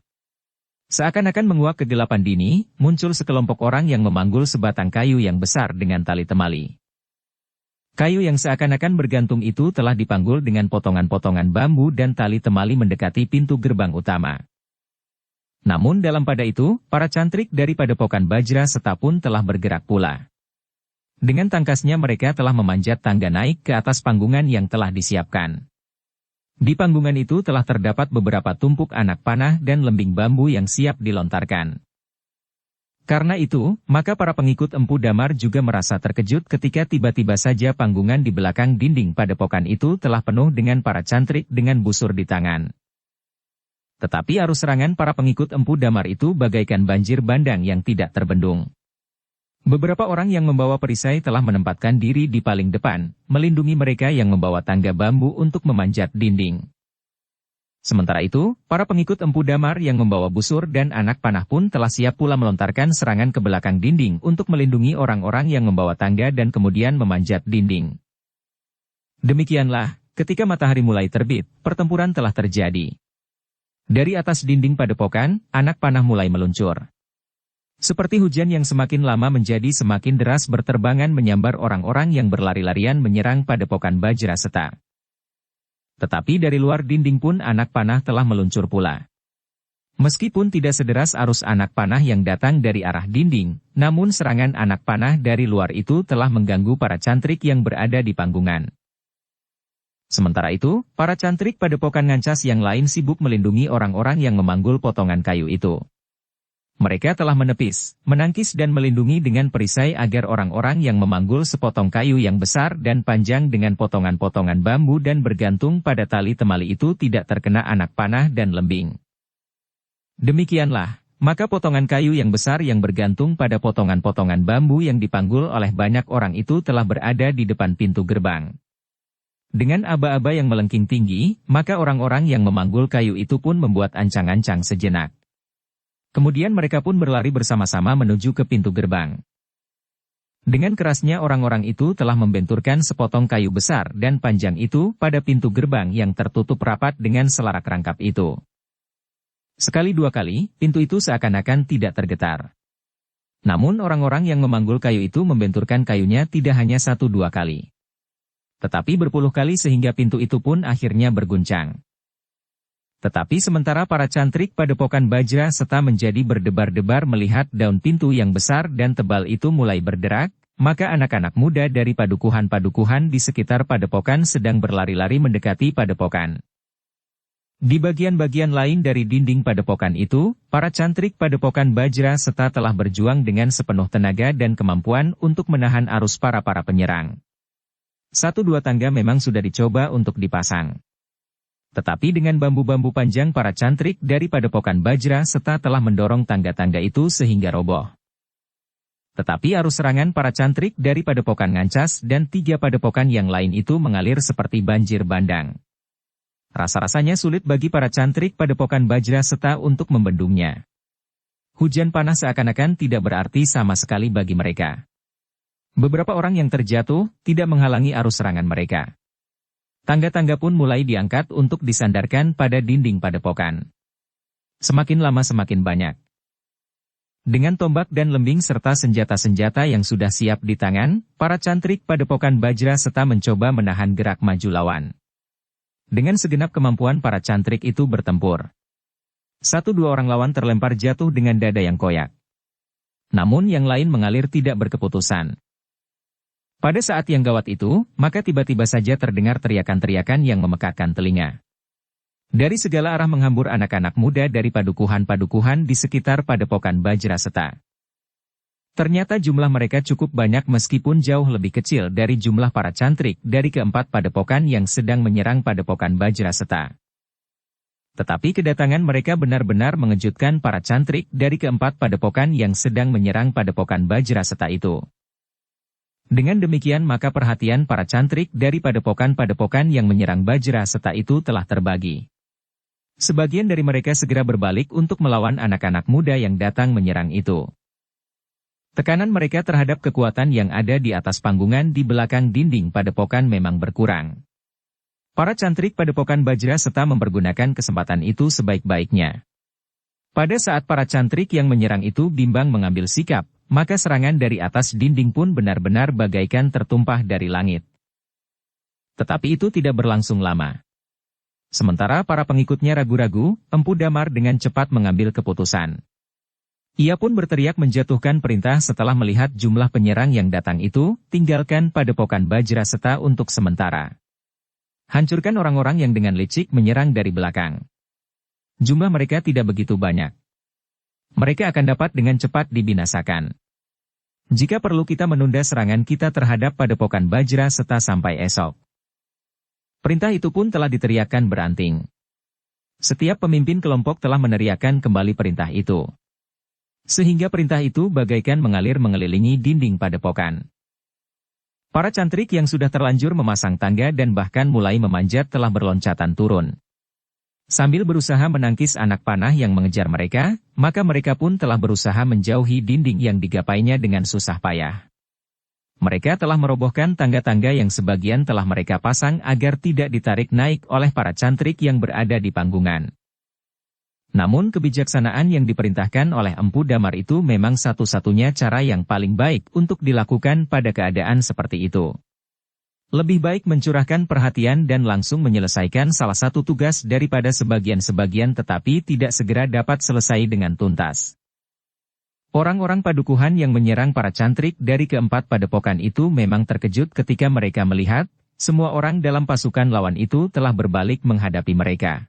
Seakan-akan menguak kegelapan dini, muncul sekelompok orang yang memanggul sebatang kayu yang besar dengan tali temali. Kayu yang seakan-akan bergantung itu telah dipanggul dengan potongan-potongan bambu dan tali temali mendekati pintu gerbang utama. Namun dalam pada itu, para cantrik dari Padepokan Bajra Seta pun telah bergerak pula. Dengan tangkasnya mereka telah memanjat tangga naik ke atas panggungan yang telah disiapkan. Di panggungan itu telah terdapat beberapa tumpuk anak panah dan lembing bambu yang siap dilontarkan. Karena itu, maka para pengikut Empu Damar juga merasa terkejut ketika tiba-tiba saja panggungan di belakang dinding padepokan itu telah penuh dengan para cantrik dengan busur di tangan. Tetapi arus serangan para pengikut Empu Damar itu bagaikan banjir bandang yang tidak terbendung. Beberapa orang yang membawa perisai telah menempatkan diri di paling depan, melindungi mereka yang membawa tangga bambu untuk memanjat dinding. Sementara itu, para pengikut Empu Damar yang membawa busur dan anak panah pun telah siap pula melontarkan serangan ke belakang dinding untuk melindungi orang-orang yang membawa tangga dan kemudian memanjat dinding. Demikianlah, ketika matahari mulai terbit, pertempuran telah terjadi. Dari atas dinding padepokan, anak panah mulai meluncur. Seperti hujan yang semakin lama menjadi semakin deras berterbangan menyambar orang-orang yang berlari-larian menyerang Padepokan Bajra Seta. Tetapi dari luar dinding pun anak panah telah meluncur pula. Meskipun tidak sederas arus anak panah yang datang dari arah dinding, namun serangan anak panah dari luar itu telah mengganggu para cantrik yang berada di panggungan. Sementara itu, para cantrik Padepokan Ngancas yang lain sibuk melindungi orang-orang yang memanggul potongan kayu itu. Mereka telah menepis, menangkis dan melindungi dengan perisai agar orang-orang yang memanggul sepotong kayu yang besar dan panjang dengan potongan-potongan bambu dan bergantung pada tali temali itu tidak terkena anak panah dan lembing. Demikianlah, maka potongan kayu yang besar yang bergantung pada potongan-potongan bambu yang dipanggul oleh banyak orang itu telah berada di depan pintu gerbang. Dengan aba-aba yang melengking tinggi, maka orang-orang yang memanggul kayu itu pun membuat ancang-ancang sejenak. Kemudian mereka pun berlari bersama-sama menuju ke pintu gerbang. Dengan kerasnya orang-orang itu telah membenturkan sepotong kayu besar dan panjang itu pada pintu gerbang yang tertutup rapat dengan selarak rangkap itu. Sekali dua kali, pintu itu seakan-akan tidak tergetar. Namun orang-orang yang memanggul kayu itu membenturkan kayunya tidak hanya satu dua kali, tetapi berpuluh kali sehingga pintu itu pun akhirnya berguncang. Tetapi sementara para cantrik Padepokan Bajra Seta menjadi berdebar-debar melihat daun pintu yang besar dan tebal itu mulai berderak, maka anak-anak muda dari padukuhan-padukuhan di sekitar padepokan sedang berlari-lari mendekati padepokan. Di bagian-bagian lain dari dinding padepokan itu, para cantrik Padepokan Bajra Seta telah berjuang dengan sepenuh tenaga dan kemampuan untuk menahan arus para penyerang. Satu dua tangga memang sudah dicoba untuk dipasang. Tetapi dengan bambu-bambu panjang para cantrik dari Padepokan Bajra Seta telah mendorong tangga-tangga itu sehingga roboh. Tetapi arus serangan para cantrik dari Padepokan Ngancas dan tiga padepokan yang lain itu mengalir seperti banjir bandang. Rasa-rasanya sulit bagi para cantrik Padepokan Bajra Seta untuk membendungnya. Hujan panas seakan-akan tidak berarti sama sekali bagi mereka. Beberapa orang yang terjatuh tidak menghalangi arus serangan mereka. Tangga-tangga pun mulai diangkat untuk disandarkan pada dinding padepokan. Semakin lama semakin banyak. Dengan tombak dan lembing serta senjata-senjata yang sudah siap di tangan, para cantrik Padepokan Bajra Seta mencoba menahan gerak maju lawan. Dengan segenap kemampuan para cantrik itu bertempur. Satu dua orang lawan terlempar jatuh dengan dada yang koyak. Namun yang lain mengalir tidak berkeputusan. Pada saat yang gawat itu, maka tiba-tiba saja terdengar teriakan-teriakan yang memekakkan telinga. Dari segala arah menghambur anak-anak muda dari padukuhan-padukuhan di sekitar padepokan Bajraseta. Ternyata jumlah mereka cukup banyak meskipun jauh lebih kecil dari jumlah para cantrik dari keempat padepokan yang sedang menyerang padepokan Bajraseta. Tetapi kedatangan mereka benar-benar mengejutkan para cantrik dari keempat padepokan yang sedang menyerang padepokan Bajraseta itu. Dengan demikian maka perhatian para cantrik dari padepokan-padepokan yang menyerang Bajraseta itu telah terbagi. Sebagian dari mereka segera berbalik untuk melawan anak-anak muda yang datang menyerang itu. Tekanan mereka terhadap kekuatan yang ada di atas panggungan di belakang dinding padepokan memang berkurang. Para cantrik padepokan Bajraseta mempergunakan kesempatan itu sebaik-baiknya. Pada saat para cantrik yang menyerang itu bimbang mengambil sikap, maka serangan dari atas dinding pun benar-benar bagaikan tertumpah dari langit. Tetapi itu tidak berlangsung lama. Sementara para pengikutnya ragu-ragu, Empu Damar dengan cepat mengambil keputusan. Ia pun berteriak menjatuhkan perintah setelah melihat jumlah penyerang yang datang itu, tinggalkan padepokan Bajraseta untuk sementara. Hancurkan orang-orang yang dengan licik menyerang dari belakang. Jumlah mereka tidak begitu banyak. Mereka akan dapat dengan cepat dibinasakan. Jika perlu kita menunda serangan kita terhadap padepokan Bajraseta sampai esok. Perintah itu pun telah diteriakkan beranting. Setiap pemimpin kelompok telah meneriakkan kembali perintah itu. Sehingga perintah itu bagaikan mengalir mengelilingi dinding padepokan. Para cantrik yang sudah terlanjur memasang tangga dan bahkan mulai memanjat telah berloncatan turun. Sambil berusaha menangkis anak panah yang mengejar mereka, maka mereka pun telah berusaha menjauhi dinding yang digapainya dengan susah payah. Mereka telah merobohkan tangga-tangga yang sebagian telah mereka pasang agar tidak ditarik naik oleh para cantrik yang berada di panggungan. Namun kebijaksanaan yang diperintahkan oleh Empu Damar itu memang satu-satunya cara yang paling baik untuk dilakukan pada keadaan seperti itu. Lebih baik mencurahkan perhatian dan langsung menyelesaikan salah satu tugas daripada sebagian-sebagian tetapi tidak segera dapat selesai dengan tuntas. Orang-orang padukuhan yang menyerang para cantrik dari keempat padepokan itu memang terkejut ketika mereka melihat, semua orang dalam pasukan lawan itu telah berbalik menghadapi mereka.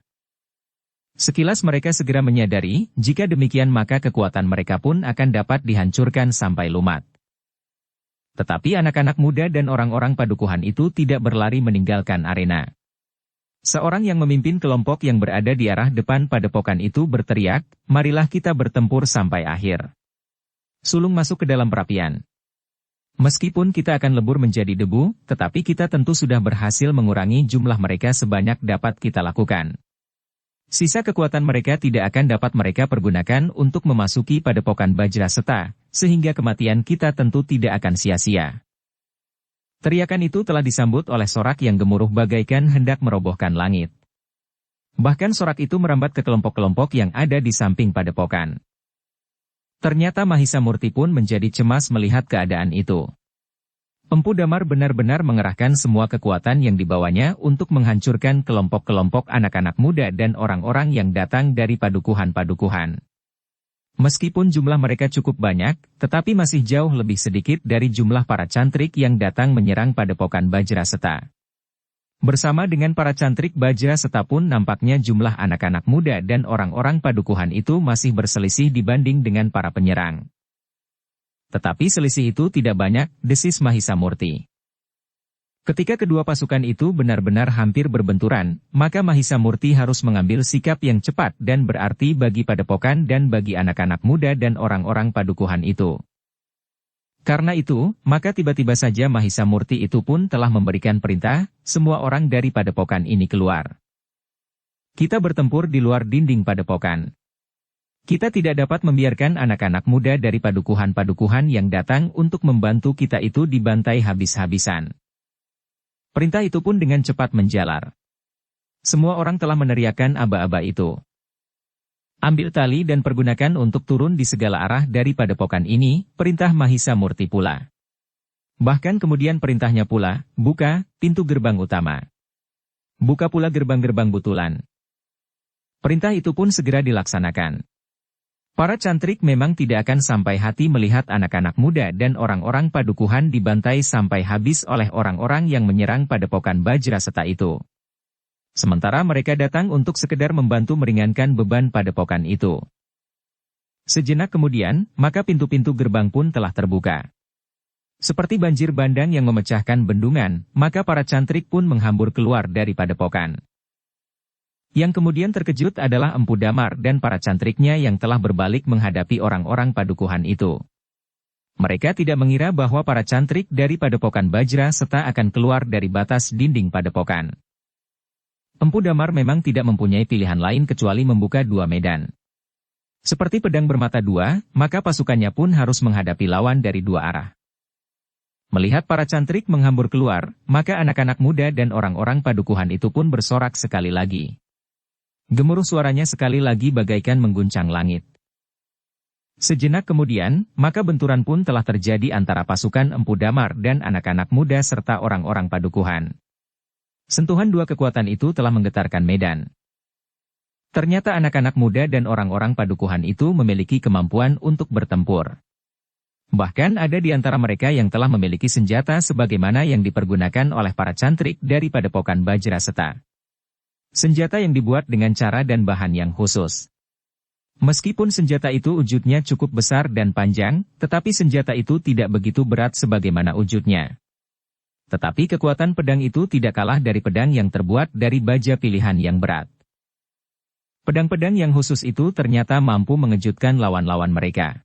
Sekilas mereka segera menyadari, jika demikian maka kekuatan mereka pun akan dapat dihancurkan sampai lumat. Tetapi anak-anak muda dan orang-orang padukuhan itu tidak berlari meninggalkan arena. Seorang yang memimpin kelompok yang berada di arah depan padepokan itu berteriak, marilah kita bertempur sampai akhir. Sulung masuk ke dalam perapian. Meskipun kita akan lebur menjadi debu, tetapi kita tentu sudah berhasil mengurangi jumlah mereka sebanyak dapat kita lakukan. Sisa kekuatan mereka tidak akan dapat mereka pergunakan untuk memasuki padepokan Bajraseta, sehingga kematian kita tentu tidak akan sia-sia. Teriakan itu telah disambut oleh sorak yang gemuruh bagaikan hendak merobohkan langit. Bahkan sorak itu merambat ke kelompok-kelompok yang ada di samping padepokan. Ternyata Mahisa Murti pun menjadi cemas melihat keadaan itu. Empu Damar benar-benar mengerahkan semua kekuatan yang dibawanya untuk menghancurkan kelompok-kelompok anak-anak muda dan orang-orang yang datang dari padukuhan-padukuhan. Meskipun jumlah mereka cukup banyak, tetapi masih jauh lebih sedikit dari jumlah para cantrik yang datang menyerang padepokan Bajraseta. Bersama dengan para cantrik Bajraseta pun nampaknya jumlah anak-anak muda dan orang-orang padukuhan itu masih berselisih dibanding dengan para penyerang. Tetapi selisih itu tidak banyak, desis Mahisa Murti. Ketika kedua pasukan itu benar-benar hampir berbenturan, maka Mahisa Murti harus mengambil sikap yang cepat dan berarti bagi padepokan dan bagi anak-anak muda dan orang-orang padukuhan itu. Karena itu, maka tiba-tiba saja Mahisa Murti itu pun telah memberikan perintah, semua orang dari padepokan ini keluar. Kita bertempur di luar dinding padepokan. Kita tidak dapat membiarkan anak-anak muda dari padukuhan-padukuhan yang datang untuk membantu kita itu dibantai habis-habisan. Perintah itu pun dengan cepat menjalar. Semua orang telah meneriakkan aba-aba itu. Ambil tali dan pergunakan untuk turun di segala arah dari padepokan ini, perintah Mahisa Murti pula. Bahkan kemudian perintahnya pula, buka pintu gerbang utama. Buka pula gerbang-gerbang butulan. Perintah itu pun segera dilaksanakan. Para cantrik memang tidak akan sampai hati melihat anak-anak muda dan orang-orang padukuhan dibantai sampai habis oleh orang-orang yang menyerang padepokan Bajraseta itu. Sementara mereka datang untuk sekedar membantu meringankan beban padepokan itu. Sejenak kemudian, maka pintu-pintu gerbang pun telah terbuka. Seperti banjir bandang yang memecahkan bendungan, maka para cantrik pun menghambur keluar dari padepokan. Yang kemudian terkejut adalah Empu Damar dan para cantriknya yang telah berbalik menghadapi orang-orang padukuhan itu. Mereka tidak mengira bahwa para cantrik dari padepokan Bajraseta akan keluar dari batas dinding padepokan. Empu Damar memang tidak mempunyai pilihan lain kecuali membuka dua medan. Seperti pedang bermata dua, maka pasukannya pun harus menghadapi lawan dari dua arah. Melihat para cantrik menghambur keluar, maka anak-anak muda dan orang-orang padukuhan itu pun bersorak sekali lagi. Gemuruh suaranya sekali lagi bagaikan mengguncang langit. Sejenak kemudian, maka benturan pun telah terjadi antara pasukan Empu Damar dan anak-anak muda serta orang-orang padukuhan. Sentuhan dua kekuatan itu telah menggetarkan medan. Ternyata anak-anak muda dan orang-orang padukuhan itu memiliki kemampuan untuk bertempur. Bahkan ada di antara mereka yang telah memiliki senjata sebagaimana yang dipergunakan oleh para cantrik dari padepokan Bajraseta. Senjata yang dibuat dengan cara dan bahan yang khusus. Meskipun senjata itu wujudnya cukup besar dan panjang, tetapi senjata itu tidak begitu berat sebagaimana wujudnya. Tetapi kekuatan pedang itu tidak kalah dari pedang yang terbuat dari baja pilihan yang berat. Pedang-pedang yang khusus itu ternyata mampu mengejutkan lawan-lawan mereka.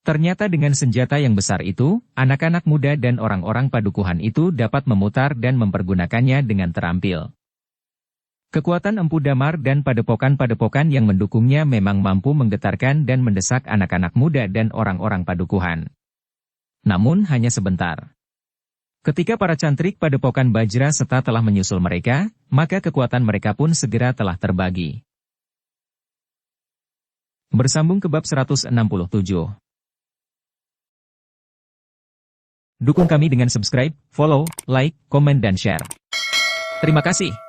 Ternyata dengan senjata yang besar itu, anak-anak muda dan orang-orang padukuhan itu dapat memutar dan mempergunakannya dengan terampil. Kekuatan Empu Damar dan padepokan-padepokan yang mendukungnya memang mampu menggetarkan dan mendesak anak-anak muda dan orang-orang padukuhan. Namun hanya sebentar. Ketika para cantrik padepokan Bajraseta telah menyusul mereka, maka kekuatan mereka pun segera telah terbagi. Bersambung ke bab 167. Dukung kami dengan subscribe, follow, like, komen dan share. Terima kasih.